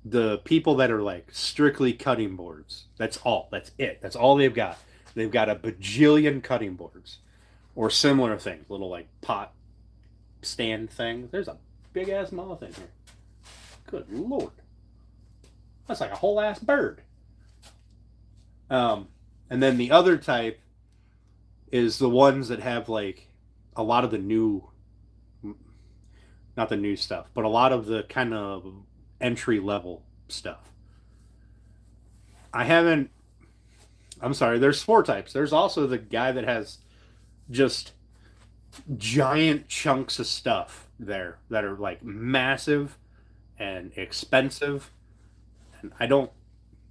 A: the people that are like strictly cutting boards. That's all. That's it. That's all they've got. They've got a bajillion cutting boards or similar things, little like pot stand things. There's a big ass moth in here. Good Lord. That's like a whole ass bird. And then the other type is the ones that have like a lot of the new, not the new stuff, but a lot of the kind of entry level stuff. I'm sorry, there's 4 types. There's also the guy that has just giant chunks of stuff there that are like massive and expensive. And I don't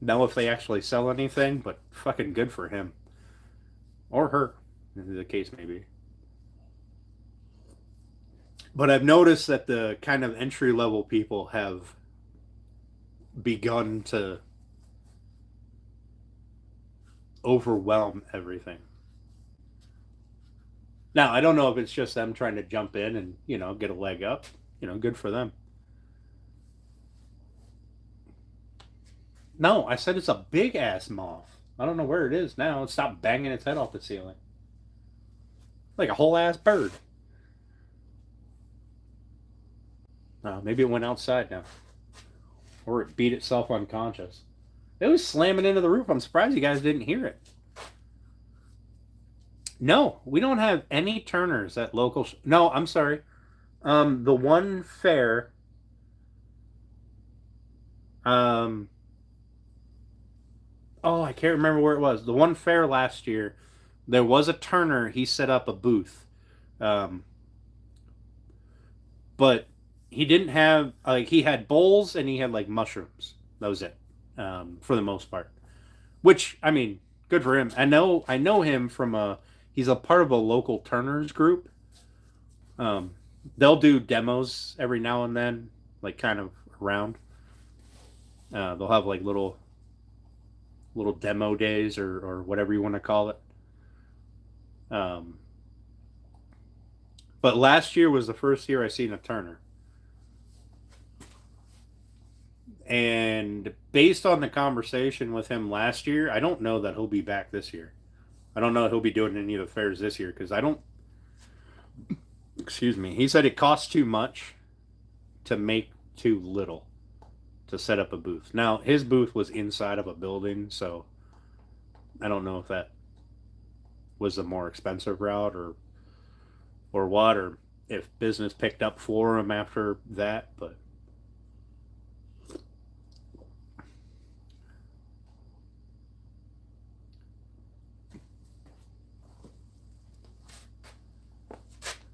A: know if they actually sell anything, but fucking good for him. Or her, the case may be. But I've noticed that the kind of entry level people have begun to overwhelm everything. Now, I don't know if it's just them trying to jump in and, get a leg up. Good for them. No, I said it's a big ass moth. I don't know where it is now. It stopped banging its head off the ceiling. Like a whole ass bird. Maybe it went outside now. Or it beat itself unconscious. It was slamming into the roof. I'm surprised you guys didn't hear it. No, we don't have any Turners at local. No, I'm sorry. The one fair. Um, oh, I can't remember where it was. The one fair last year, there was a Turner. He set up a booth, um, but he didn't have like he had bowls and he had like mushrooms. That was it, for the most part. Which I mean, good for him. I know him from a. He's a part of a local Turners group. Um, they'll do demos every now and then, like kind of around. They'll have like little demo days or whatever you want to call it. Um, but last year was the first year I seen a Turner, and based on the conversation with him last year, I don't know that he'll be back this year. I don't know if he'll be doing any of the fairs this year because I don't. Excuse me. He said it costs too much to make too little to set up a booth. Now his booth was inside of a building, so I don't know if that was the more expensive route or what, or if business picked up for him after that. But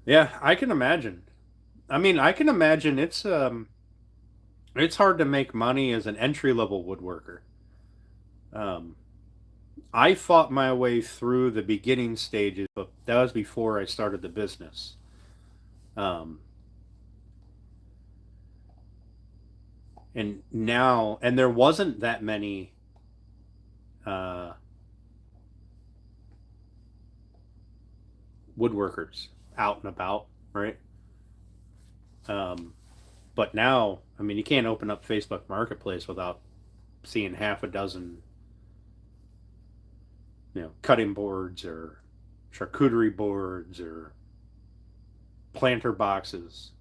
A: yeah, I can imagine. I mean, I can imagine it's hard to make money as an entry level woodworker. Um, I fought my way through the beginning stages, but that was before I started the business. Um, and there wasn't that many uh, woodworkers out and about, right? Um, but now, I mean, you can't open up Facebook Marketplace without seeing half a dozen, cutting boards or charcuterie boards or planter boxes,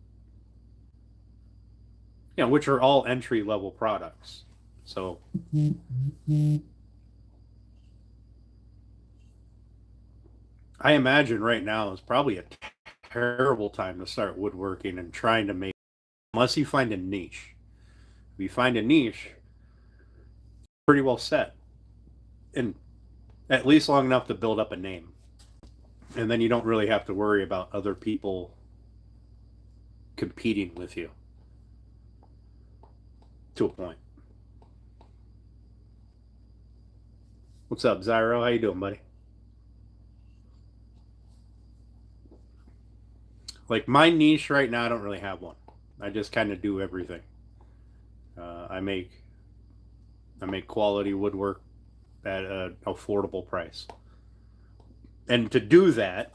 A: which are all entry level products. So I imagine right now is probably a terrible time to start woodworking and trying to make, unless you find a niche. If you find a niche, pretty well set, and at least long enough to build up a name. And then you don't really have to worry about other people competing with you to a point. What's up, Zyro? How you doing, buddy? Like my niche right now, I don't really have one. I just kind of do everything. I make quality woodwork at an affordable price, and to do that,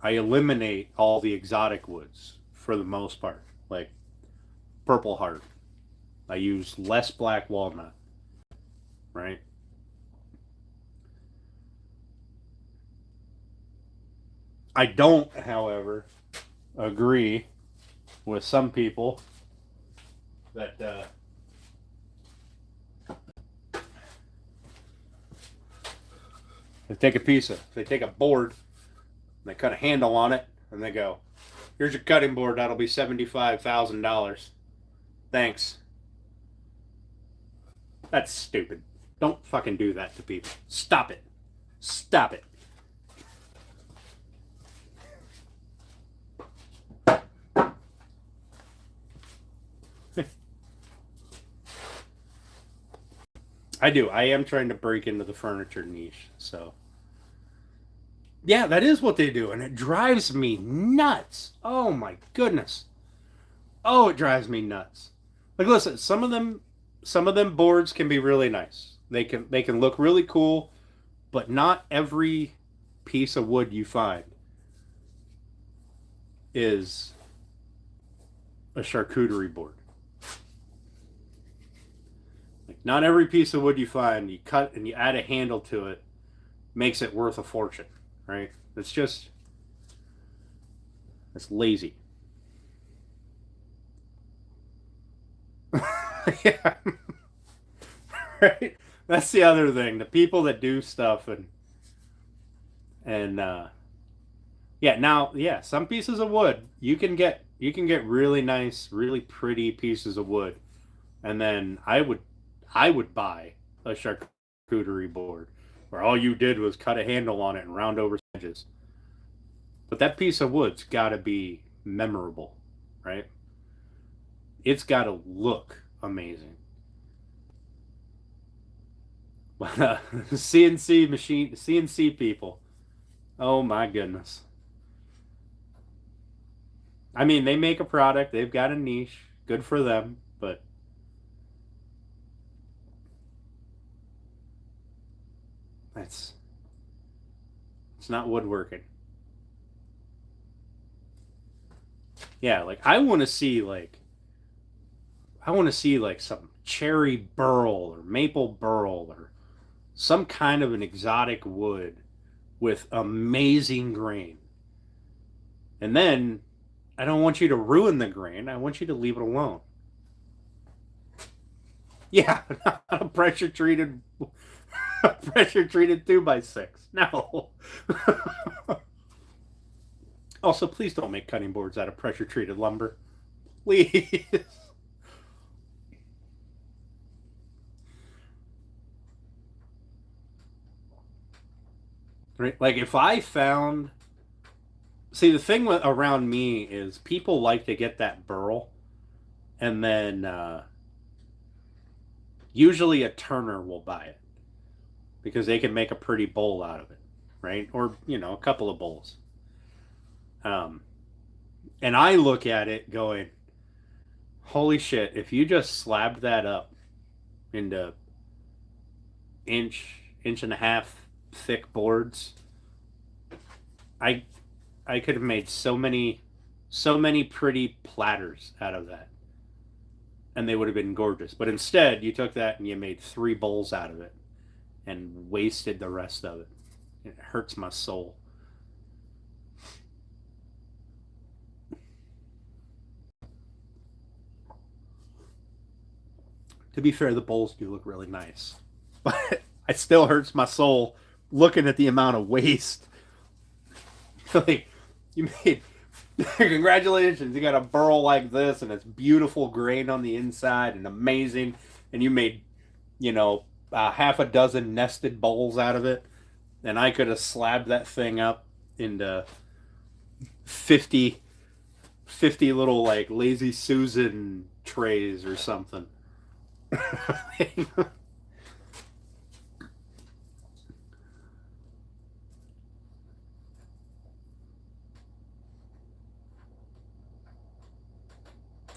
A: I eliminate all the exotic woods for the most part, like purple heart. I use less black walnut, right? I don't, however, agree with some people that they take a board, and they cut a handle on it, and they go, "Here's your cutting board. That'll be $75,000. Thanks." That's stupid. Don't fucking do that to people. Stop it. Stop it. I do. I am trying to break into the furniture niche. So, yeah, that is what they do. And it drives me nuts. Oh my goodness. Oh, it drives me nuts. Like, listen, some of them boards can be really nice. They can look really cool, but not every piece of wood you find is a charcuterie board. Like, not every piece of wood you find, you cut and you add a handle to it, makes it worth a fortune, right? It's lazy. Yeah, right. That's the other thing. The people that do stuff and Yeah, now, yeah, some pieces of wood you can get really nice, really pretty pieces of wood, and then I would buy a charcuterie board where all you did was cut a handle on it and round over edges. But that piece of wood's got to be memorable, right? It's got to look amazing. CNC machine, CNC people. Oh my goodness. I mean, they make a product, they've got a niche, good for them, but that's it's not woodworking. Yeah, like I want to see like some cherry burl or maple burl or some kind of an exotic wood with amazing grain. And then I don't want you to ruin the grain. I want you to leave it alone. Yeah, not a pressure treated 2x6. No. Also, please don't make cutting boards out of pressure treated lumber. Please. Right? Like if I found see the thing with, around me is people like to get that burl and then usually a turner will buy it because they can make a pretty bowl out of it, right? Or a couple of bowls. Um, and I look at it going, "Holy shit! If you just slabbed that up into inch and a half thick boards, I I could have made so many pretty platters out of that, and they would have been gorgeous. But instead, you took that and you made three bowls out of it and wasted the rest of it. It hurts my soul." To be fair, the bowls do look really nice, but it still hurts my soul looking at the amount of waste. Like you made, congratulations, you got a burl like this, and it's beautiful grain on the inside and amazing, and you made half a dozen nested bowls out of it, and I could have slabbed that thing up into 50, 50 little like lazy Susan trays or something. I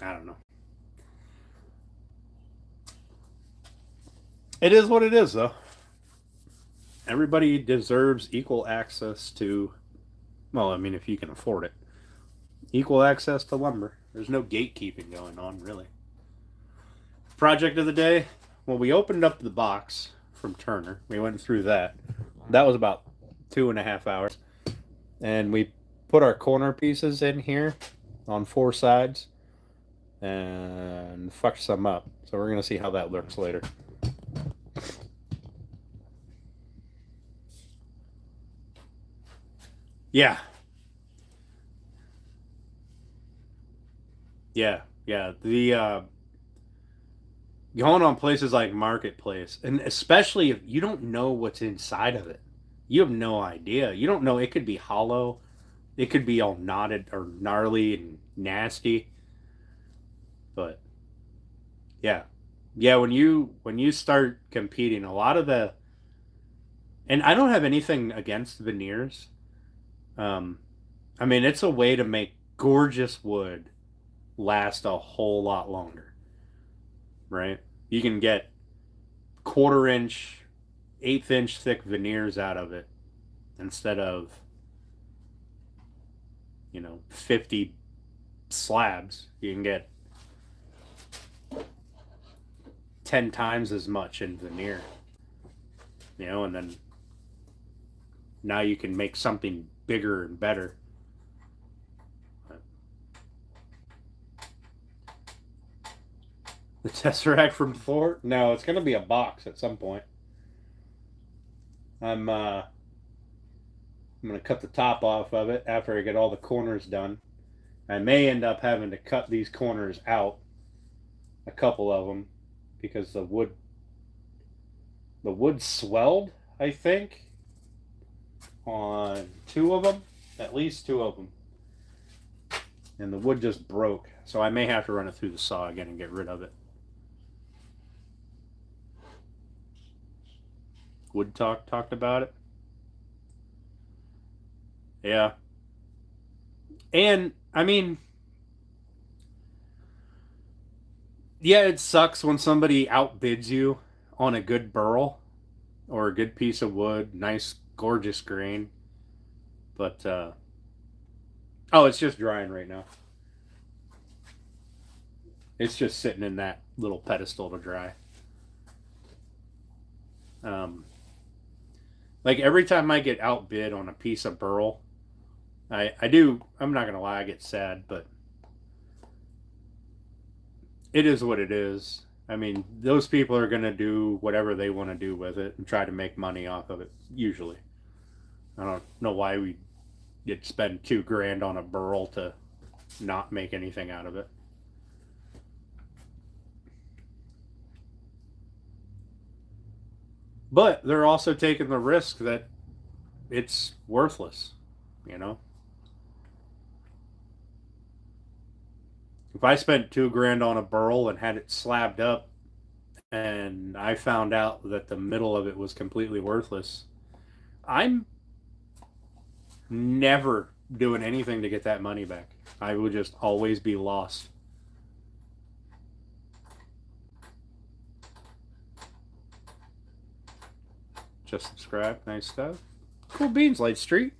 A: don't know. It is what it is, though. Everybody deserves equal access to, well, I mean, if you can afford it, equal access to lumber. There's no gatekeeping going on, really. Project of the day. Well, we opened up the box from Turner. We went through that. That was about 2.5 hours. And we put our corner pieces in here on four sides and fucked some up. So we're going to see how that looks later. Yeah. Yeah. Yeah. The going on places like Marketplace, and especially if you don't know what's inside of it, you have no idea. You don't know, it could be hollow, it could be all knotted or gnarly and nasty. But yeah, yeah, when you start competing, a lot of the, and I don't have anything against veneers. Um, I mean, it's a way to make gorgeous wood last a whole lot longer, right? You can get quarter-inch, eighth inch thick veneers out of it instead of 50 slabs. You can get 10 times as much in veneer, and then now you can make something bigger and better. The Tesseract from Thor? No, it's going to be a box at some point. I'm I'm going to cut the top off of it after I get all the corners done. I may end up having to cut these corners out, a couple of them, because the wood swelled, I think, on two of them, at least two of them. And the wood just broke, so I may have to run it through the saw again and get rid of it. Wood talked about it. Yeah. And I mean, yeah, it sucks when somebody outbids you on a good burl or a good piece of wood, nice, gorgeous grain. But oh, it's just drying right now. It's just sitting in that little pedestal to dry. Um, like every time I get outbid on a piece of burl, I do. I'm not gonna lie, I get sad, but it is what it is. I mean, those people are gonna do whatever they want to do with it and try to make money off of it. Usually, I don't know why we you'd spend $2,000 on a burl to not make anything out of it. But they're also taking the risk that it's worthless, you know? If I spent $2,000 on a burl and had it slabbed up and I found out that the middle of it was completely worthless, I'm never doing anything to get that money back. I would just always be lost. Just subscribe. Nice stuff. Cool beans, Light Street.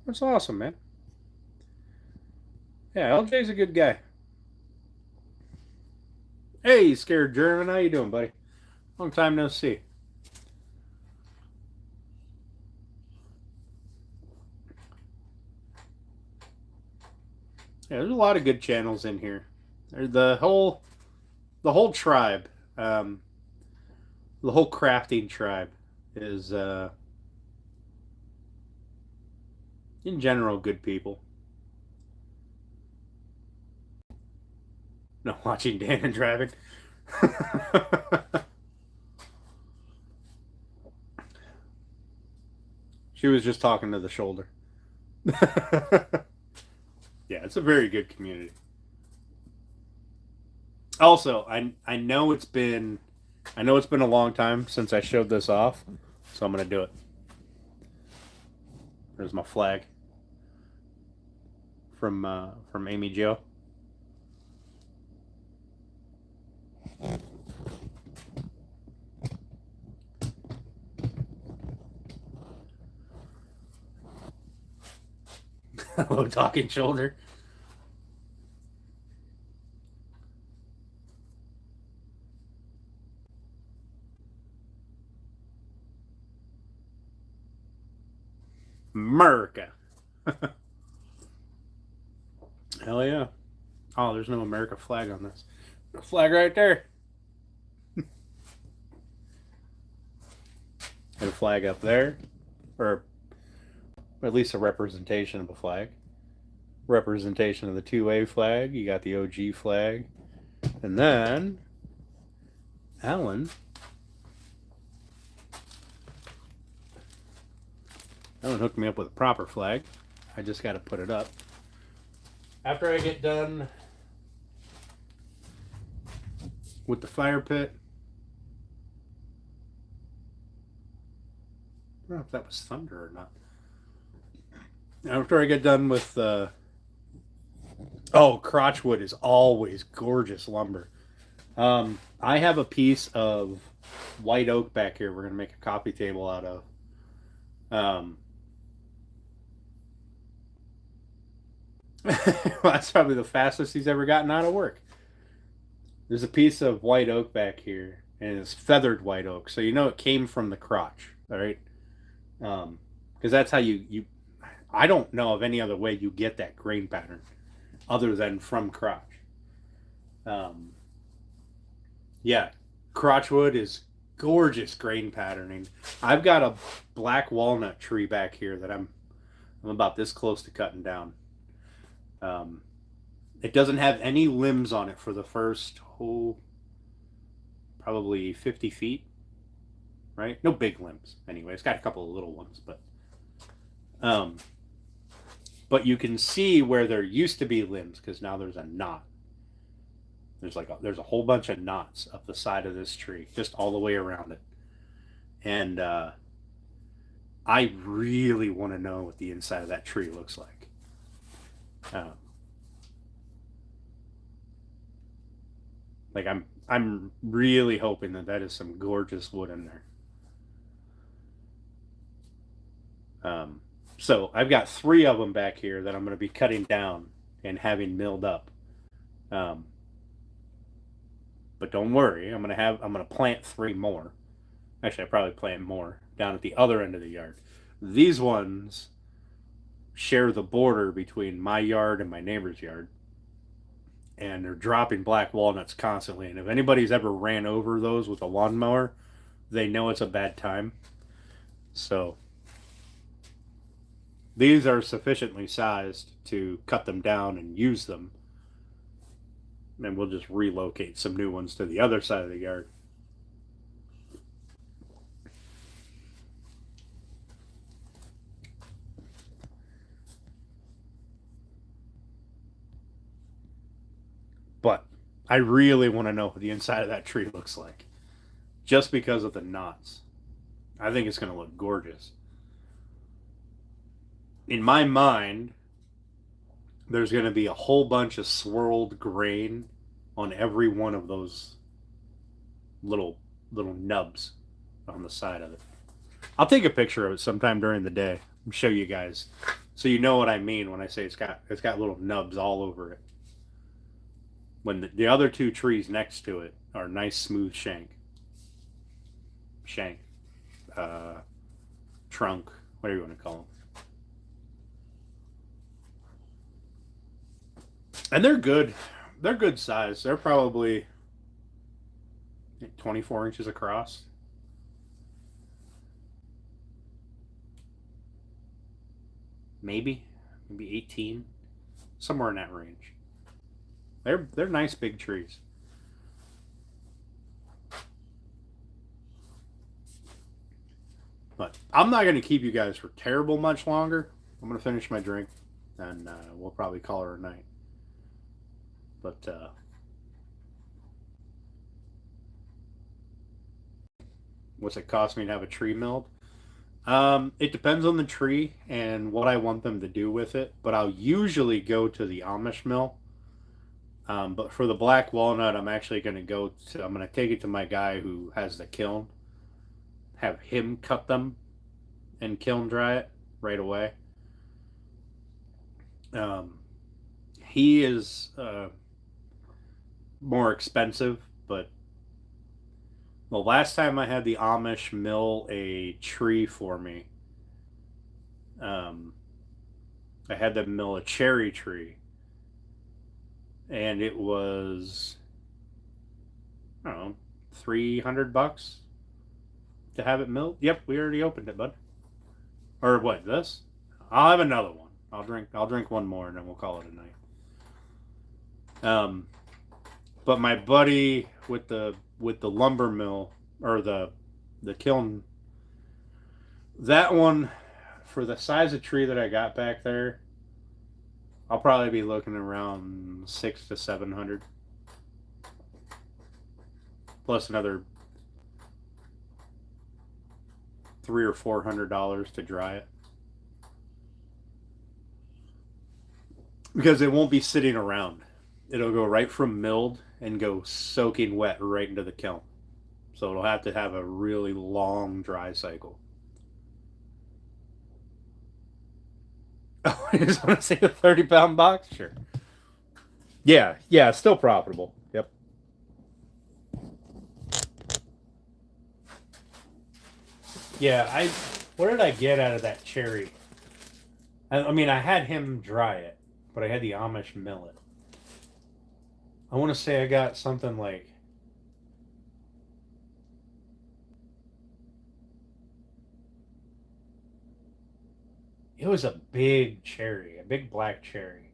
A: That's awesome, man. Yeah, LJ's a good guy. Hey, Scared German. How you doing, buddy? Long time no see. Yeah, there's a lot of good channels in here. There's the whole tribe, the whole crafting tribe is in general good people. No, watching Dan and driving. She was just talking to the shoulder. Yeah, it's a very good community. Also, I know it's been a long time since I showed this off, so I'm gonna do it. There's my flag from Amy Jo. Hello, talking shoulder. America. Hell yeah. Oh, there's no America flag on this. Flag right there. And a flag up there. Or at least a representation of a flag. Representation of the 2A flag. You got the OG flag. And then Alan hooked me up with a proper flag. I just got to put it up. After I get done with the fire pit, I don't know if that was thunder or not. After I get done with crotchwood is always gorgeous lumber. I have a piece of white oak back here we're going to make a coffee table out of. That's probably the fastest he's ever gotten out of work. There's a piece of white oak back here, and it's feathered white oak, so you know it came from the crotch, all right? Because that's how you. I don't know of any other way you get that grain pattern, other than from crotch. Yeah, crotchwood is gorgeous grain patterning. I've got a black walnut tree back here that I'm I'm about this close to cutting down. It doesn't have any limbs on it for the first probably 50 feet, right? No big limbs anyway. It's got a couple of little ones, um, but you can see where there used to be limbs because now there's a knot. There's a whole bunch of knots up the side of this tree, just all the way around it. And I really want to know what the inside of that tree looks like. Like I'm really hoping that is some gorgeous wood in there. So I've got 3 of them back here that I'm going to be cutting down and having milled up. But don't worry, I'm going to plant 3 more. Actually, I probably plant more down at the other end of the yard. These ones share the border between my yard and my neighbor's yard, and they're dropping black walnuts constantly. And if anybody's ever ran over those with a lawnmower, they know it's a bad time. So these are sufficiently sized to cut them down and use them. And we'll just relocate some new ones to the other side of the yard. But I really want to know what the inside of that tree looks like. Just because of the knots. I think it's going to look gorgeous. In my mind, there's going to be a whole bunch of swirled grain on every one of those little nubs on the side of it. I'll take a picture of it sometime during the day and show you guys, so you know what I mean when I say it's got little nubs all over it. When the other 2 trees next to it are nice smooth trunk, whatever you want to call them. And they're good. They're good size. They're probably 24 inches across. Maybe 18, somewhere in that range. They're nice big trees. But I'm not going to keep you guys for terrible much longer. I'm going to finish my drink, and we'll probably call her a night. But what's it cost me to have a tree milled? It depends on the tree and what I want them to do with it. But I'll usually go to the Amish mill. But for the black walnut, I'm actually going to I'm going to take it to my guy who has the kiln. Have him cut them and kiln dry it right away. He is more expensive, but the last time I had the Amish mill a tree for me, I had them mill a cherry tree, and it was, I don't know, $300 to have it milled. Yep, we already opened it, bud. Or what? This? I'll have another one. I'll drink one more, and then we'll call it a night. But my buddy with the lumber mill, or the kiln, that one, for the size of tree that I got back there, I'll probably be looking around $600 to $700, plus another $300 or $400 to dry it, because it won't be sitting around. It'll go right from milled and go soaking wet right into the kiln. So it'll have to have a really long dry cycle. Oh, I just want to say the 30-pound box? Sure. Yeah, still profitable. Yep. Yeah, what did I get out of that cherry? I mean, I had him dry it, but I had the Amish mill it. I want to say I got something like, It was a big cherry, a big black cherry.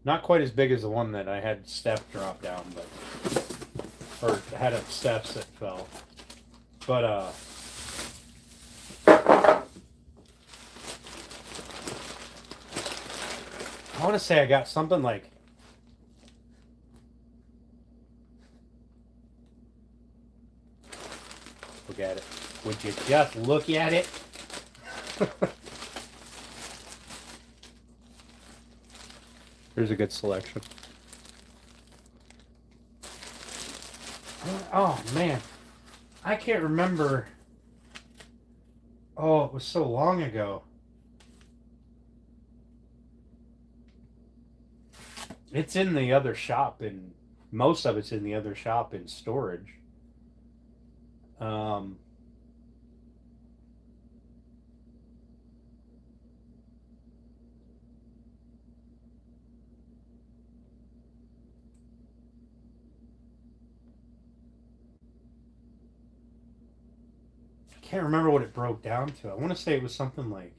A: Not quite as big as the one that I had Steph drop down, but or had of Steph's that fell. But I want to say I got something like look at it. Would you just look at it? There's a good selection. Oh man, I can't remember. Oh, it was so long ago. It's in the other shop, and most of it's in the other shop in storage. Um, I can't remember what it broke down to. I want to say it was something like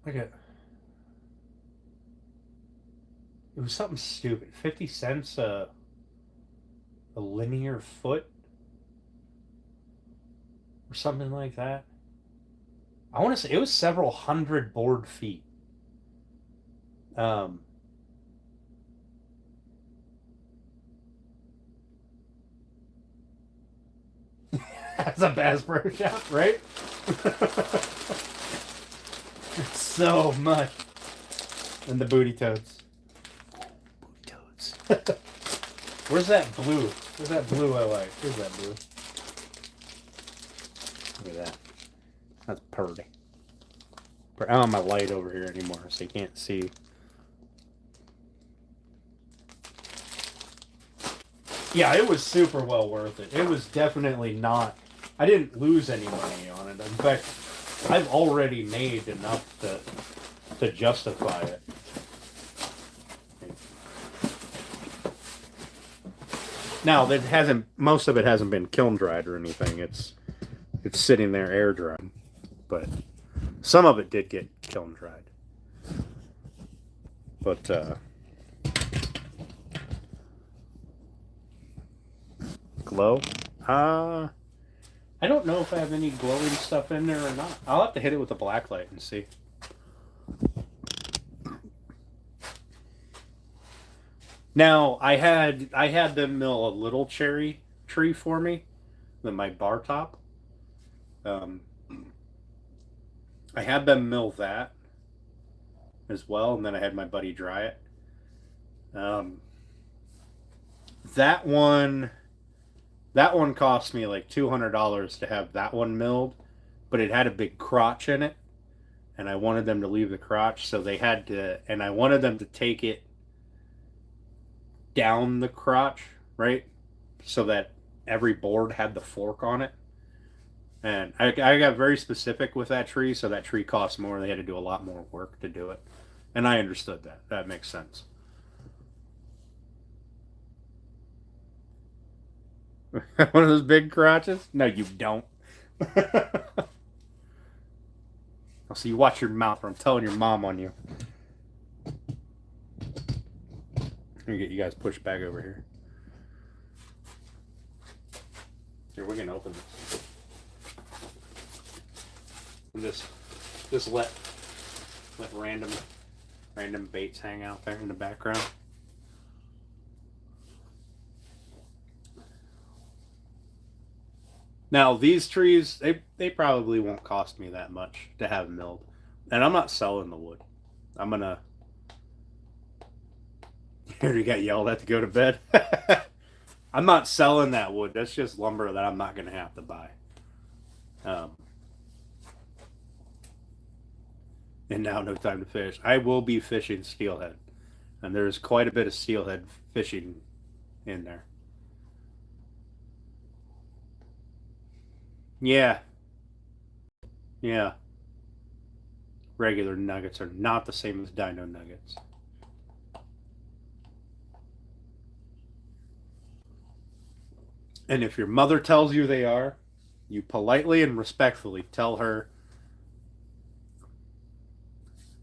A: a. It was something stupid. 50 cents a linear foot or something like that. I want to say it was several hundred board feet. Um, That's a Bass Pro Shop, right? So much. And the booty toads. Booty toads. Where's that blue? Where's that blue I like? Where's that blue? Look at that. That's pretty. I don't have my light over here anymore, so you can't see. Yeah, it was super well worth it. It was definitely not. I didn't lose any money on it. In fact, I've already made enough to justify it. Now, that hasn't. Most of it hasn't been kiln dried or anything. It's sitting there air dried, but some of it did get kiln dried. But glow. I don't know if I have any glowing stuff in there or not. I'll have to hit it with a black light and see. Now I had them mill a little cherry tree for me, with my bar top. Um, I had them mill that as well, and then I had my buddy dry it. Um, that one That one cost me like $200 to have that one milled, but it had a big crotch in it, and I wanted them to leave the crotch, so they had to, and I wanted them to take it down the crotch, right? So that every board had the fork on it. And I got very specific with that tree, so that tree cost more. They had to do a lot more work to do it. And I understood that. That makes sense. One of those big crotches? No, you don't. So you watch your mouth, or I'm telling your mom on you. Let me get you guys pushed back over here. Here, we can open this. And just let random baits hang out there in the background. Now these trees, they probably won't cost me that much to have milled, and I'm not selling the wood. I'm gonna. You already got yelled at to go to bed. I'm not selling that wood. That's just lumber that I'm not gonna have to buy. Um, and now no time to fish. I will be fishing steelhead, and there's quite a bit of steelhead fishing in there. Yeah, Yeah. Regular nuggets are not the same as dino nuggets. And if your mother tells you they are, you politely and respectfully tell her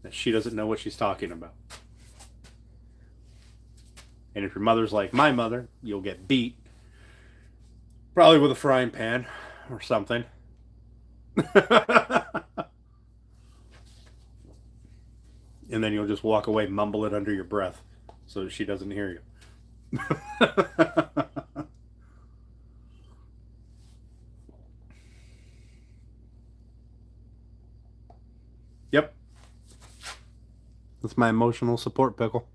A: that she doesn't know what she's talking about. And if your mother's like my mother, you'll get beat. Probably with a frying pan or something. And then you'll just walk away, mumble it under your breath so that she doesn't hear you. Yep. That's my emotional support pickle.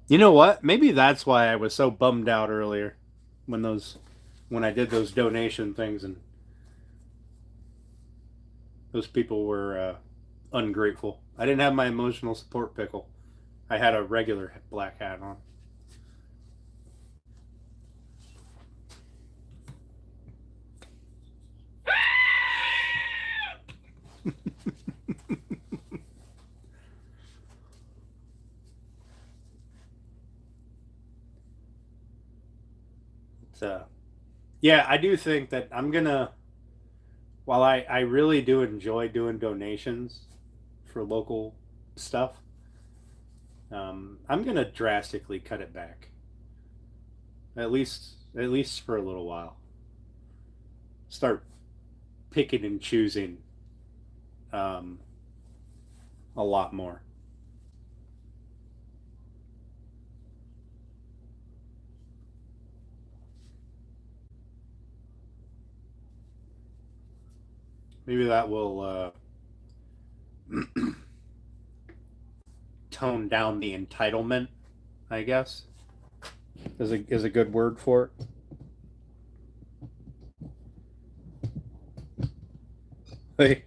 A: You know what? Maybe that's why I was so bummed out earlier when I did those donation things and those people were ungrateful. I didn't have my emotional support pickle. I had a regular black hat on. So, yeah, I do think that I'm gonna. While I really do enjoy doing donations for local stuff, I'm gonna drastically cut it back. At least for a little while. Start picking and choosing um, a lot more. Maybe that will tone down the entitlement, I guess. Is a good word for it.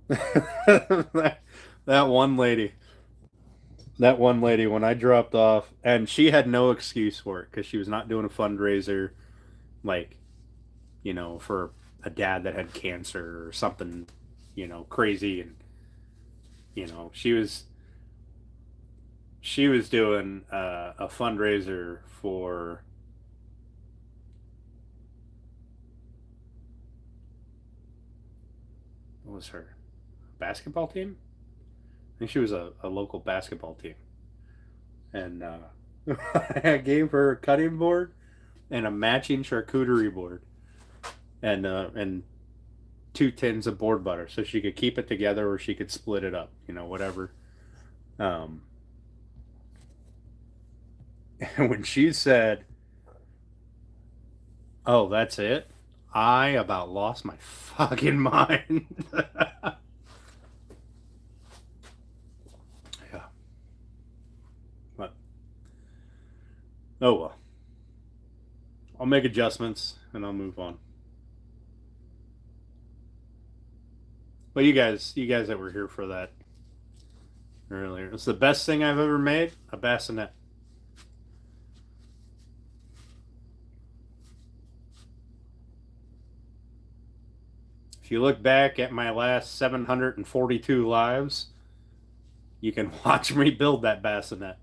A: that, that one lady, that one lady, when I dropped off, and she had no excuse for it because she was not doing a fundraiser, like, for a dad that had cancer or something, crazy, and she was doing a fundraiser for what was her basketball team? I think she was a local basketball team, and I gave her a cutting board and a matching charcuterie board, and 2 tins of board butter, so she could keep it together or she could split it up, whatever. Um, and when she said, "Oh, that's it," I about lost my fucking mind. Yeah, but oh well. I'll make adjustments and I'll move on. But you guys that were here for that earlier, it's the best thing I've ever made, a bassinet. If you look back at my last 742 lives, you can watch me build that bassinet.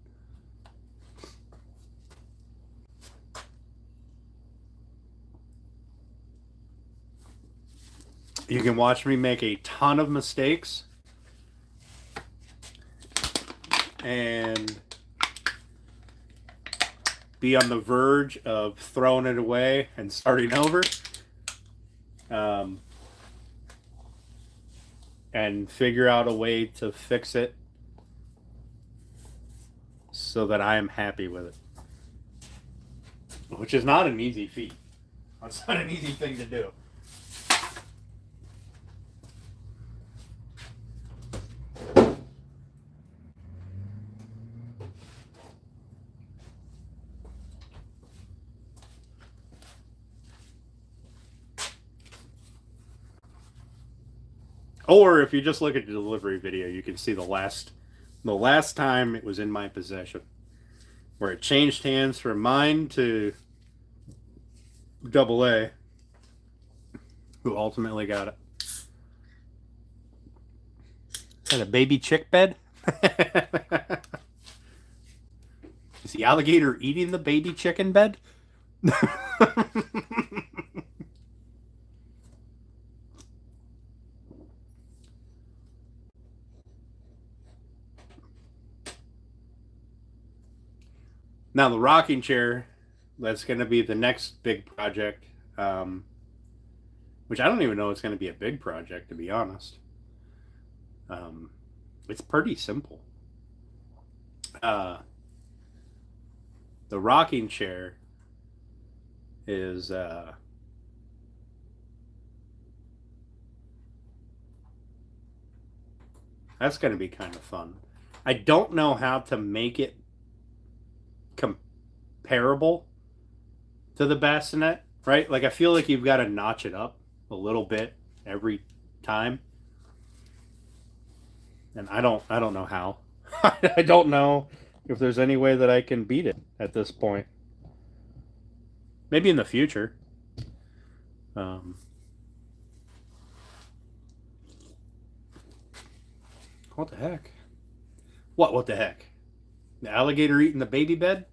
A: You can watch me make a ton of mistakes and be on the verge of throwing it away and starting over. And figure out a way to fix it so that I am happy with it. Which is not an easy feat. It's not an easy thing to do. Or if you just look at the delivery video, you can see the last time it was in my possession, where it changed hands from mine to AA. who ultimately got it. Is that a baby chick bed? Is the alligator eating the baby chicken bed? Now the rocking chair, that's going to be the next big project, which I don't even know it's going to be a big project, to be honest. It's pretty simple. The rocking chair is that's going to be kind of fun. I don't know how to make it comparable to the bassinet, right? Like I feel like you've got to notch it up a little bit every time, and I don't know how. I don't know if there's any way that I can beat it at this point. Maybe in the future. What the heck? What the heck? The alligator eating the baby bed?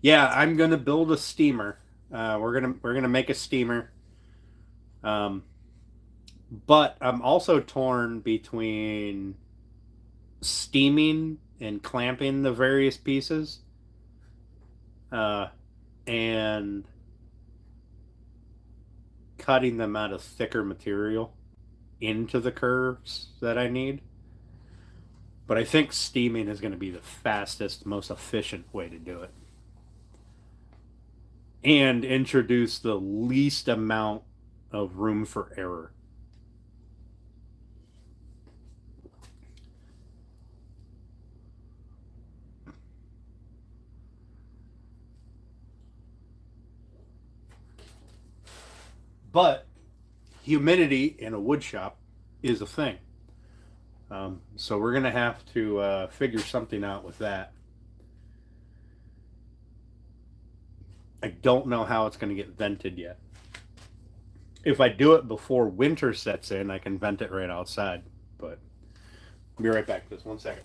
A: Yeah, I'm gonna build a steamer. We're gonna make a steamer. Um, but I'm also torn between steaming and clamping the various pieces, uh, and cutting them out of thicker material into the curves that I need. But I think steaming is going to be the fastest, most efficient way to do it. And introduce the least amount of room for error. But humidity in a wood shop is a thing. So we're going to have to figure something out with that. I don't know how it's going to get vented yet. If I do it before winter sets in, I can vent it right outside. But I'll be right back. Just 1 second.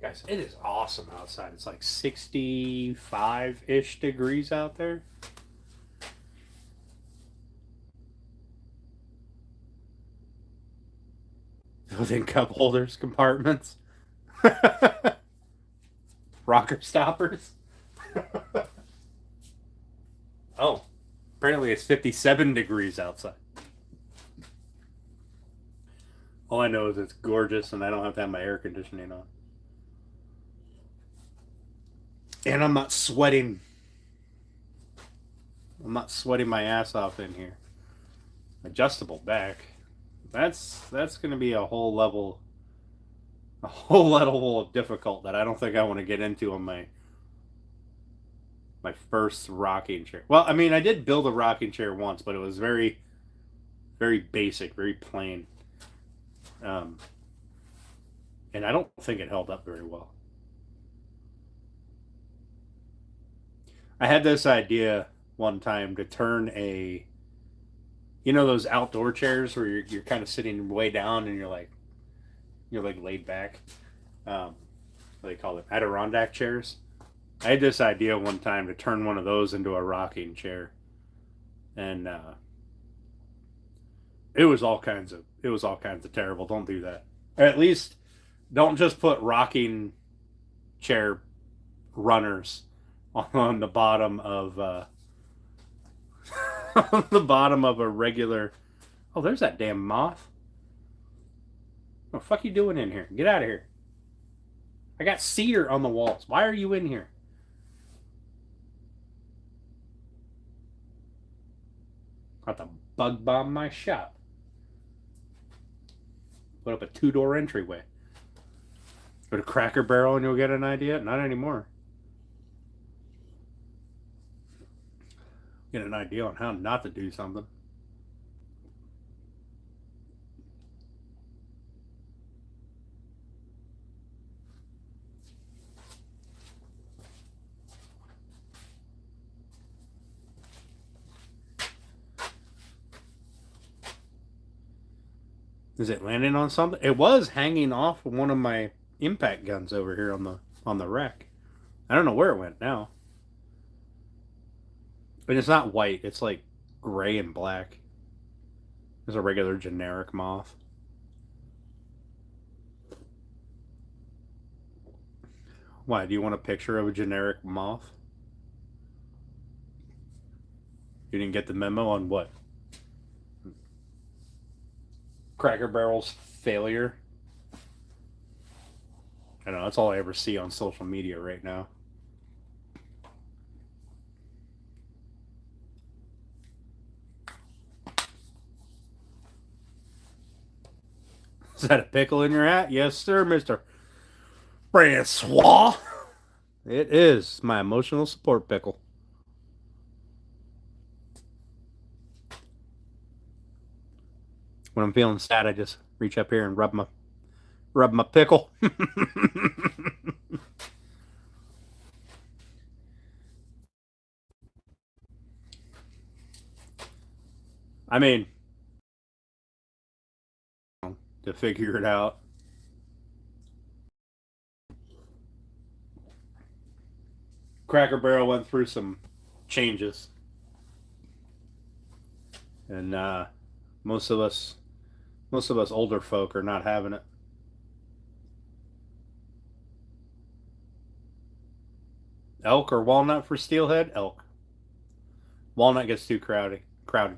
A: Guys, it is awesome outside. It's like 65-ish degrees out there. Within cup holders, compartments. Rocker stoppers. Oh, apparently it's 57 degrees outside. All I know is it's gorgeous and I don't have to have my air conditioning on. And I'm not sweating. I'm not sweating my ass off in here. Adjustable back. That's going to be a whole level of difficult that I don't think I want to get into on my first rocking chair. Well, I mean, I did build a rocking chair once, but it was very, very basic, very plain. um, and I don't think it held up very well. I had this idea one time to turn those outdoor chairs where you're kind of sitting way down and you're like laid back. What do they call it? Adirondack chairs. I had this idea one time to turn one of those into a rocking chair, and it was all kinds of terrible. Don't do that. Or at least don't just put rocking chair runners on the bottom of on the bottom of a regular. Oh, there's that damn moth. What the fuck you doing in here? Get out of here. I got cedar on the walls. Why are you in here? I have to bug bomb my shop. Put up a 2-door entryway. Go to Cracker Barrel and you'll get an idea. Not anymore. Get an idea on how not to do something. Is it landing on something? It was hanging off one of my impact guns over here on the rack. I don't know where it went now. And it's not white, it's like gray and black. It's a regular generic moth. Why? Do you want a picture of a generic moth? You didn't get the memo on what? Cracker Barrel's failure. I don't know, that's all I ever see on social media right now. Is that a pickle in your hat? Yes, sir, Mr. Francois. It is my emotional support pickle. When I'm feeling sad, I just reach up here and rub my pickle. I mean, to figure it out. Cracker Barrel went through some changes, and most of us, most of us older folk are not having it. Elk or walnut for steelhead? Elk. Walnut gets too crowded. Crowded.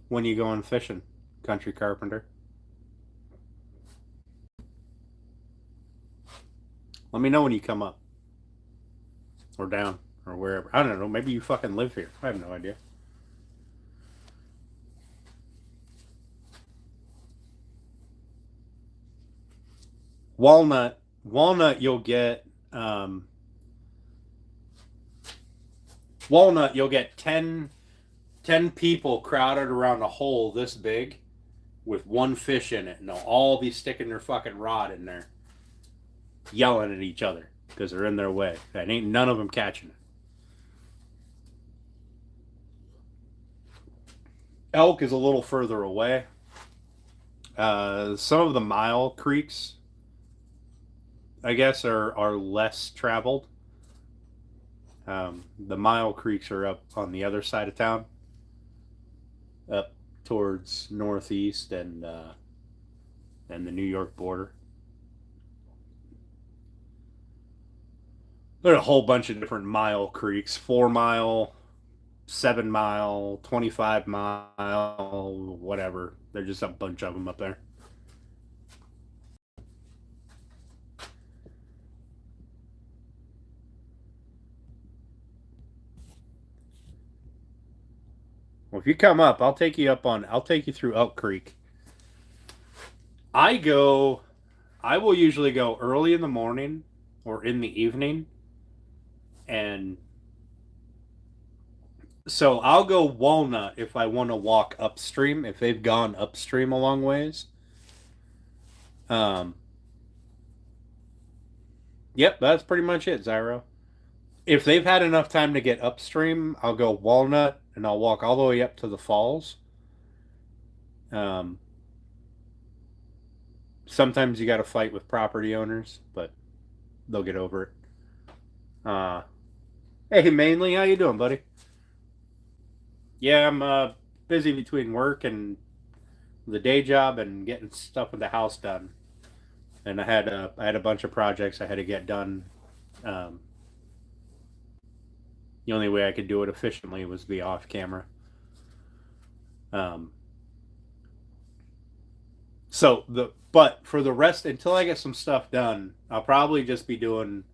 A: When you going fishing, country carpenter? Let me know when you come up. Or down. Or wherever. I don't know. Maybe you fucking live here. I have no idea. Walnut you'll get walnut you'll get 10 people crowded around a hole this big with one fish in it, and they'll all be sticking their fucking rod in there, yelling at each other because they're in their way. And ain't none of them catching it. Elk is a little further away. Some of the mile creeks, I guess, are less traveled. The mile creeks are up on the other side of town, up towards northeast and the New York border. There's a whole bunch of different mile creeks: 4 mile, 7 mile, 25 mile, whatever. There's just a bunch of them up there. Well, if you come up, I'll take you through Elk Creek. I will usually go early in the morning or in the evening. And so I'll go Walnut if I want to walk upstream, if they've gone upstream a long ways. Um, yep, that's pretty much it, Zyro. If they've had enough time to get upstream, I'll go Walnut and I'll walk all the way up to the falls. Um, Sometimes you got to fight with property owners, but they'll get over it. Uh, hey, Mainly, how you doing, buddy? Yeah, I'm busy between work and the day job and getting stuff with the house done. And I had a bunch of projects I had to get done. Um, the only way I could do it efficiently was be off camera. Um, but for the rest, until I get some stuff done, I'll probably just be doing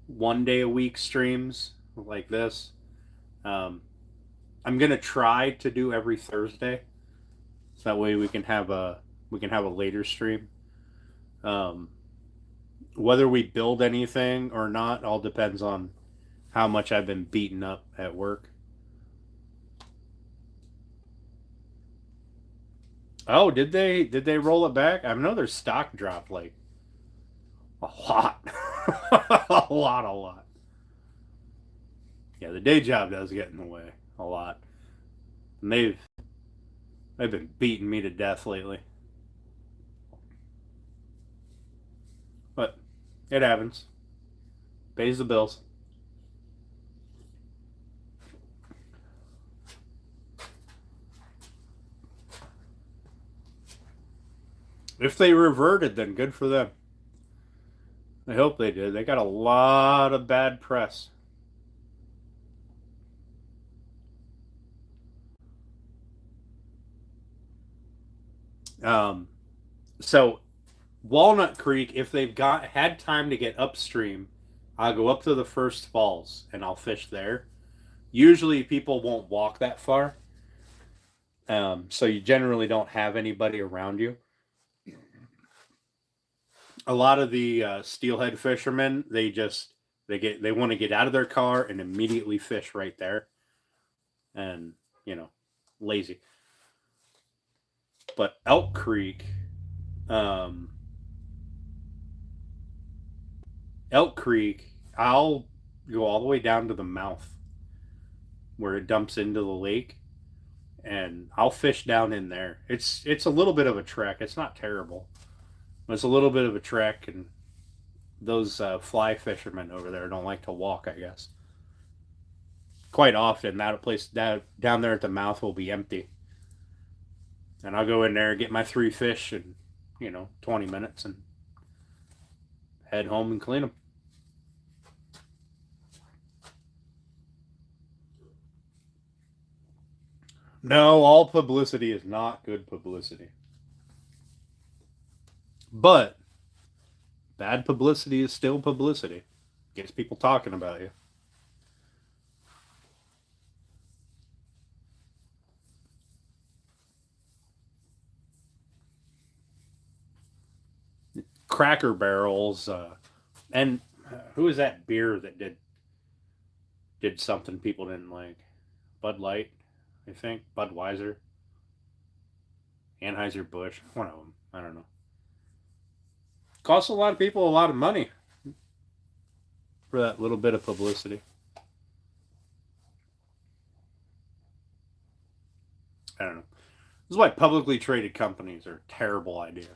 A: 1 day a week streams like this. Um, I'm gonna try to do every Thursday, so that way we can have a later stream. Um, Whether we build anything or not all depends on how much I've been beaten up at work. Oh, did they roll it back? I know their stock dropped like a lot, a lot. Yeah, the day job does get in the way a lot, and they've been beating me to death lately. But it happens. Pays the bills. If they reverted, then good for them. I hope they did. They got a lot of bad press. Um, so Walnut Creek, if they've got had time to get upstream, I'll go up to the first falls and I'll fish there. Usually, people won't walk that far, so you generally don't have anybody around you. A lot of the steelhead fishermen, they want to get out of their car and immediately fish right there, and you know, lazy. But Elk Creek, um, Elk Creek, I'll go all the way down to the mouth where it dumps into the lake, and I'll fish down in there. It's a little bit of a trek. It's not terrible. It's a little bit of a trek, and those fly fishermen over there don't like to walk, I guess. Quite often, that place that down there at the mouth will be empty, and I'll go in there get my 3 fish in 20 minutes and head home and clean them. No, all publicity is not good publicity, but bad publicity is still publicity. Gets people talking about you. Cracker Barrels, and who is that beer that did something people didn't like? Bud Light, I think. Budweiser, Anheuser Busch, one of them. I don't know. Costs a lot of people a lot of money for that little bit of publicity. I don't know. This is why publicly traded companies are a terrible idea.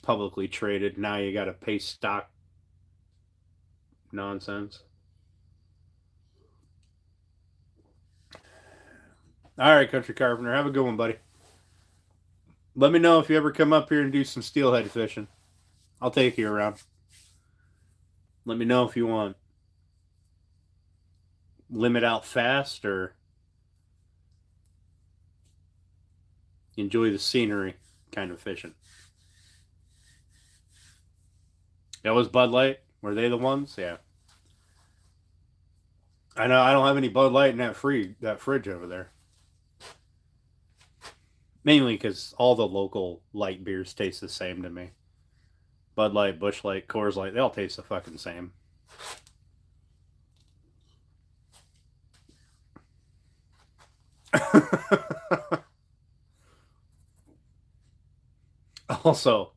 A: Publicly traded, now you got to pay stock nonsense. All right, Country Carpenter, have a good one, buddy. Let me know if you ever come up here and do some steelhead fishing. I'll take you around. Let me know if you want limit out fast or enjoy the scenery kind of fishing. That was Bud Light. Were they the ones? Yeah. I know. I don't have any Bud Light in that fridge over there. Mainly because all the local light beers taste the same to me. Bud Light, Busch Light, Coors Light, they all taste the fucking same. Also,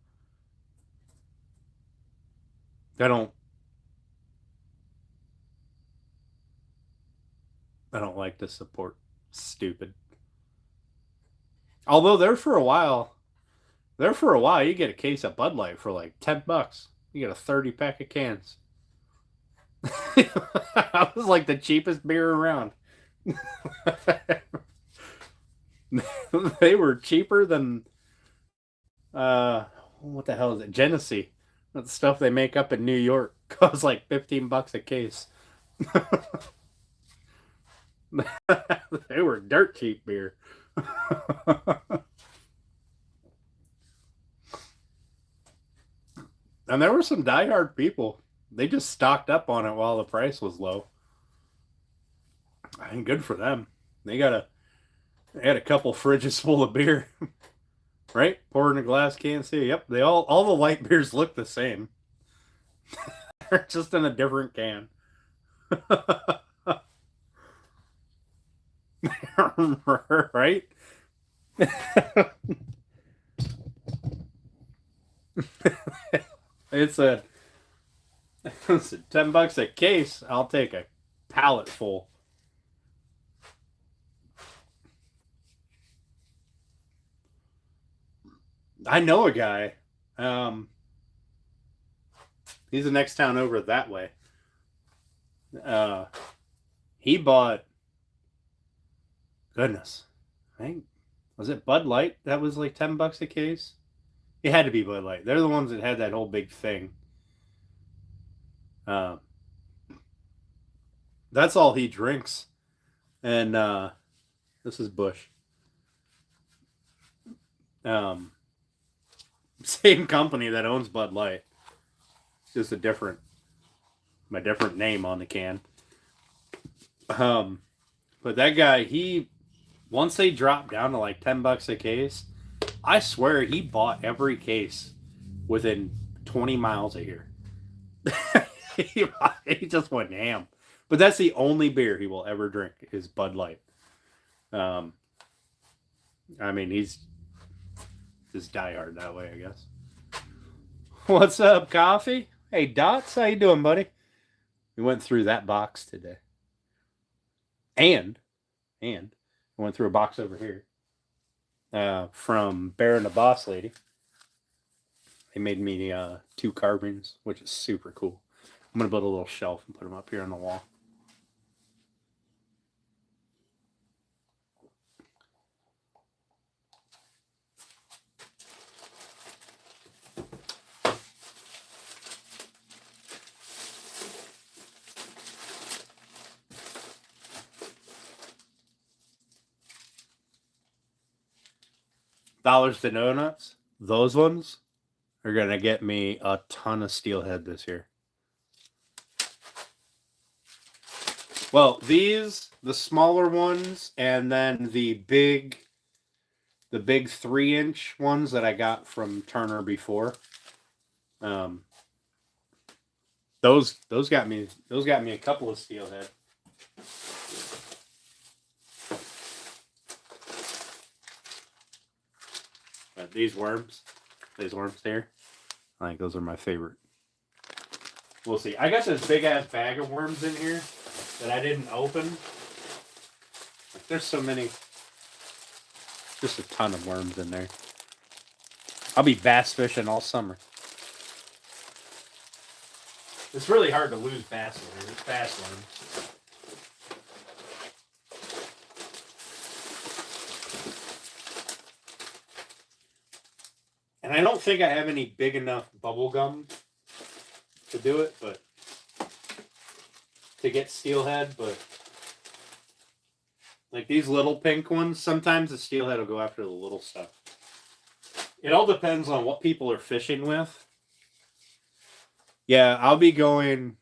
A: I don't like to support stupid. Although you get a case of Bud Light for like $10. You get a 30 pack of cans. That was like the cheapest beer around. They were cheaper than what the hell is it? Genesee. That stuff they make up in New York costs like $15 a case. They were dirt cheap beer. And there were some diehard people. They just stocked up on it while the price was low. I think good for them. They had a couple fridges full of beer. Right? Pour in a glass can. See, yep. They all the light beers look the same. They're just in a different can. Right? it's a it's $10 a case. I'll take a pallet full. I know a guy. He's the next town over that way. He bought. Goodness, I think was it Bud Light that was like $10 a case. It had to be Bud Light. They're the ones that had that whole big thing. That's all he drinks, and this is Bush. Same company that owns Bud Light. It's just a different name on the can. But that guy, once they dropped down to like $10 a case, I swear he bought every case within 20 miles of here. He just went ham. But that's the only beer he will ever drink is Bud Light. I mean, he's just diehard that way, I guess. What's up, Coffee? Hey, Dots, how you doing, buddy? We went through that box today. And I went through a box over here from Bear and the Boss Lady. They made me 2 carvings, which is super cool. I'm going to build a little shelf and put them up here on the wall. Dollars to Donuts, those ones are going to get me a ton of steelhead this year. Well, these, the smaller ones, and then the big 3-inch ones that I got from Turner before. Those got me a couple of steelhead. But these worms here, I think those are my favorite. We'll see. I got this big ass bag of worms in here that I didn't open. Like, there's so many. Just a ton of worms in there. I'll be bass fishing all summer. It's really hard to lose bass worms. And I don't think I have any big enough bubble gum to do it, but to get steelhead, but like these little pink ones, sometimes the steelhead will go after the little stuff. It all depends on what people are fishing with. Yeah, I'll be going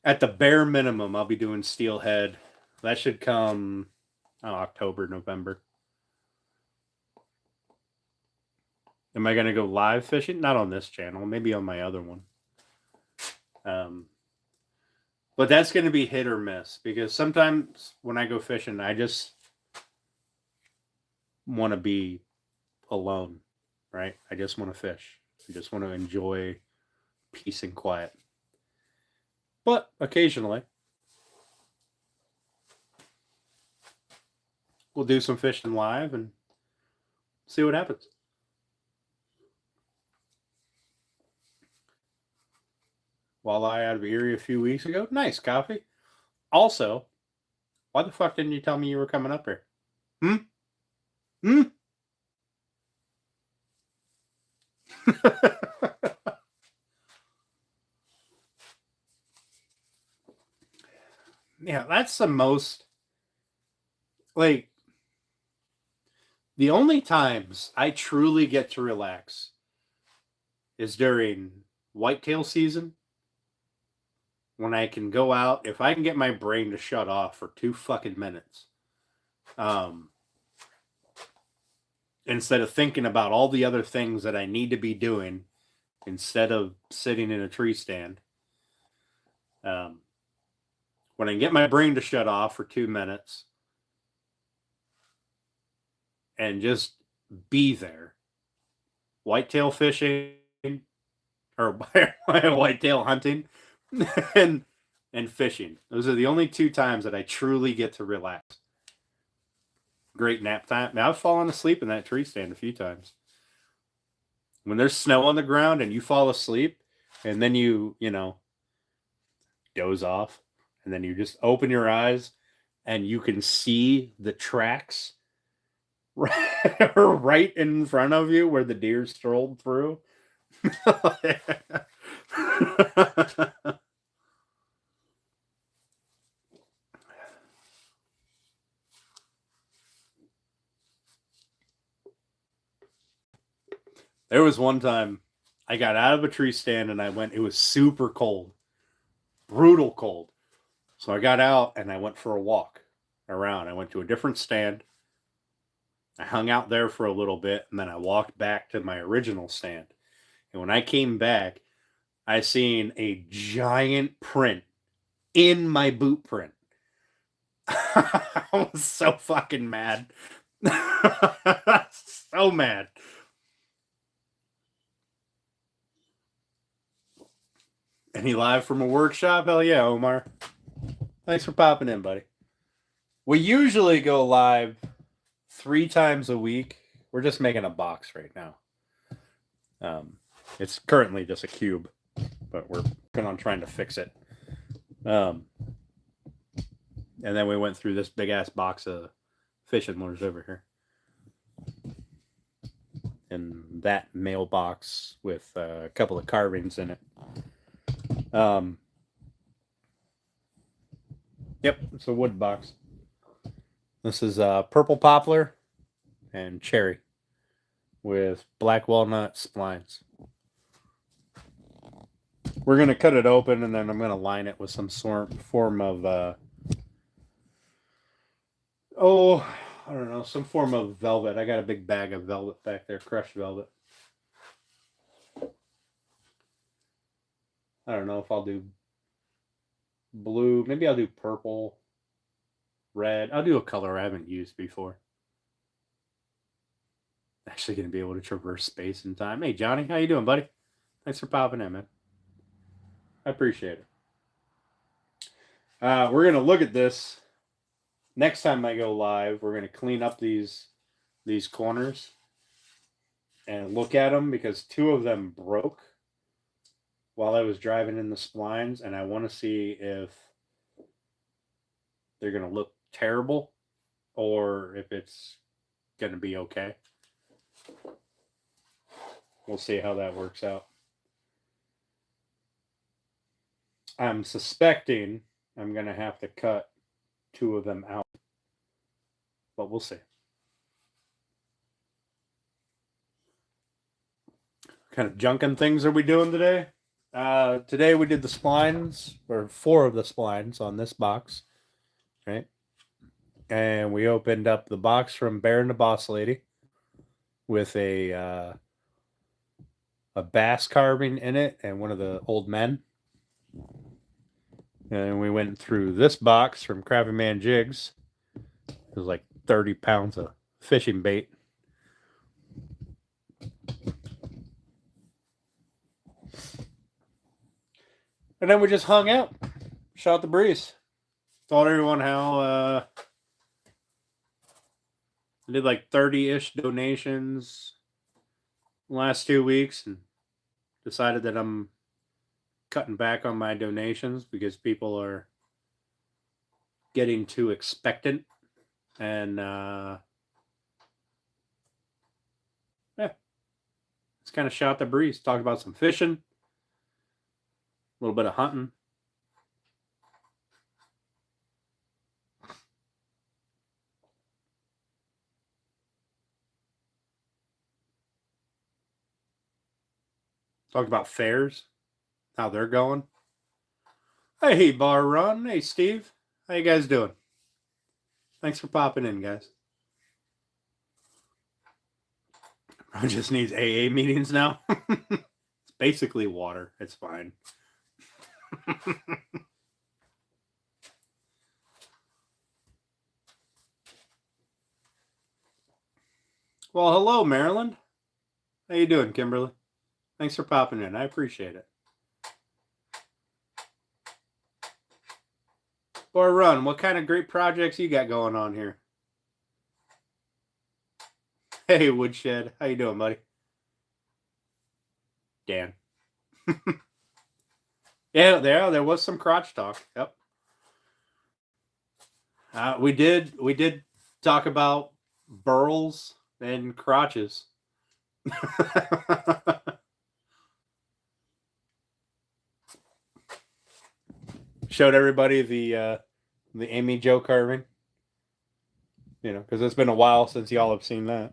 A: at the bare minimum. I'll be doing steelhead. That should come October, November. Am I going to go live fishing? Not on this channel, maybe on my other one. But that's going to be hit or miss because sometimes when I go fishing, I just want to be alone, right? I just want to fish. I just want to enjoy peace and quiet. But occasionally, we'll do some fishing live and see what happens. Walleye out of Erie a few weeks ago. Nice coffee. Also, why the fuck didn't you tell me you were coming up here? Hmm? Yeah, that's the most, like, the only times I truly get to relax is during whitetail season when I can go out, if I can get my brain to shut off for 2 fucking minutes. Instead of thinking about all the other things that I need to be doing instead of sitting in a tree stand. When I get my brain to shut off for 2 minutes and just be there, whitetail fishing or whitetail hunting and fishing. Those are the only 2 times that I truly get to relax. Great nap time. Now, I've fallen asleep in that tree stand a few times. When there's snow on the ground and you fall asleep and then you doze off and then you just open your eyes and you can see the tracks right in front of you where the deer strolled through. There was one time I got out of a tree stand and it was super cold, brutal cold. So I got out and I went for a walk around. I went to a different stand. I hung out there for a little bit and then I walked back to my original stand. And when I came back, I seen a giant print in my boot print. I was so fucking mad. So mad. Any live from a workshop? Hell yeah, Omar. Thanks for popping in, buddy. We usually go live 3 times a week. We're just making a box right now. It's currently just a cube, but we're working on trying to fix it. And then we went through this big ass box of fishing lures over here. And that mailbox with a couple of carvings in it. Yep, it's a wood box. This is purple poplar and cherry with black walnut splines. We're going to cut it open and then I'm going to line it with some form of, I don't know, some form of velvet. I got a big bag of velvet back there, crushed velvet. I don't know if I'll do blue. Maybe I'll do purple, red. I'll do a color I haven't used before. Actually going to be able to traverse space and time. Hey, Johnny, how you doing, buddy? Thanks for popping in, man. I appreciate it. We're going to look at this. Next time I go live, we're going to clean up these corners and look at them because 2 of them broke while I was driving in the splines, and I want to see if they're going to look terrible or if it's going to be okay. We'll see how that works out. I'm suspecting I'm going to have to cut 2 of them out, but we'll see. What kind of junking things are we doing today? Today we did the splines, or 4 of the splines on this box, right? And we opened up the box from Baron the Boss Lady with a a bass carving in it and one of the old men. And we went through this box from Crabby Man Jigs. It was like 30 pounds of fishing bait. And then we just hung out, shot the breeze. Told everyone how I did like 30-ish donations the last 2 weeks and decided that I'm cutting back on my donations because people are getting too expectant. And yeah, it's kind of shot the breeze. Talked about some fishing, a little bit of hunting. Talked about fairs, how they're going. Hey, Bar Run. Hey, Steve. How you guys doing? Thanks for popping in, guys. I just needs AA meetings now. It's basically water. It's fine. Well, hello, Maryland. How you doing, Kimberly? Thanks for popping in. I appreciate it. Bar Run, what kind of great projects you got going on here? Hey, Woodshed. How you doing, buddy? Dan. Yeah, there was some crotch talk. Yep. We did talk about burls and crotches. Showed everybody the Amy Jo carving. You know, because it's been a while since y'all have seen that.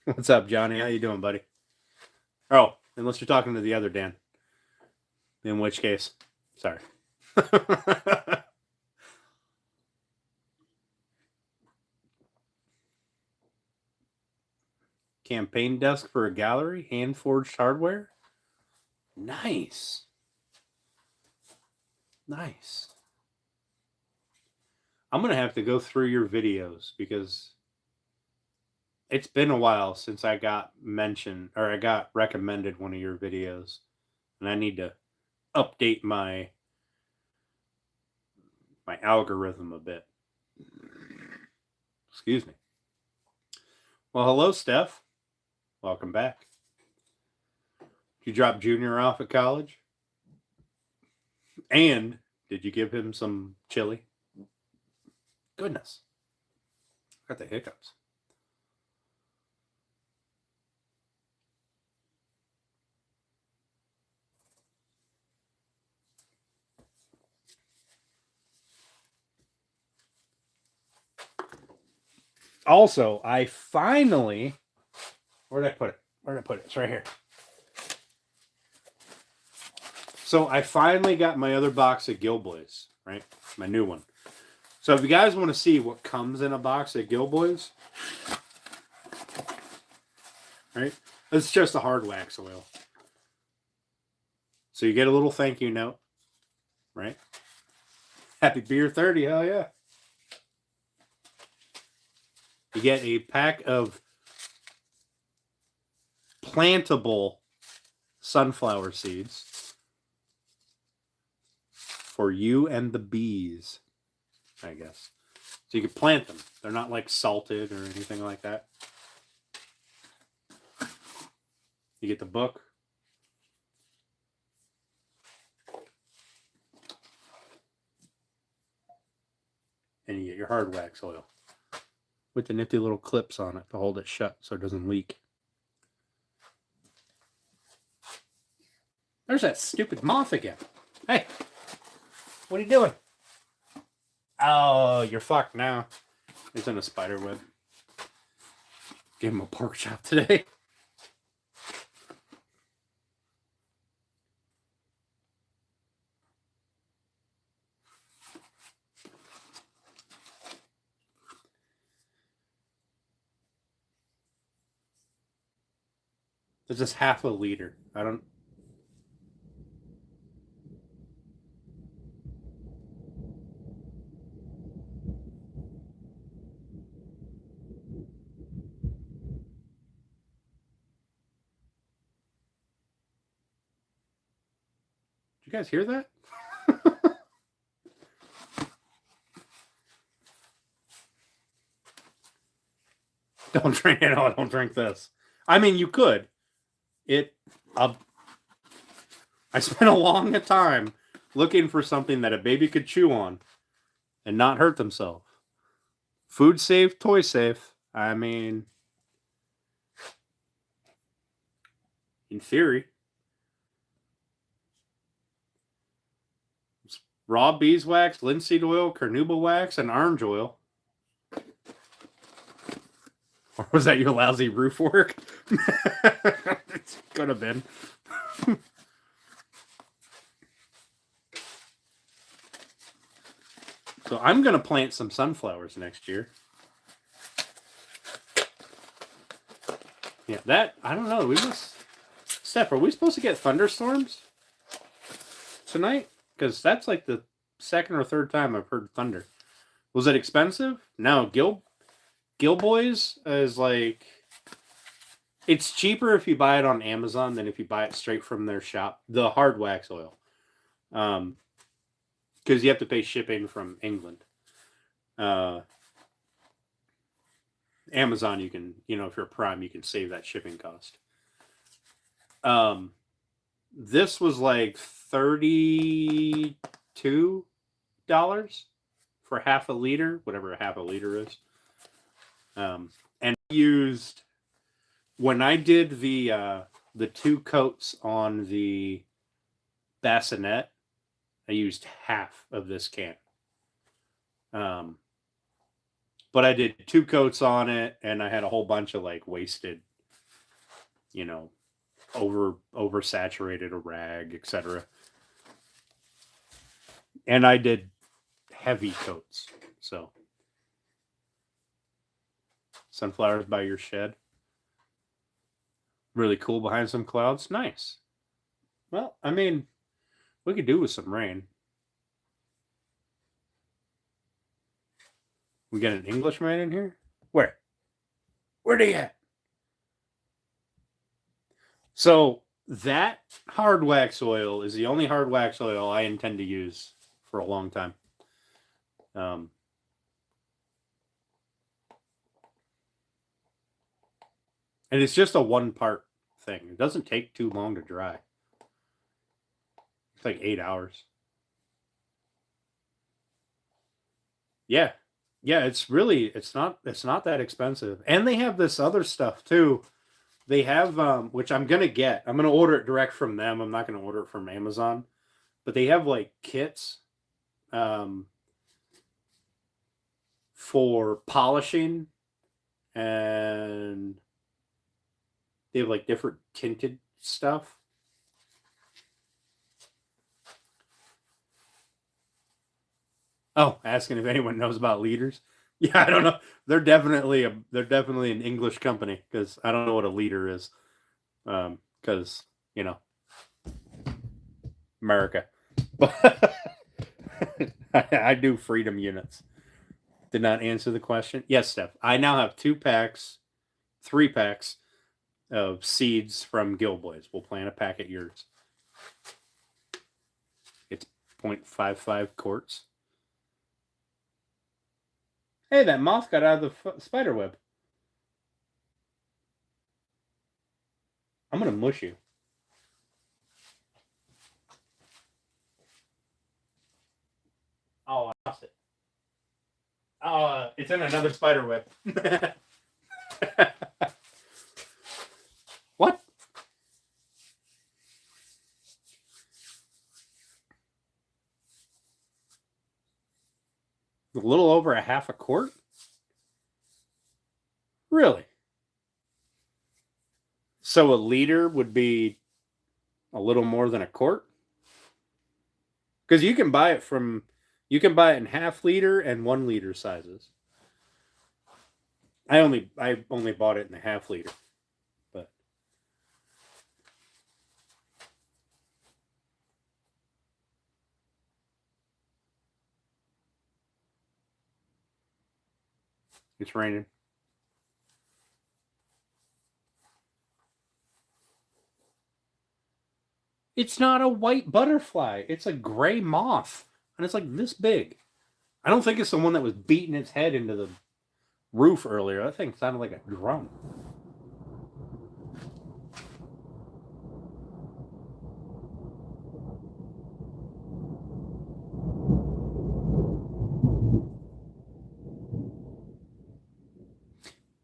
A: What's up, Johnny? How you doing, buddy? Oh, unless you're talking to the other Dan. In which case, sorry. Campaign desk for a gallery, hand forged hardware. Nice. Nice. I'm gonna have to go through your videos because it's been a while since I got mentioned or I got recommended one of your videos, and I need to update my algorithm a bit. Excuse me. Well, hello, Steph. Welcome back. You dropped Junior off at college? And did you give him some chili? Goodness. Got the hiccups. Also, I finally... Where'd I put it? It's right here. So I finally got my other box of Gilboys, right? My new one. So if you guys want to see what comes in a box of Gilboys, right? It's just a hard wax oil. So you get a little thank you note, right? Happy Beer 30, hell yeah. You get a pack of plantable sunflower seeds for you and the bees, I guess. So you can plant them. They're not like salted or anything like that. You get the book. And you get your hard wax oil with the nifty little clips on it to hold it shut so it doesn't leak. There's that stupid moth again. Hey, what are you doing? Oh, you're fucked now. He's in a spider web. Gave him a pork chop today. It's just half a liter. I don't. Did you guys hear that? Don't drink it. Oh, don't drink this. I mean, you could. It. I spent a long time looking for something that a baby could chew on and not hurt themselves. Food safe, toy safe. I mean, in theory, it's raw beeswax, linseed oil, carnauba wax, and orange oil. Or was that your lousy roof work? It could have been. So I'm going to plant some sunflowers next year. Yeah, that, I don't know. Steph, are we supposed to get thunderstorms tonight? Because that's like the second or third time I've heard thunder. Was it expensive? No, Gilboys is like, it's cheaper if you buy it on Amazon than if you buy it straight from their shop. The hard wax oil. Because you have to pay shipping from England. Amazon, you can, if you're Prime, you can save that shipping cost. This was like $32 for half a liter, whatever a half a liter is. And I used, when I did the 2 coats on the bassinet, I used half of this can. But I did 2 coats on it, and I had a whole bunch of like wasted, oversaturated a rag, etc. And I did heavy coats. So sunflowers by your shed. Really cool behind some clouds. Nice. Well, I mean, we could do with some rain. We got an Englishman in here? Where? Where'd he at? So that hard wax oil is the only hard wax oil I intend to use for a long time. And it's just a 1-part thing. It doesn't take too long to dry. It's like 8 hours. Yeah. Yeah, it's not that expensive. And they have this other stuff too. They have which I'm going to get. I'm going to order it direct from them. I'm not going to order it from Amazon. But they have like kits for polishing, and they have like different tinted stuff. Oh, asking if anyone knows about leaders. Yeah, I don't know. They're definitely an English company, because I don't know what a leader is. Because America. But I do freedom units. Did not answer the question. Yes, Steph. I now have 3 packs of seeds from Gilboys. We'll plant a pack at yours. It's 0.55 quarts. Hey, that moth got out of the spider web. I'm going to mush you. Oh, I lost it. Oh, it's in another spider web. What? A little over a half a quart? Really? So a liter would be a little more than a quart? Because you can buy it in half liter and 1 liter sizes. I only bought it in a half liter. But It's raining. It's not a white butterfly. It's a gray moth. And it's like this big. I don't think it's the one that was beating its head into the roof earlier. That thing sounded like a drum.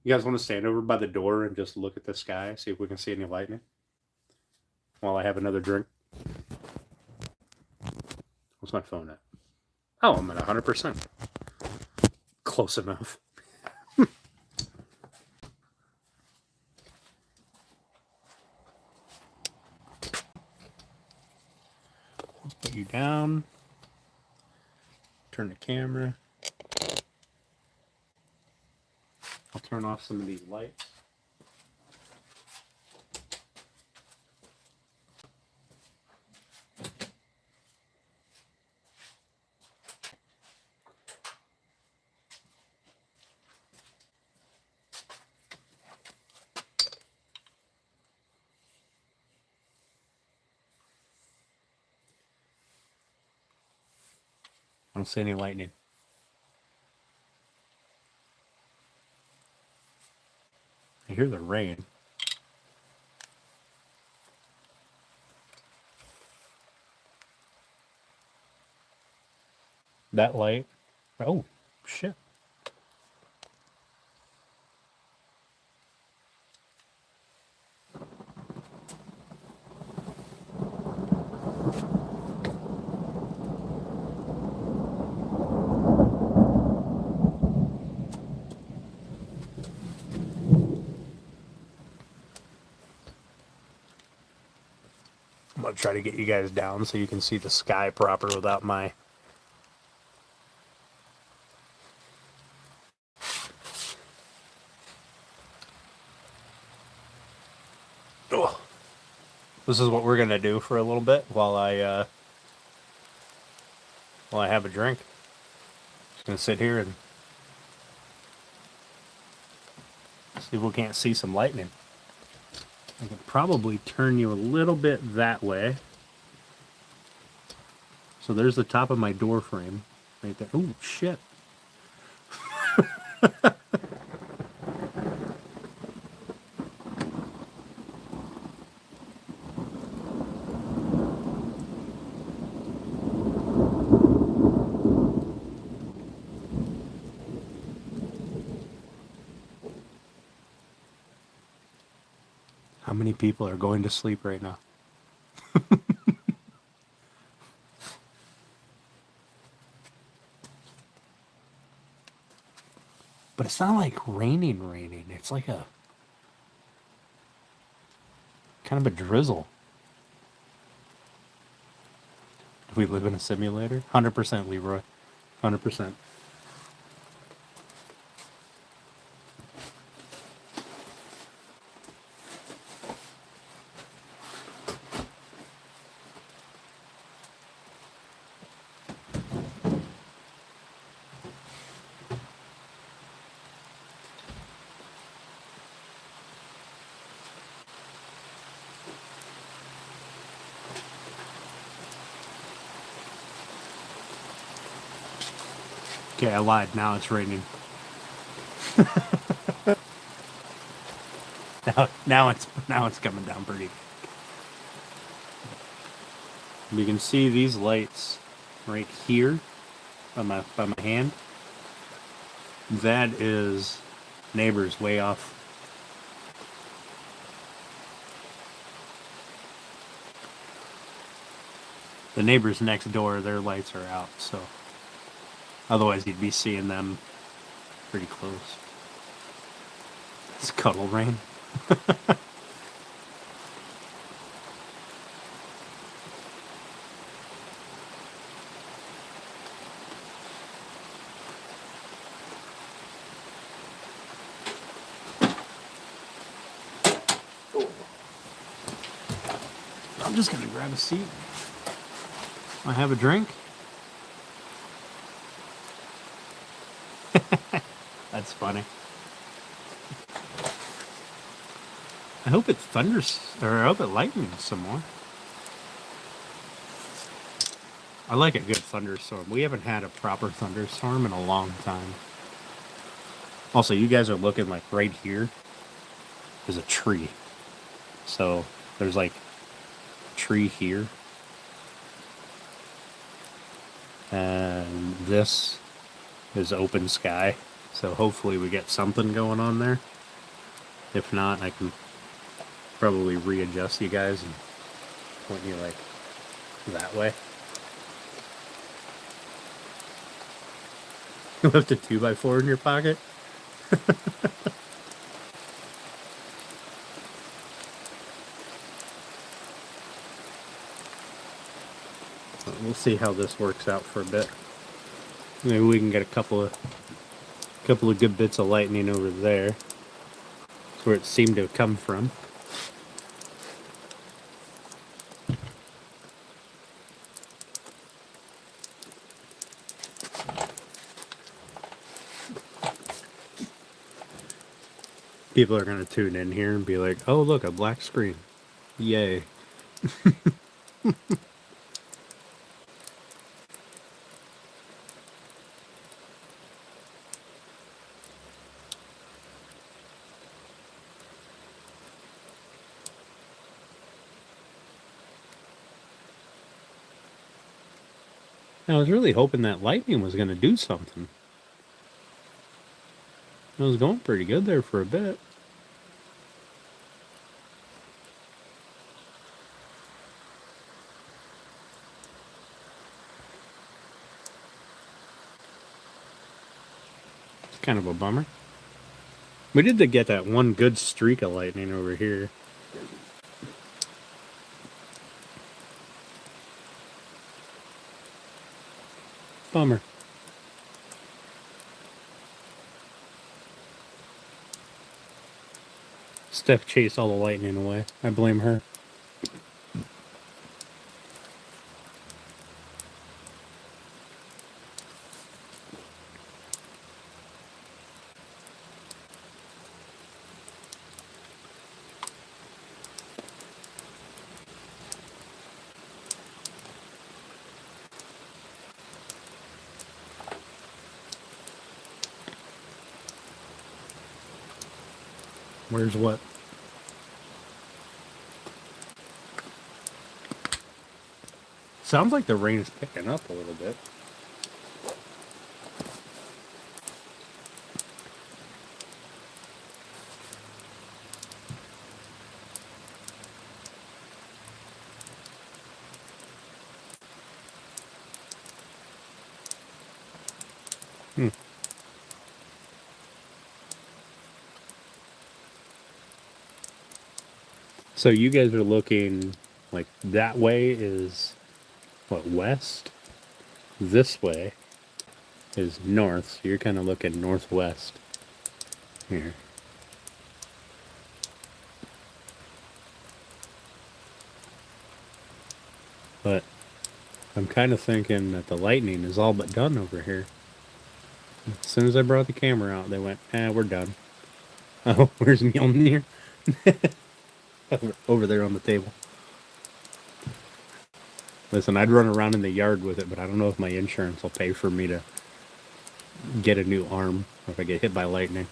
A: You guys want to stand over by the door and just look at the sky, see if we can see any lightning? While I have another drink. What's my phone at? Oh, I'm at 100%. Close enough. Put you down. Turn the camera. I'll turn off some of these lights. I don't see any lightning. I hear the rain. That light. Oh, shit. I'm going to try to get you guys down so you can see the sky proper without my... Oh. This is what we're going to do for a little bit while I have a drink. Just going to sit here and see if we can't see some lightning. I can probably turn you a little bit that way. So there's the top of my door frame right there. Oh, shit. How many people are going to sleep right now? But it's not like raining. It's like a kind of a drizzle. Do we live in a simulator? 100%, Leroy. 100%. Okay, I lied. Now it's raining. now it's coming down pretty. You can see these lights right here by my hand. That is neighbors way off. The neighbors next door, their lights are out, so otherwise you'd be seeing them pretty close. It's cuddle rain. I'm just gonna grab a seat. I have a drink. That's funny. I hope it thunders, or I hope it lightens some more. I like a good thunderstorm. We haven't had a proper thunderstorm in a long time. Also, you guys are looking like right here is a tree. So there's like a tree here. And this is open sky. So hopefully we get something going on there. If not, I can probably readjust you guys and point you like that way. You left a 2x4 in your pocket? We'll see how this works out for a bit. Maybe we can get a couple of good bits of lightning over there. That's where it seemed to come from. People are going to tune in here and be like, oh, look, a black screen. Yay. I was really hoping that lightning was going to do something. It was going pretty good there for a bit. It's kind of a bummer. We did get that one good streak of lightning over here. Bummer. Steph chased all the lightning away. I blame her. Where's what? Sounds like the rain is picking up a little bit. So you guys are looking like that way is what, west? This way is north, so you're kind of looking northwest here. But I'm kind of thinking that the lightning is all but done over here. As soon as I brought the camera out, they went, we're done. Oh, where's Mjolnir? Over there on the table. Listen, I'd run around in the yard with it, but I don't know if my insurance will pay for me to get a new arm if I get hit by lightning.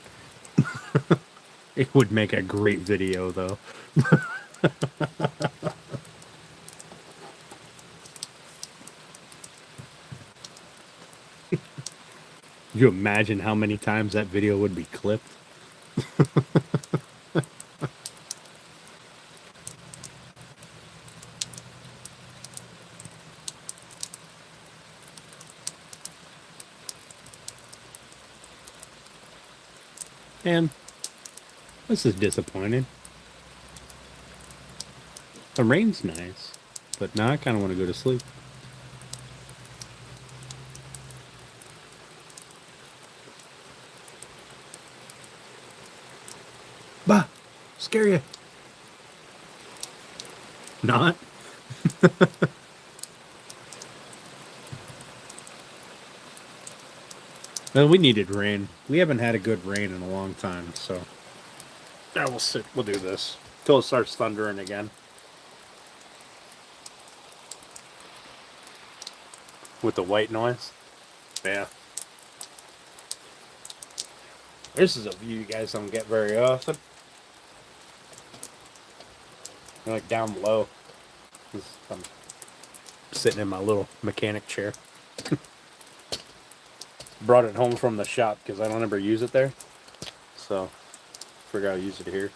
A: It would make a great video, though. Could you imagine how many times that video would be clipped? And this is disappointing. The rain's nice, but now I kind of want to go to sleep. Bah! Scare you. Not? Well, we needed rain. We haven't had a good rain in a long time, so yeah, we'll sit. We'll do this till it starts thundering again. With the white noise. Yeah. This is a view you guys don't get very often. Like down below. I'm sitting in my little mechanic chair. Brought it home from the shop because I don't ever use it there. So, figure I'll use it here.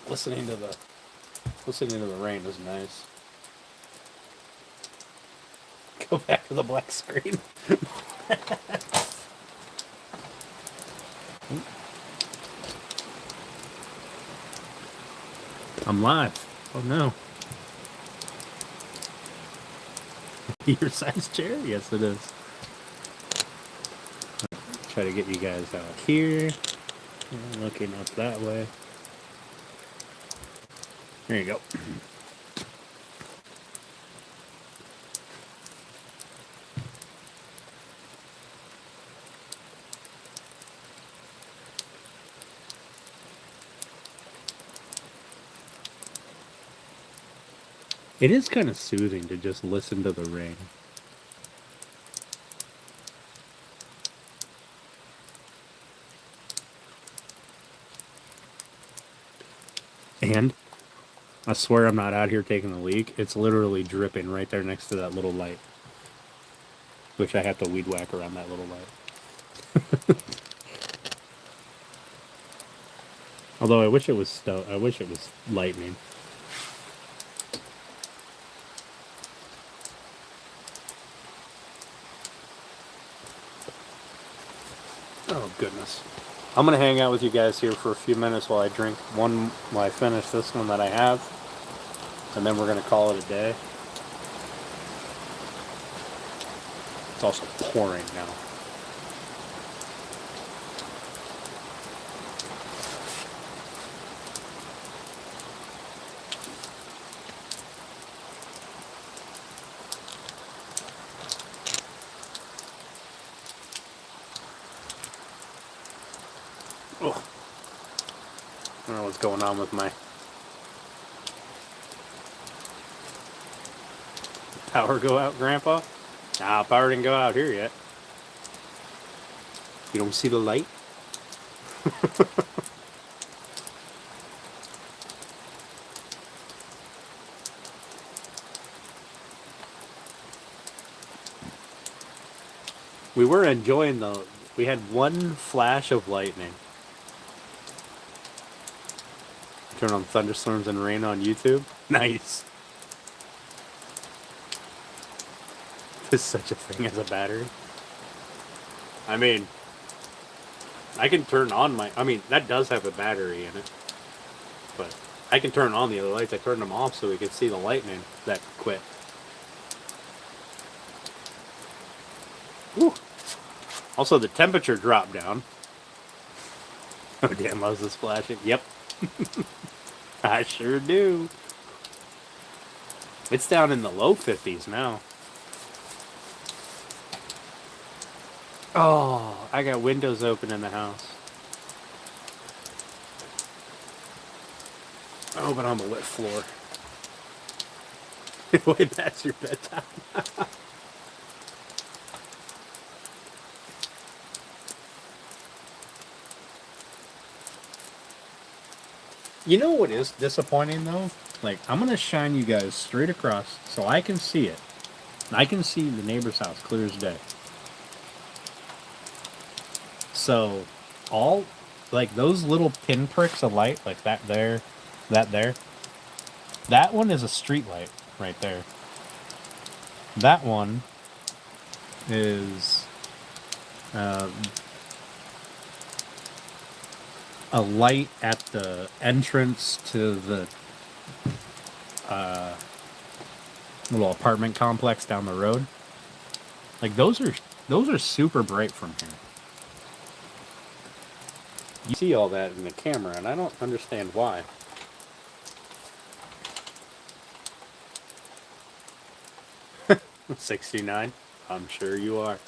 A: Listening to the rain is nice. Go back to the black screen. I'm live. Oh no. Your size chair? Yes, it is. Try to get you guys out here. Looking up that way. There you go. It is kind of soothing to just listen to the rain. And I swear I'm not out here taking a leak. It's literally dripping right there next to that little light. Which I have to weed whack around that little light. Although I wish it was lightning. Oh goodness. I'm gonna hang out with you guys here for a few minutes while I finish this one that I have. And then we're gonna call it a day. It's also pouring now. Oh, I don't know what's going on with my power go out, Grandpa? Nah, power didn't go out here yet. You don't see the light? We were enjoying we had one flash of lightning. Turn on thunderstorms and rain on YouTube. Nice. There's such a thing as a battery. I mean, I can turn on that does have a battery in it. But I can turn on the other lights. I turned them off so we could see the lightning that quit. Whew. Also, the temperature dropped down. Oh, damn, I was this flashing. Yep. I sure do. It's down in the low 50s now. Oh, I got windows open in the house. Oh, but I'm a wet floor. Wait, that's your bedtime. You know what is disappointing though? Like, I'm gonna shine you guys straight across so I can see it. I can see the neighbor's house clear as day. So, all, like, those little pinpricks of light, like that there, that one is a street light right there. That one is a light at the entrance to the little apartment complex down the road. Like, those are super bright from here. You see all that in the camera, and I don't understand why. 69? I'm sure you are.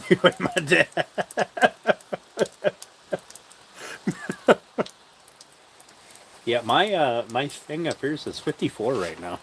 A: You and my dad. Yeah, my thing up here says 54 right now.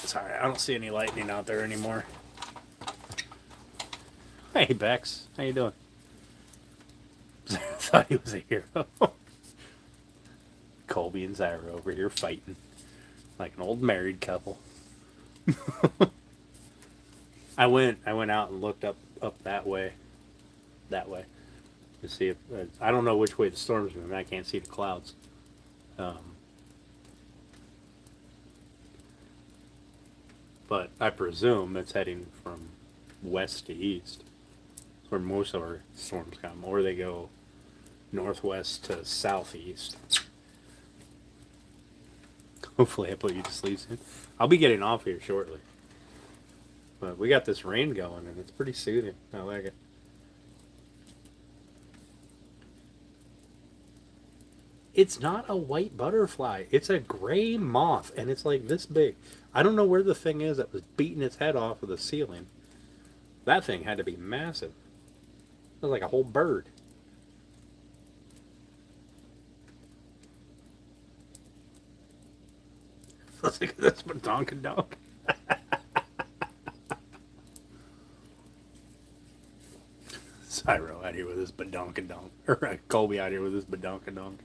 A: Sorry, I don't see any lightning out there anymore. Hey, Bex. How you doing? Thought he was a hero. Colby and Zyra over here fighting like an old married couple. I went out and looked up that way, to see if I don't know which way the storm's moving. I can't see the clouds. But I presume it's heading from west to east. That's where most of our storms come, or they go northwest to southeast. Hopefully I put you to sleep soon. I'll be getting off here shortly. But we got this rain going and it's pretty soothing. I like it. It's not a white butterfly. It's a gray moth and it's like this big. I don't know where the thing is that was beating its head off of the ceiling. That thing had to be massive. It was like a whole bird. Let's look at this badonkadonk. Cyro out here with his badonkadonk. Or Colby out here with his badonkadonk.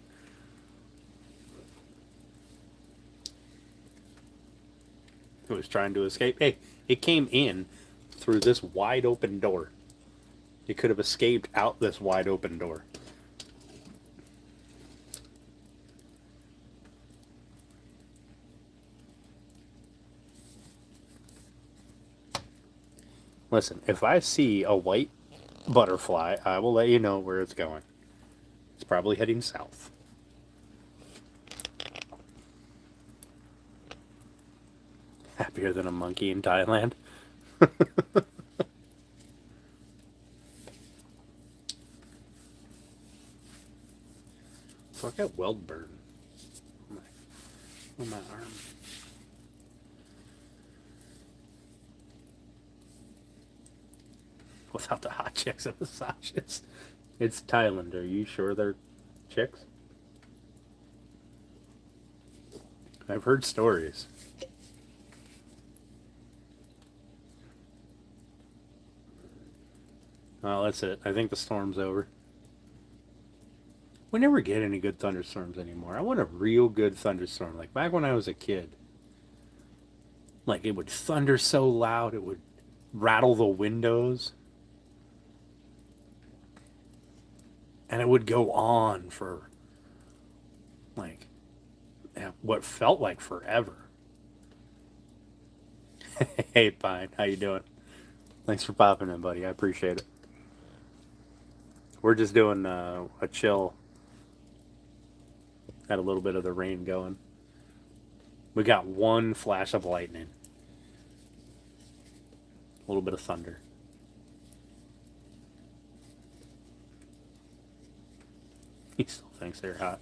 A: Who was trying to escape. Hey, it came in through this wide open door. It could have escaped out this wide open door. Listen, if I see a white butterfly, I will let you know where it's going. It's probably heading south. Happier than a monkey in Thailand. So I got weld burn on my arm. Without the hot chicks and massages. It's Thailand. Are you sure they're chicks? I've heard stories. Well, that's it. I think the storm's over. We never get any good thunderstorms anymore. I want a real good thunderstorm. Like back when I was a kid. Like it would thunder so loud it would rattle the windows. And it would go on for like what felt like forever. Hey, Pine, how you doing? Thanks for popping in, buddy. I appreciate it. We're just doing a chill. Had a little bit of the rain going. We got one flash of lightning. A little bit of thunder. He still thinks they're hot.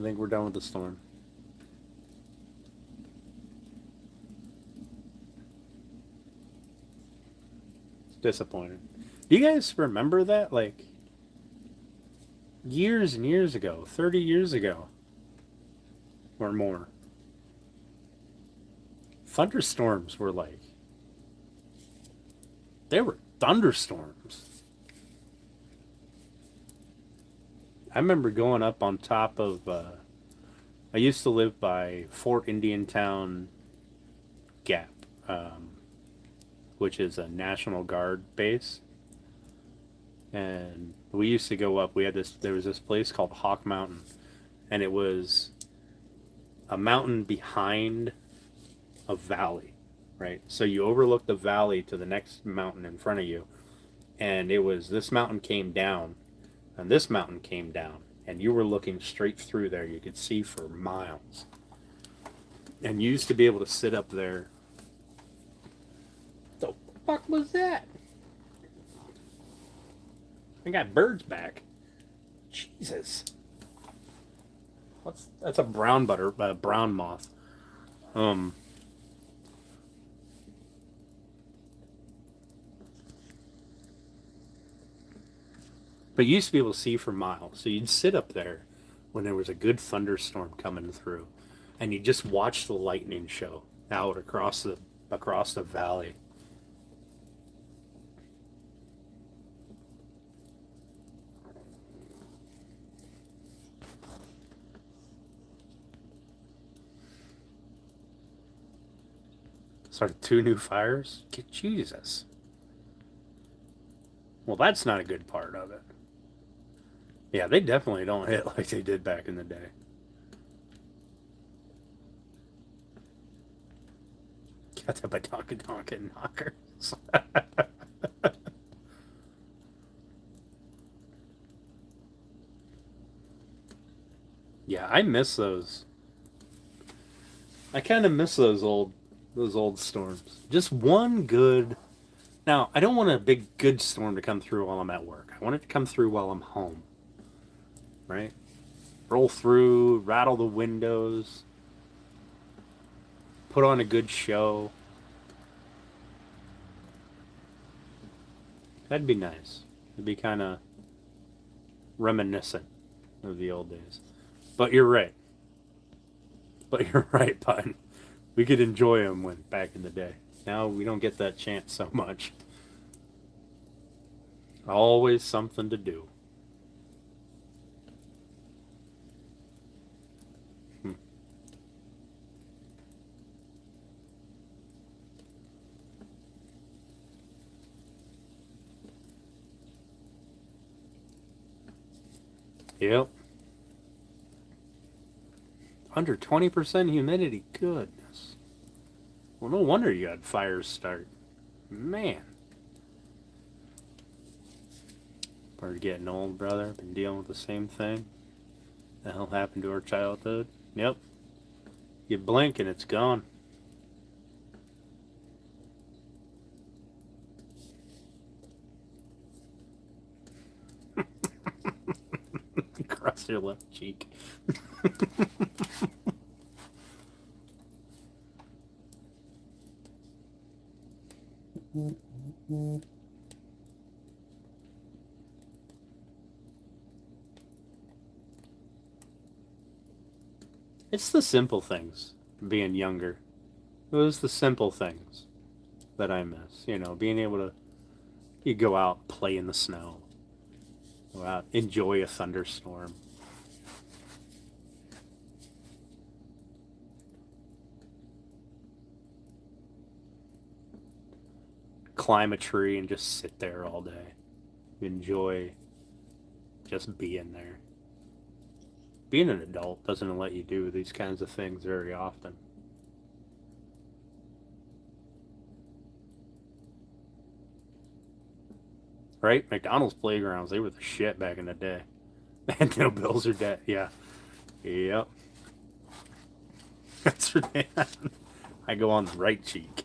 A: I think we're done with the storm. It's disappointing. Do you guys remember that? Like, years and years ago, 30 years ago, or more, thunderstorms were like, they were thunderstorms. I remember going up on top of, I used to live by Fort Indiantown Gap, which is a National Guard base. And we used to go up. There was this place called Hawk Mountain, and it was a mountain behind a valley, right? So you overlook the valley to the next mountain in front of you, and it was this mountain came down, and this mountain came down, and you were looking straight through there. You could see for miles, and you used to be able to sit up there. The fuck was that? I got birds back. Jesus. That's a brown moth. But you used to be able to see for miles. So you'd sit up there when there was a good thunderstorm coming through, and you just watch the lightning show out across the valley. Started 2 new fires? Get Jesus. Well, that's not a good part of it. Yeah, they definitely don't hit like they did back in the day. Got the badonka knockers. Yeah, I miss those. I kind of miss those old storms. Just one good. Now, I don't want a big good storm to come through while I'm at work. I want it to come through while I'm home. Right? Roll through, rattle the windows, put on a good show. That'd be nice. It'd be kind of reminiscent of the old days. But you're right. Button. We could enjoy them when back in the day. Now we don't get that chance so much. Always something to do. Yep. Under 20% humidity. Goodness. Well, no wonder you had fires start. Man. We're getting old, brother. Been dealing with the same thing. The hell happened to our childhood? Yep. You blink and it's gone. Across your left cheek. It's the simple things, being younger. It was the simple things that I miss. You know, being able to you go out, play in the snow, go out, enjoy a thunderstorm. Climb a tree and just sit there all day. Enjoy just being there. Being an adult doesn't let you do these kinds of things very often. Right? McDonald's playgrounds, they were the shit back in the day. And no bills are debt. Yeah. Yep. That's right. I go on the right cheek.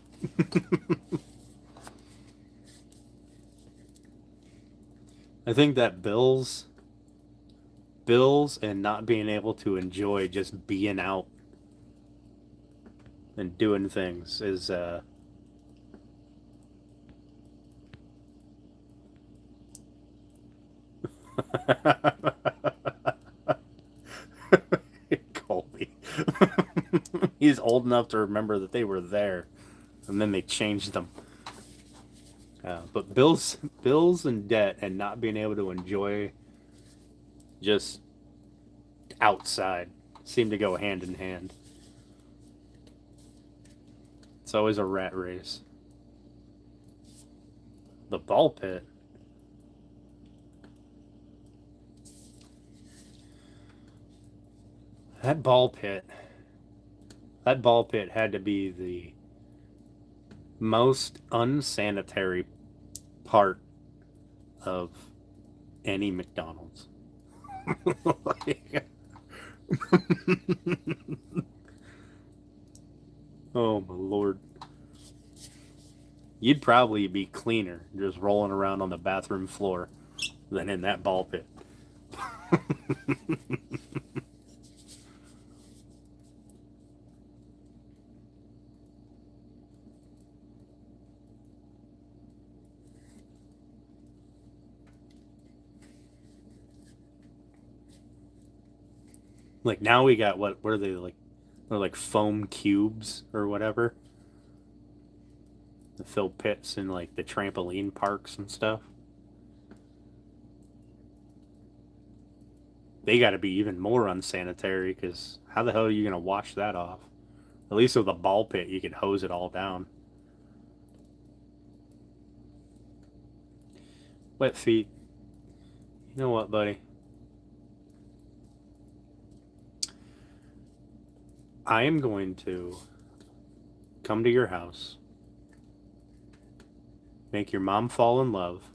A: I think that Bills bills and not being able to enjoy just being out and doing things is Colby. He's old enough to remember that they were there, and then they changed them. But bills and debt, and not being able to enjoy just outside seem to go hand in hand. It's always a rat race. The ball pit. That ball pit. That ball pit had to be the most unsanitary part of any McDonald's. Oh my lord. You'd probably be cleaner just rolling around on the bathroom floor than in that ball pit. Like now we got what are they like? They're like foam cubes or whatever. The fill pits in like the trampoline parks and stuff. They got to be even more unsanitary because how the hell are you gonna wash that off? At least with a ball pit, you can hose it all down. Wet feet. You know what, buddy? I am going to come to your house, make your mom fall in love,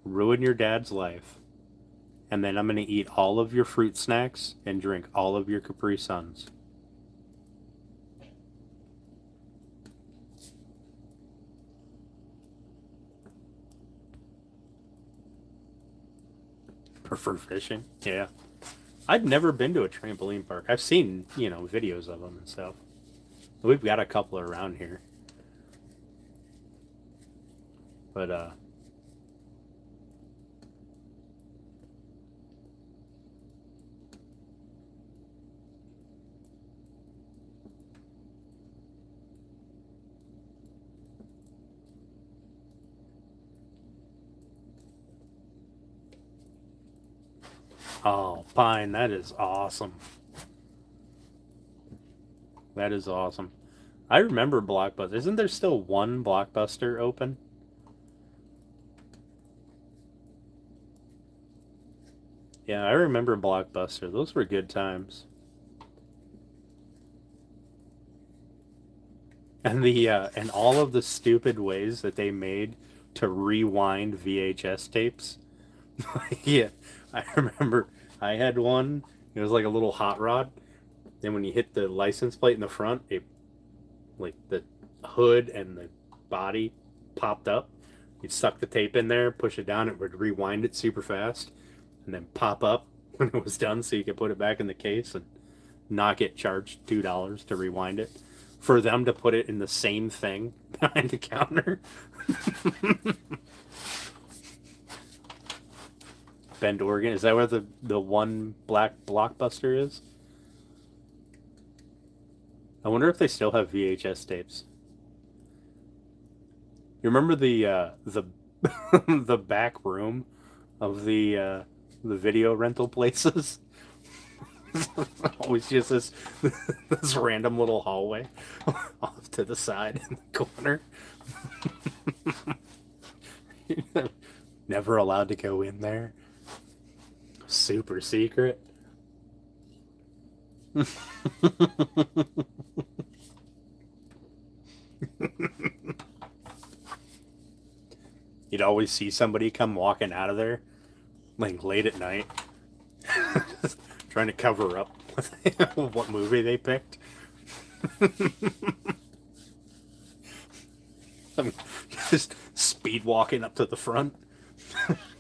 A: ruin your dad's life, and then I'm going to eat all of your fruit snacks and drink all of your Capri Suns. Prefer fishing? Yeah. I'd never been to a trampoline park. I've seen, videos of them and stuff. We've got a couple around here. But, oh, Pine, that is awesome. That is awesome. I remember Blockbuster. Isn't there still one Blockbuster open? Yeah, I remember Blockbuster. Those were good times. And and all of the stupid ways that they made to rewind VHS tapes. Yeah, I remember I had one. It was like a little hot rod. Then when you hit the license plate in the front, it like the hood and the body popped up. You'd suck the tape in there, push it down, it would rewind it super fast, and then pop up when it was done so you could put it back in the case and not get charged $2 to rewind it. For them to put it in the same thing behind the counter. Bend, Oregon. Is that where the one black Blockbuster is? I wonder if they still have VHS tapes. You remember the the back room of the video rental places? Always just this random little hallway off to the side in the corner. Never allowed to go in there. Super secret. You'd always see somebody come walking out of there, like late at night, trying to cover up what movie they picked. I'm just speed walking up to the front,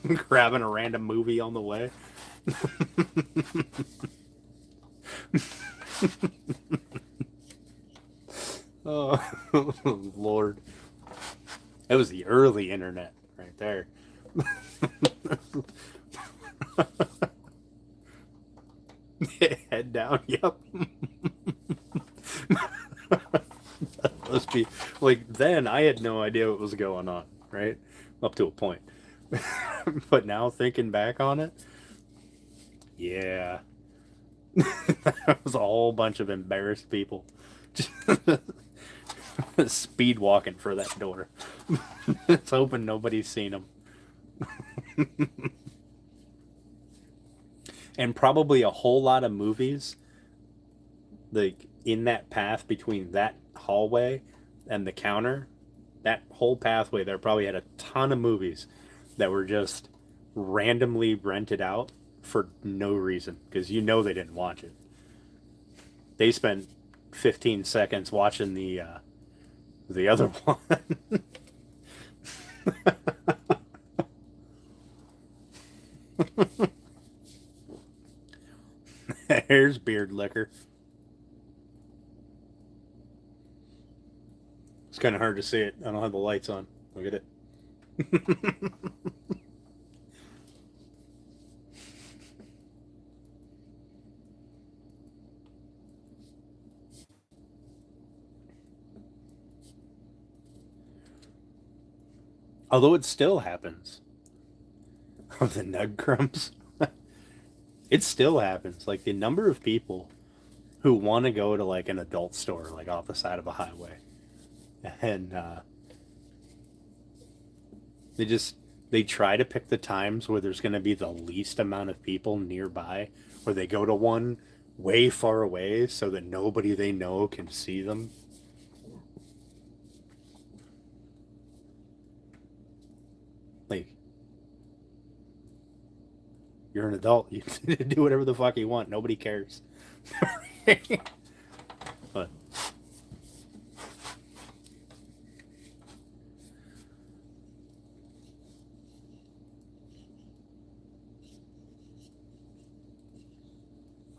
A: grabbing a random movie on the way. Oh, Lord. That was the early internet right there. Head down, yep. Must be like then I had no idea what was going on, right? Up to a point. But now thinking back on it, yeah. That was a whole bunch of embarrassed people. Speed walking for that door. It's hoping nobody's seen them. And probably a whole lot of movies like in that path between that hallway and the counter, that whole pathway there probably had a ton of movies that were just randomly rented out for no reason because you know they didn't watch it. They spent 15 seconds watching the other one. Here's beard liquor. It's kind of hard to see it. I don't have the lights on. Look at it. Although it still happens. Of the nug crumbs. It still happens. Like the number of people who want to go to like an adult store, like off the side of a highway, and they just they try to pick the times where there's going to be the least amount of people nearby, or they go to one way far away so that nobody they know can see them. Like you're an adult, you do whatever the fuck you want. Nobody cares. But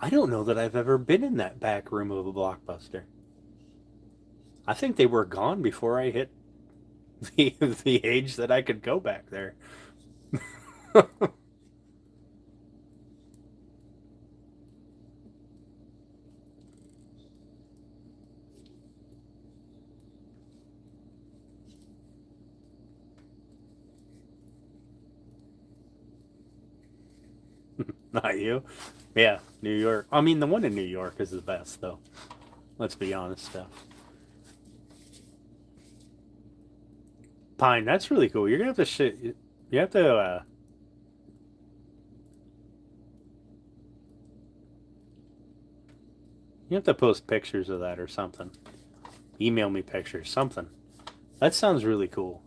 A: I don't know that I've ever been in that back room of a Blockbuster. I think they were gone before I hit the age that I could go back there. Not you. Yeah, New York. I mean, the one in New York is the best, though. Let's be honest, stuff. Pine, that's really cool. You're gonna have to shit. You have to. You have to post pictures of that or something. Email me pictures, something. That sounds really cool.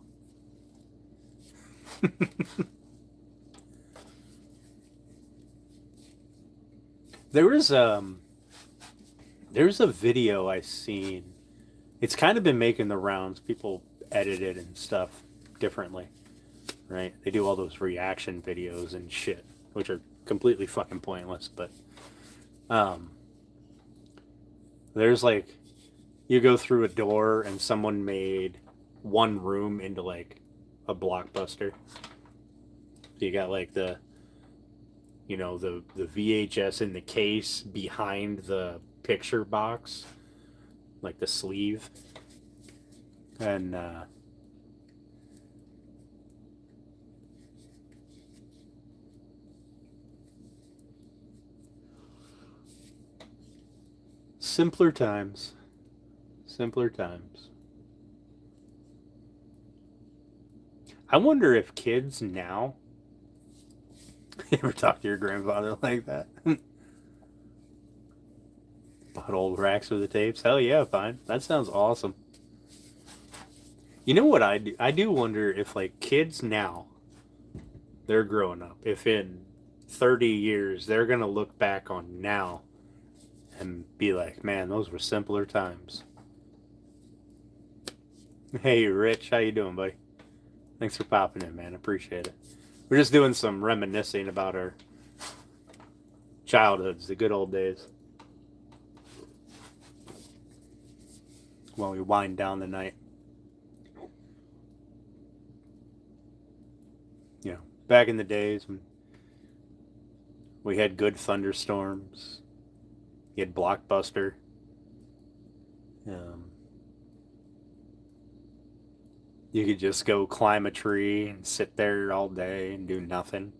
A: There was there's a video I seen. It's kind of been making the rounds. People edit it and stuff differently, right? They do all those reaction videos and shit, which are completely fucking pointless. But um, there's like you go through a door and someone made one room into like a Blockbuster. So you got like the VHS in the case behind the picture box, like the sleeve, and simpler times, simpler times. I wonder if kids now. You ever talk to your grandfather like that? Bought old racks of the tapes? Hell yeah, fine. That sounds awesome. You know what I do? I do wonder if like kids now, they're growing up. If in 30 years they're gonna look back on now and be like, man, those were simpler times. Hey, Rich, how you doing, buddy? Thanks for popping in, man. Appreciate it. We're just doing some reminiscing about Childhood's the good old days. While we wind down the night. You know, back in the days when we had good thunderstorms. You had Blockbuster. Um, you could just go climb a tree and sit there all day and do nothing.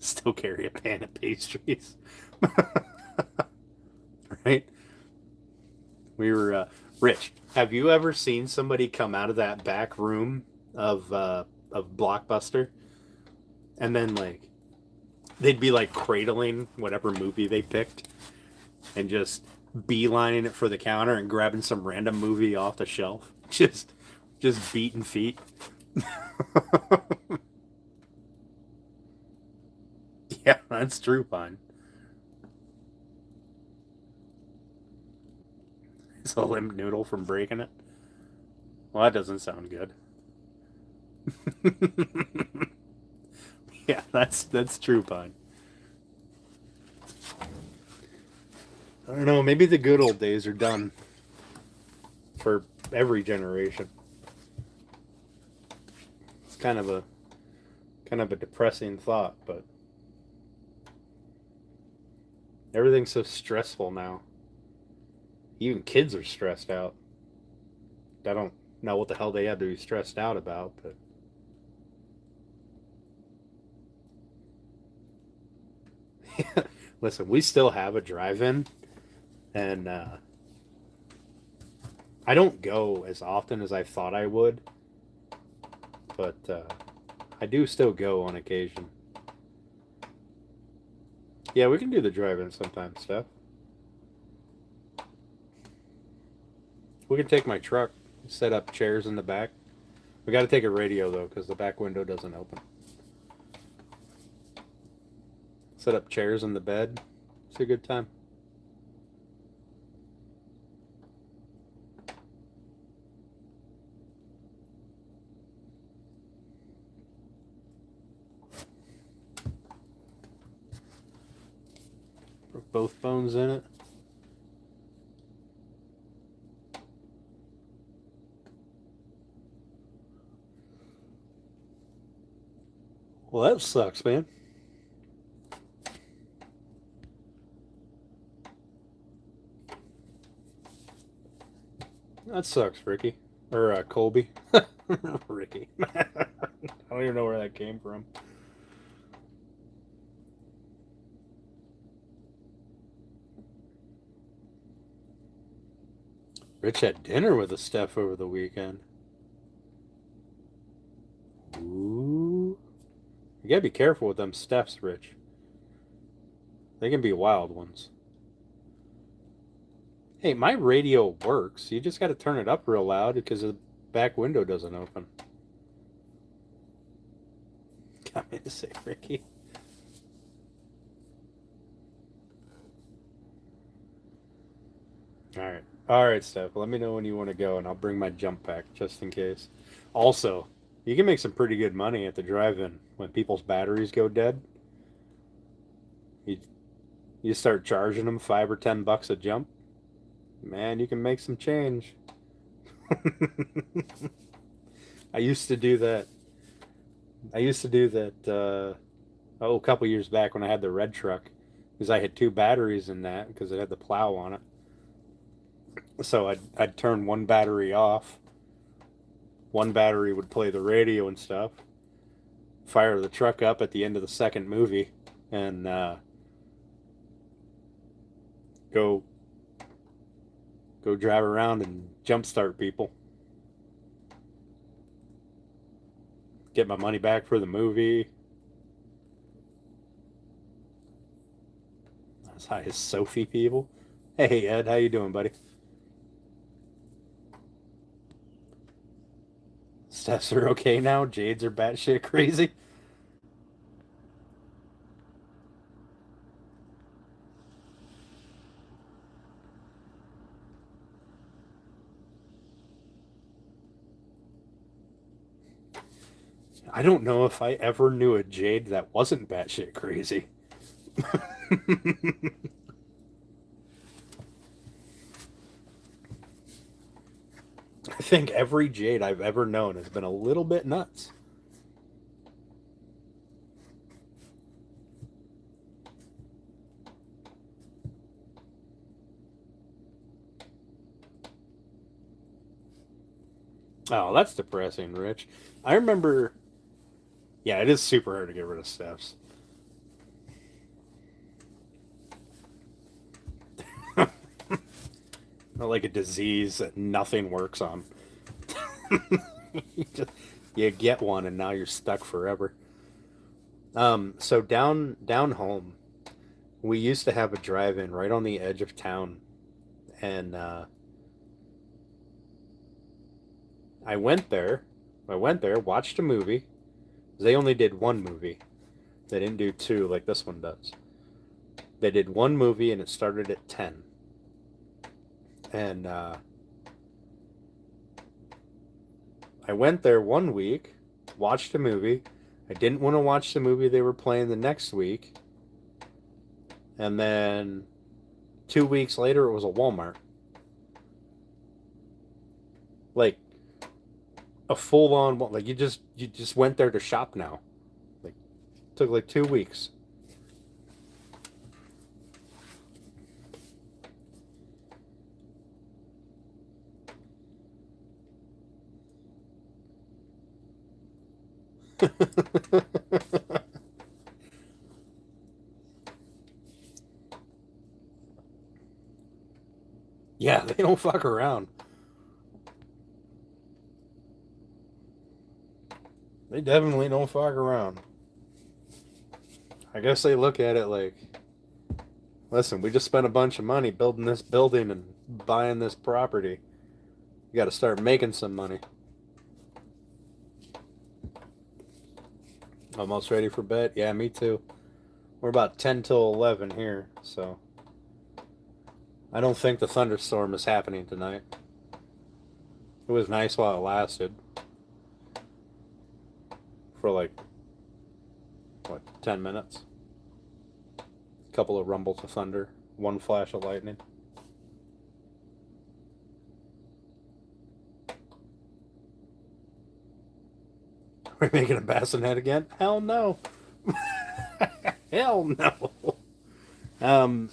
A: Still carry a pan of pastries. Right? We were, Rich, have you ever seen somebody come out of that back room of Blockbuster? And then, like, they'd be, like, cradling whatever movie they picked and just beelining it for the counter and grabbing some random movie off the shelf. Just beating feet. Yeah, that's true, Pine. It's a limp noodle from breaking it. Well, that doesn't sound good. Yeah, that's true, Pine. I don't know. Maybe the good old days are done for every generation. It's kind of a depressing thought, but everything's so stressful now. Even kids are stressed out. I don't know what the hell they have to be stressed out about, but listen, we still have a drive-in, and I don't go as often as I thought I would, but I do still go on occasion. Yeah, we can do the drive-in sometime, Steph. We can take my truck, set up chairs in the back. We got to take a radio, though, because the back window doesn't open. Set up chairs in the bed. It's a good time. Broke both bones in it. Well, that sucks, man. That sucks, Ricky. Or Colby. Ricky. I don't even know where that came from. Rich had dinner with a Steph over the weekend. Ooh. You gotta be careful with them Stephs, Rich. They can be wild ones. Hey, my radio works. You just gotta turn it up real loud because the back window doesn't open. Got me to say Ricky. Alright. Alright, Steph. Let me know when you want to go and I'll bring my jump pack just in case. Also, you can make some pretty good money at the drive-in when people's batteries go dead. You, you start charging them $5 or $10 a jump. Man, you can make some change. I used to do that. I used to do that a couple years back when I had the red truck because I had two batteries in that because it had the plow on it. So I'd turn one battery off. One battery would play the radio and stuff. Fire the truck up at the end of the second movie and go drive around and jumpstart people. Get my money back for the movie. As high as Sophie people. Hey Ed, how you doing, buddy? Stephs are okay now. Jades are batshit crazy. I don't know if I ever knew a jade that wasn't batshit crazy. I think every jade I've ever known has been a little bit nuts. Oh, that's depressing, Rich. I remember. Yeah, it is super hard to get rid of steps. Not like a disease that nothing works on. you, just, you get one and now you're stuck forever. So down home, we used to have a drive-in right on the edge of town, and I went there. I went there, watched a movie. They only did one movie. They didn't do two like this one does. They did one movie and it started at 10. And I went there one week, watched a movie. I didn't want to watch the movie they were playing the next week. And then 2 weeks later, it was a Walmart. Like a full on, like you just went there to shop now. Like took like 2 weeks. Yeah, they don't fuck around. They definitely don't fuck around. I guess they look at it like, listen, we just spent a bunch of money building this building and buying this property. You got to start making some money. Almost ready for bed? Yeah, me too. We're about 10 till 11 here, so I don't think the thunderstorm is happening tonight. It was nice while it lasted. For like, what, 10 minutes? A couple of rumbles of thunder, one flash of lightning. Are we making a bassinet again? Hell no. Hell no.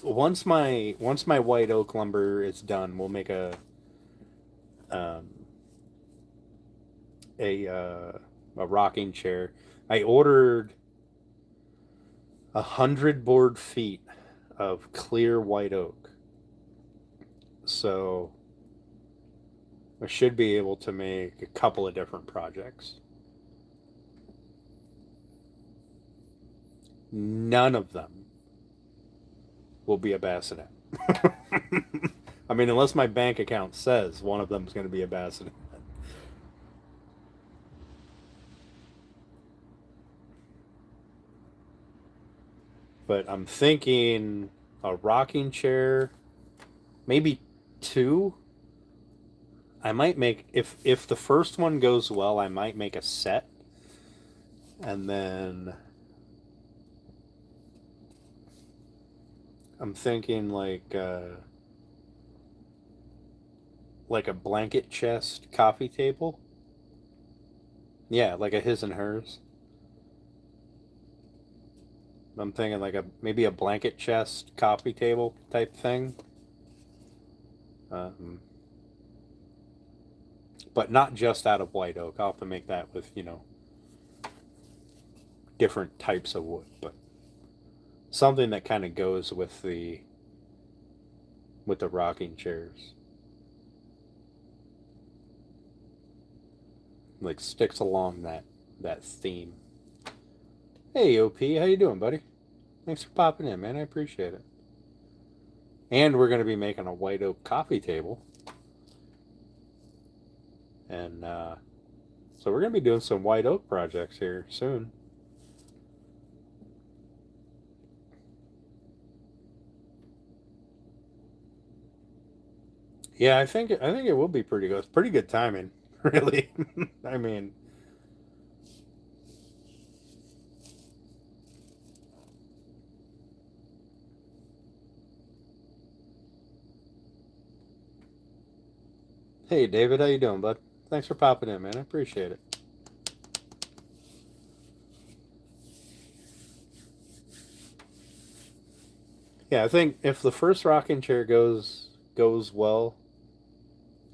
A: Once my white oak lumber is done, we'll make um, a rocking chair. I ordered 100 board feet of clear white oak, so I should be able to make a couple of different projects. None of them will be a bassinet. I mean, unless my bank account says one of them is going to be a bassinet. But I'm thinking a rocking chair, maybe two. I might make if the first one goes well, I might make a set, and then I'm thinking like a blanket chest coffee table. Yeah, like a his and hers. I'm thinking like a maybe a blanket chest coffee table type thing. Um, but not just out of white oak. I'll have to make that with, different types of wood, but something that kind of goes with the rocking chairs. Like sticks along that theme. Hey OP, how you doing, buddy? Thanks for popping in, man. I appreciate it. And we're going to be making a white oak coffee table. And so we're going to be doing some white oak projects here soon. Yeah, I think it will be pretty good. It's pretty good timing, really. I mean, Hey, David, how you doing, bud? Thanks for popping in, man. I appreciate it. Yeah, I think if the first rocking chair goes well,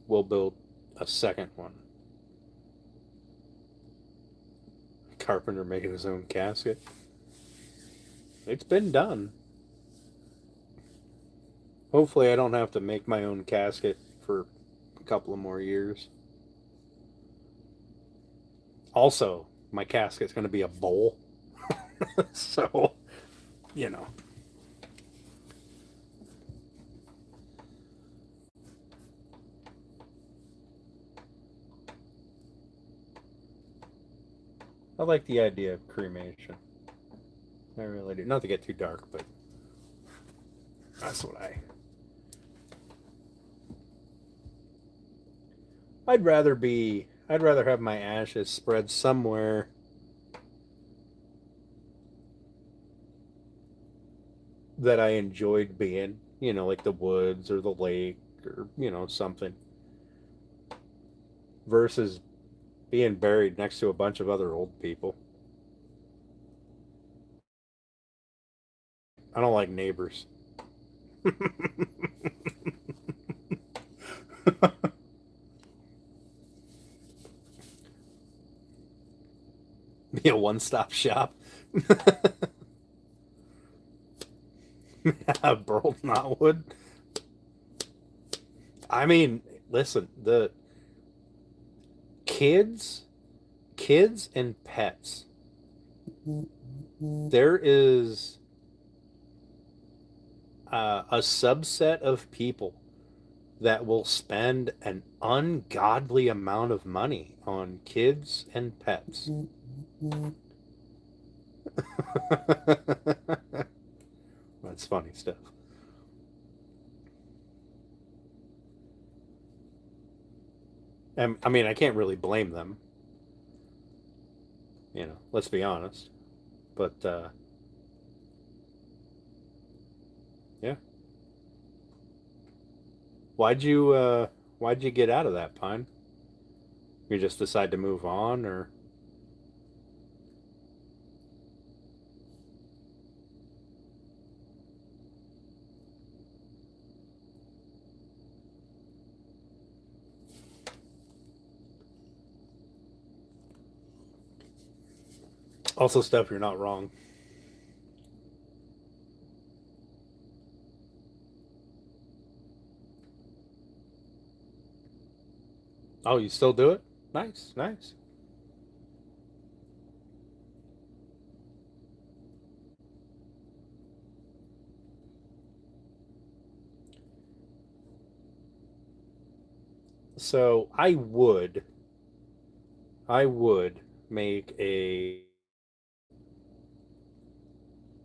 A: we'll build a second one. Carpenter making his own casket. It's been done. Hopefully, I don't have to make my own casket for a couple of more years. Also, my casket's going to be a bowl. So, you know. I like the idea of cremation. I really do. Not to get too dark, but that's what I'd rather have my ashes spread somewhere that I enjoyed being, like the woods or the lake or, something, versus being buried next to a bunch of other old people. I don't like neighbors. Be a one-stop shop. Burled knotwood. I mean, listen, the kids, kids and pets. There is a subset of people that will spend an ungodly amount of money on kids and pets. That's funny stuff. I mean, I can't really blame them. Let's be honest. But yeah, why'd you why'd you get out of that, Pine? You just decide to move on, or also stuff you're not wrong. Oh, you still do it? Nice, nice. So I would make a.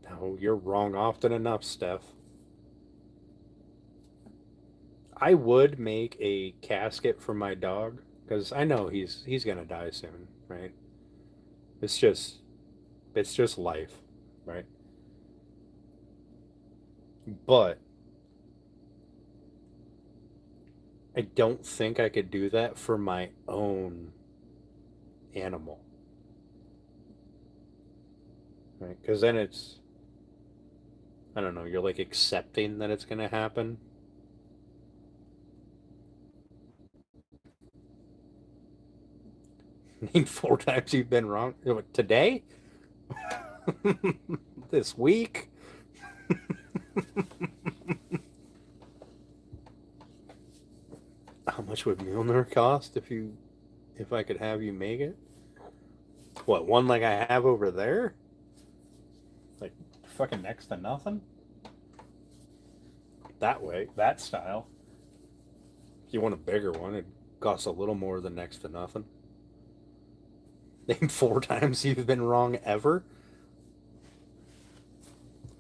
A: No, you're wrong often enough, Steph. I would make a casket for my dog because I know he's gonna die soon, right? It's just it's just life, right? But I don't think I could do that for my own animal, right? Because then I don't know, you're like accepting that it's gonna happen. Name 4 times you've been wrong today, this week. How much would Milner cost if I could have you make it? What, one like I have over there? Like fucking next to nothing? That way, that style. If you want a bigger one, it costs a little more than next to nothing. Name 4 times you've been wrong ever.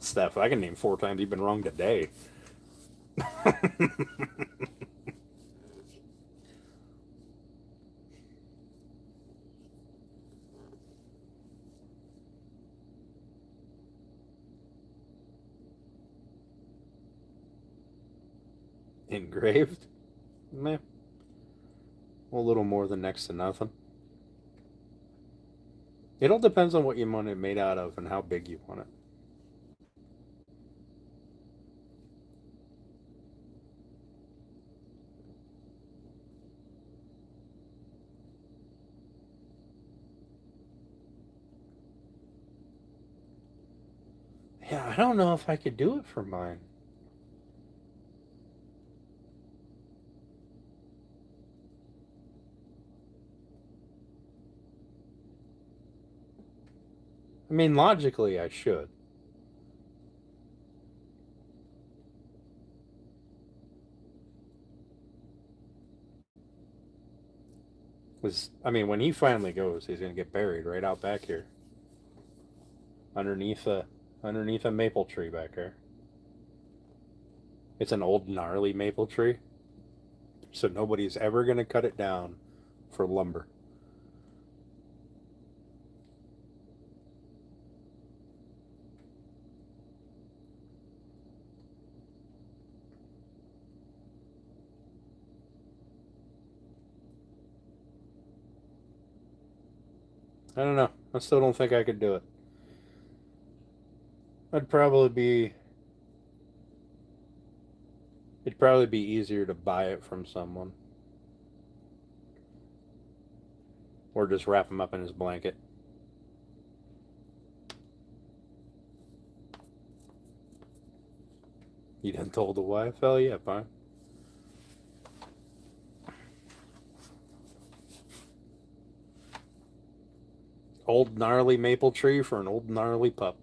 A: Steph, I can name 4 times you've been wrong today. Engraved? Meh. a little more than next to nothing. It all depends on what you want it made out of and how big you want it. Yeah, I don't know if I could do it for mine. I mean, logically, I should. Was I mean, when he finally goes, he's gonna get buried right out back here, underneath a underneath a maple tree back there. It's an old gnarly maple tree, so nobody's ever gonna cut it down for lumber. I don't know. I still don't think I could do it. I'd probably be It'd probably be easier to buy it from someone or just wrap him up in his blanket. You done told the wife? Hell yeah, fine. Old gnarly maple tree for an old gnarly pup.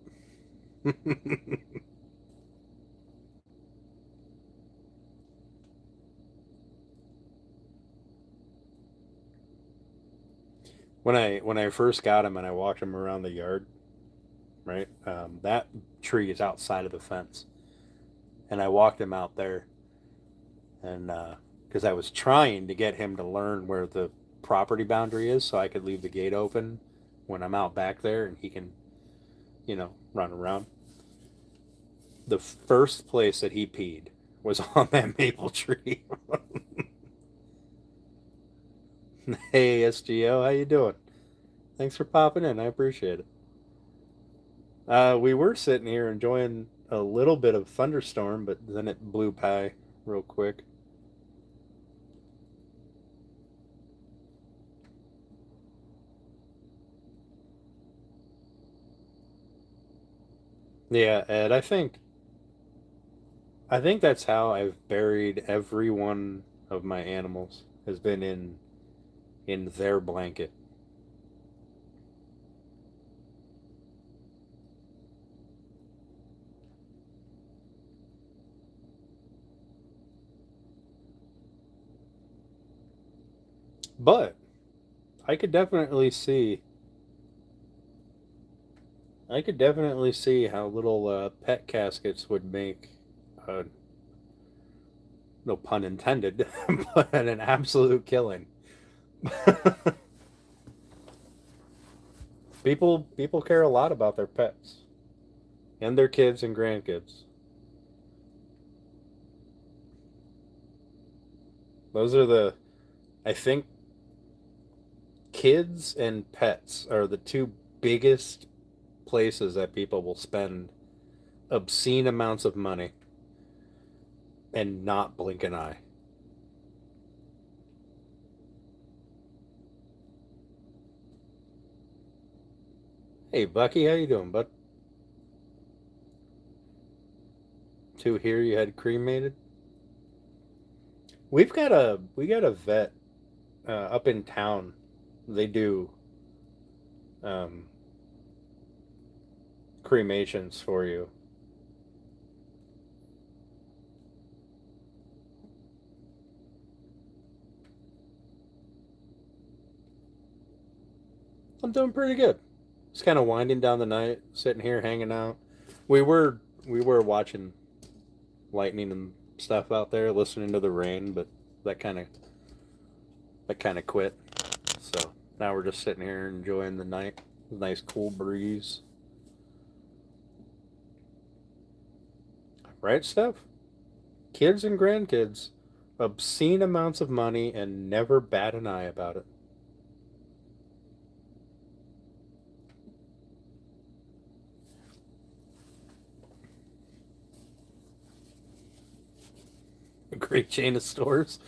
A: When I first got him and I walked him around the yard, right? That tree is outside of the fence, and I walked him out there, and because I was trying to get him to learn where the property boundary is, so I could leave the gate open when I'm out back there, and he can, run around. The first place that he peed was on that maple tree. Hey SGO, how you doing? Thanks for popping in. I appreciate it. We were sitting here enjoying a little bit of thunderstorm, but then it blew by real quick. Yeah, Ed, I think that's how I've buried every one of my animals has been in their blanket. But I could definitely see I could definitely see how little pet caskets would make, uh, no pun intended, but an absolute killing. People care a lot about their pets and their kids and grandkids. Those are I think kids and pets are the two biggest places that people will spend obscene amounts of money and not blink an eye. Hey Bucky, how you doing, bud? To hear you had cremated. We got a vet up in town. They do um, cremations for you. I'm doing pretty good. Just kind of winding down the night, sitting here hanging out. We were watching lightning and stuff out there, listening to the rain, but that kind of that kind of quit. So now we're just sitting here enjoying the night. Nice cool breeze. Right, Steph? Kids and grandkids Obscene amounts of money and never bat an eye about it. A great chain of stores.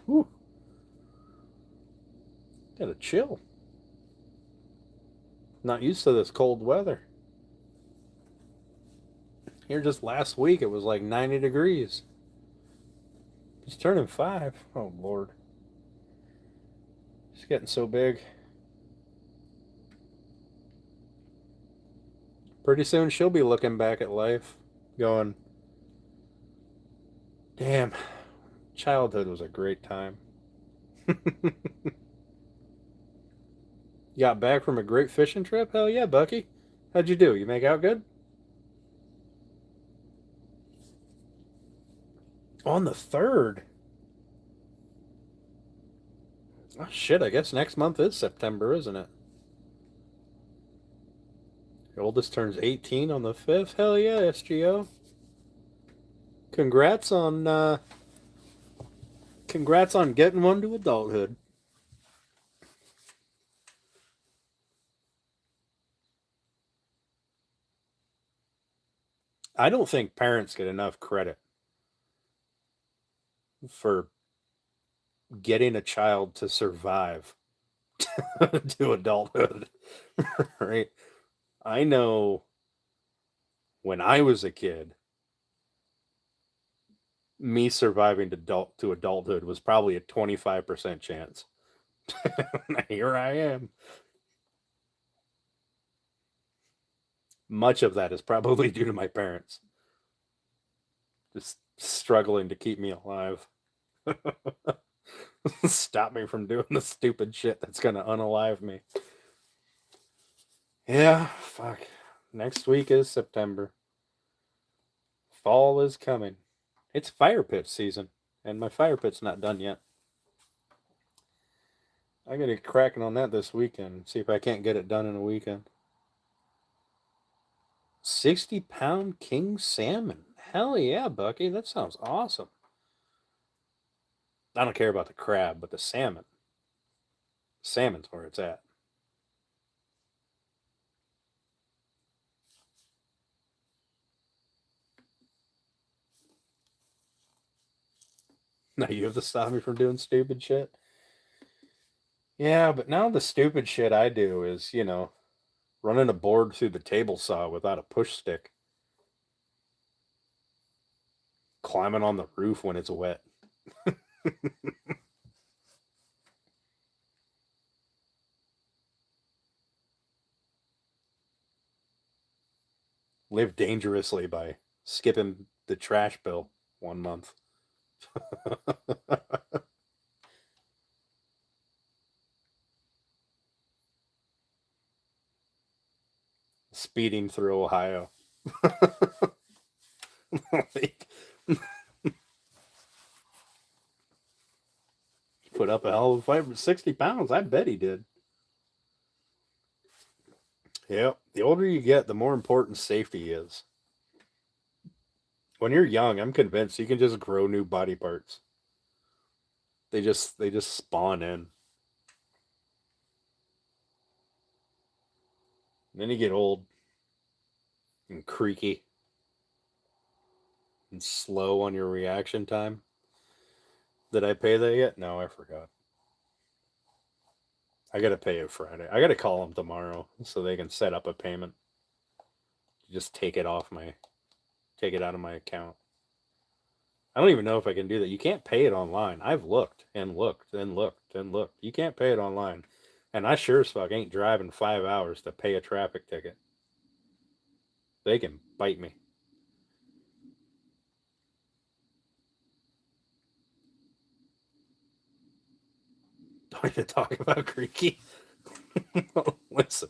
A: Whew, gotta chill. Not used to this cold weather. Here just last week it was like 90 degrees. He's turning 5. Oh, Lord. He's getting so big. Pretty soon she'll be looking back at life, going, damn, childhood was a great time. You got back from a great fishing trip? Hell yeah, Bucky. How'd you do? You make out good? On the 3rd. Oh, shit, I guess next month is September, isn't it? The oldest turns 18 on the 5th. Hell yeah, SGO. Congrats on getting one to adulthood. I don't think parents get enough credit for getting a child to survive to adulthood. Right? I know when I was a kid, me surviving to adulthood was probably a 25% chance. Here I am. Much of that is probably due to my parents just struggling to keep me alive. Stop me from doing the stupid shit that's gonna unalive me. Yeah, fuck. Next week is September. Fall is coming. It's fire pit season, and my fire pit's not done yet. I gotta get cracking on that this weekend. See if I can't get it done in a weekend. 60-pound king salmon. Hell yeah, Bucky. That sounds awesome. I don't care about the crab, but the salmon. Salmon's where it's at. Now you have to stop me from doing stupid shit. Yeah, but now the stupid shit I do is, running a board through the table saw without a push stick. Climbing on the roof when it's wet. Live dangerously by skipping the trash bill 1 month. Speeding through Ohio. Like, put up a hell of a fight for 60 pounds. I bet he did. Yeah. The older you get, the more important safety is. When you're young, I'm convinced you can just grow new body parts. They just spawn in. And then you get old and creaky and slow on your reaction time. Did I pay that yet? No, I forgot. I gotta pay it Friday. I gotta call them tomorrow so they can set up a payment. Just take it out of my account. I don't even know if I can do that. You can't pay it online. I've looked and looked and looked and looked. You can't pay it online. And I sure as fuck ain't driving 5 hours to pay a traffic ticket. They can bite me. Don't even talk about creaky. Listen,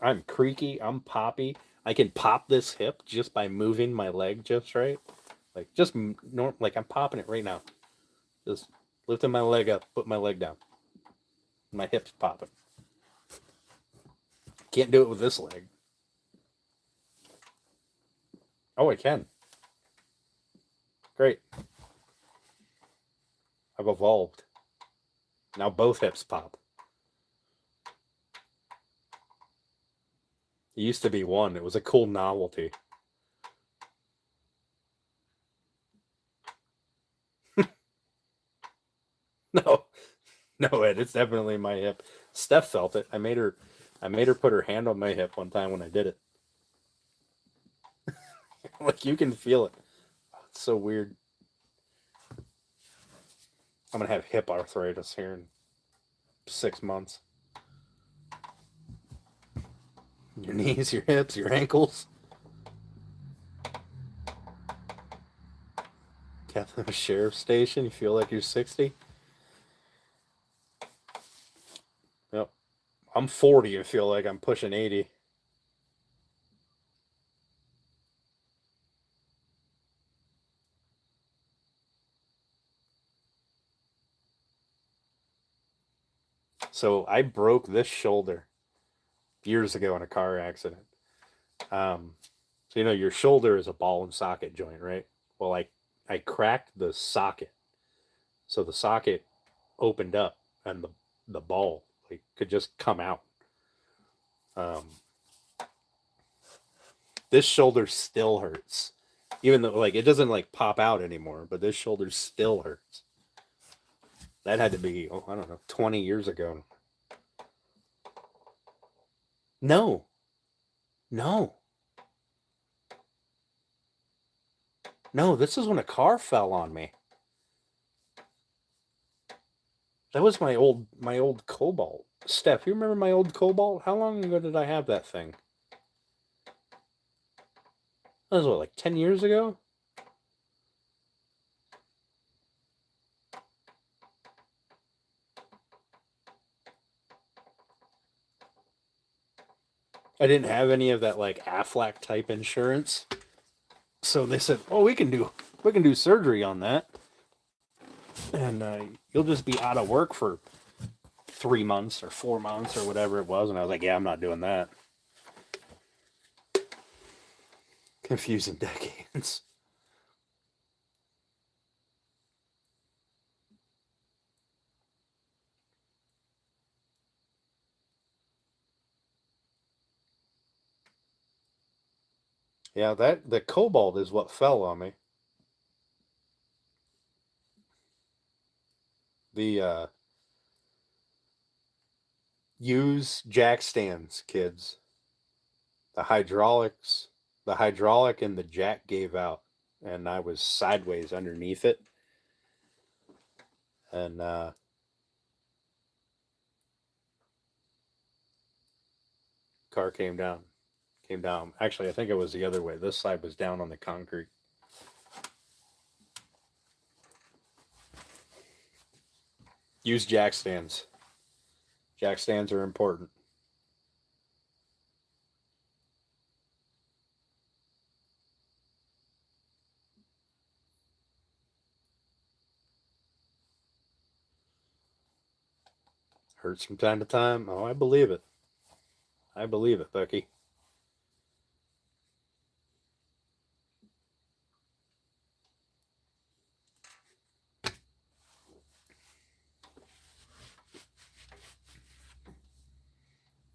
A: I'm creaky. I'm poppy. I can pop this hip just by moving my leg just right. Like like I'm popping it right now. Just lifting my leg up, put my leg down. My hip's popping. Can't do it with this leg. Oh, I can. Great. I've evolved. Now both hips pop. It used to be one. It was a cool novelty. No, no, Ed, it's definitely my hip. Steph felt it. I made her put her hand on my hip one time when I did it. Like you can feel it. It's so weird. I'm gonna have hip arthritis here in 6 months. Your knees, your hips, your ankles. Catholic Sheriff's Station. You feel like you're 60. Yep. I'm 40 and feel like I'm pushing 80. So I broke this shoulder years ago in a car accident. So you know your shoulder is a ball and socket joint, right? Well, I cracked the socket, so the socket opened up and the ball like could just come out. Um, this shoulder still hurts, even though like it doesn't like pop out anymore. But this shoulder still hurts. That had to be I don't know 20 years ago. No, no, no. This is when a car fell on me. That was my old Cobalt. Steph, you remember my old Cobalt? How long ago did I have that thing? That was what, like 10 years ago? I didn't have any of that like Aflac type insurance. So they said, "Oh, we can do surgery on that, and you'll just be out of work for 3 months or 4 months or whatever it was." And I was like, "Yeah, I'm not doing that." Confusing decades. Yeah, that the Cobalt is what fell on me. The use jack stands, kids. The hydraulics, the hydraulic and the jack gave out, and I was sideways underneath it, and car came down. Came down. Actually, I think it was the other way. This side was down on the concrete. Use jack stands. Jack stands are important. Hurts from time to time. Oh, I believe it. I believe it, Becky.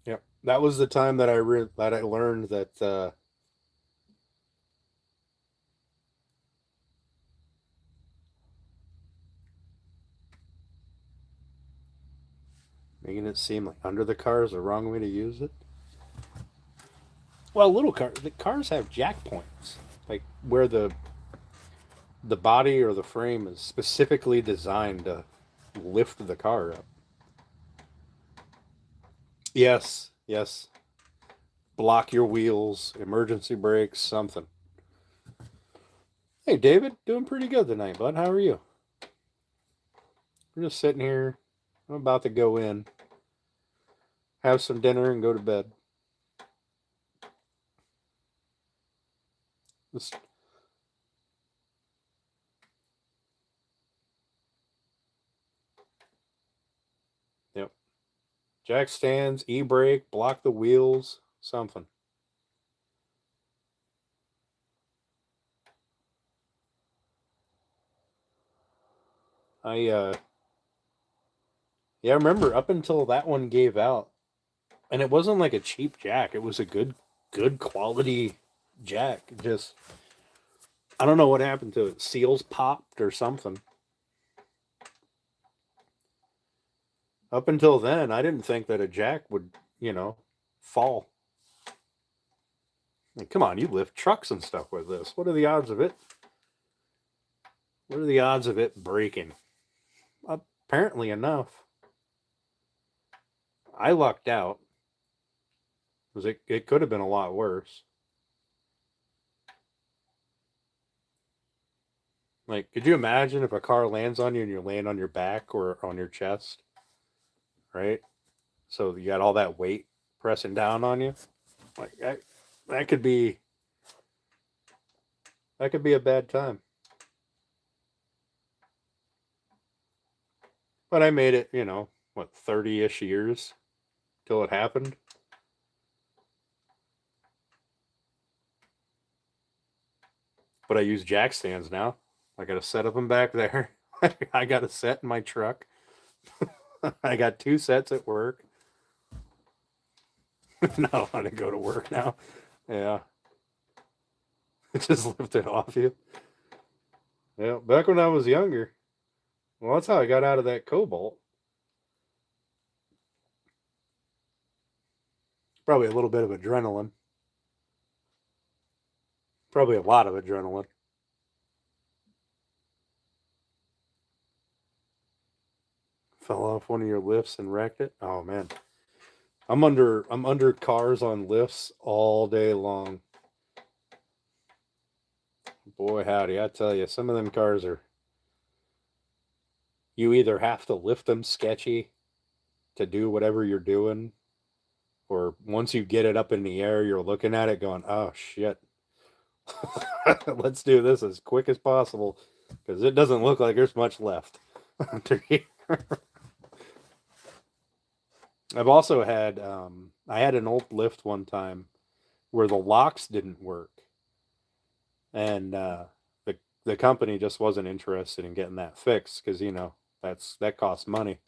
A: Yep. That was the time that I learned that making it seem like under the car is the wrong way to use it. Well, the cars have jack points, like where the body or the frame is specifically designed to lift the car up. Yes, yes. Block your wheels, emergency brakes, something. Hey, David, doing pretty good tonight, bud. How are you? We're just sitting here. I'm about to go in, have some dinner, and go to bed. This, yep. Jack stands, e brake, block the wheels, something. I yeah, I remember up until that one gave out, and it wasn't like a cheap jack. It was a good quality jack. Just I don't know what happened to it. Seals popped or something. Up until then, I didn't think that a jack would, fall. Like, come on, you lift trucks and stuff with this. What are the odds of it? What are the odds of it breaking? Apparently enough. I lucked out because it could have been a lot worse. Like, could you imagine if a car lands on you and you're laying on your back or on your chest, right? So you got all that weight pressing down on you. Like that could be that could be a bad time. But I made it, 30-ish years till it happened. But I use jack stands now. I got a set of them back there. I got a set in my truck. I got 2 sets at work. Not allowed to go to work now. Yeah. Just lift it off you. Yeah. Back when I was younger. Well, that's how I got out of that cobalt. Probably a little bit of adrenaline. Probably a lot of adrenaline. Fell off one of your lifts and wrecked it. Oh man. I'm under cars on lifts all day long. Boy howdy, I tell you, some of them cars are you either have to lift them sketchy to do whatever you're doing, or once you get it up in the air, you're looking at it going, oh shit. Let's do this as quick as possible because it doesn't look like there's much left. I've also had I had an old lift one time where the locks didn't work, and the company just wasn't interested in getting that fixed because that costs money,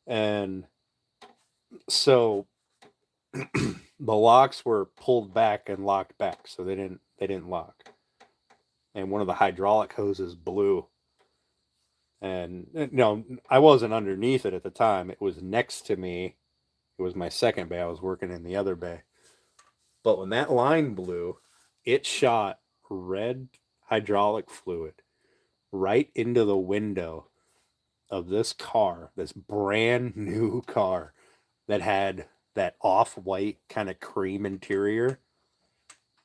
A: and so the locks were pulled back and locked back, so they didn't lock, and one of the hydraulic hoses blew. And I wasn't underneath it at the time. It was next to me. It was my second bay. I was working in the other bay. But when that line blew, it shot red hydraulic fluid right into the window of this car, this brand new car that had that off-white kind of cream interior.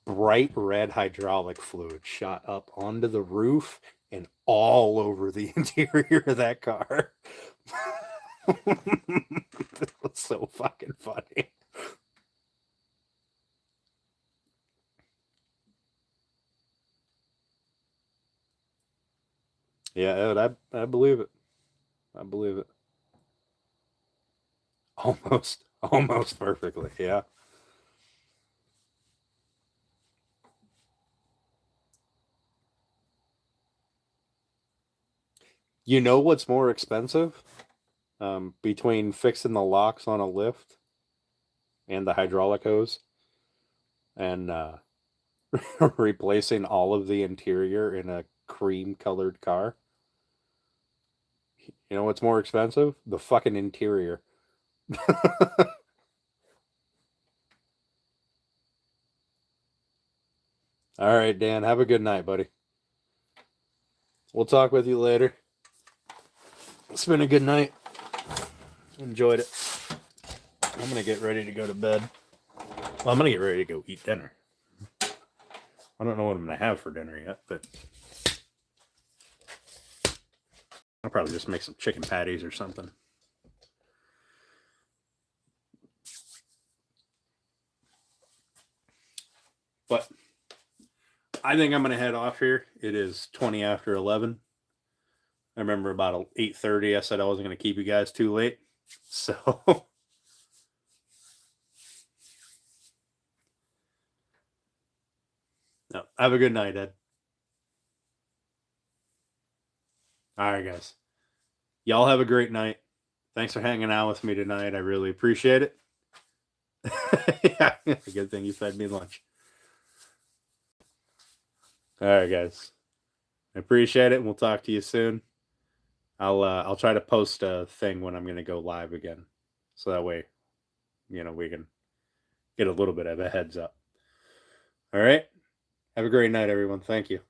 A: Bright red hydraulic fluid shot up onto the roof and all over the interior of that car. It was so fucking funny. Yeah, Ed, I believe it. I believe it. Almost perfectly. Yeah. You know what's more expensive? Between fixing the locks on a lift and the hydraulic hose and replacing all of the interior in a cream colored car. You know what's more expensive? The fucking interior. All right, Dan. Have a good night, buddy. We'll talk with you later. It's been a good night. Enjoyed it. I'm going to get ready to go to bed. Well, I'm going to get ready to go eat dinner. I don't know what I'm going to have for dinner yet, but I'll probably just make some chicken patties or something. But I think I'm going to head off here. It is 20 after 11. I remember about 8:30 I said I wasn't going to keep you guys too late. So no, have a good night, Ed. All right, guys. Y'all have a great night. Thanks for hanging out with me tonight. I really appreciate it. Yeah, good thing you fed me lunch. All right, guys. I appreciate it, and we'll talk to you soon. I'll try to post a thing when I'm going to go live again, so that way, we can get a little bit of a heads up. All right. Have a great night, everyone. Thank you.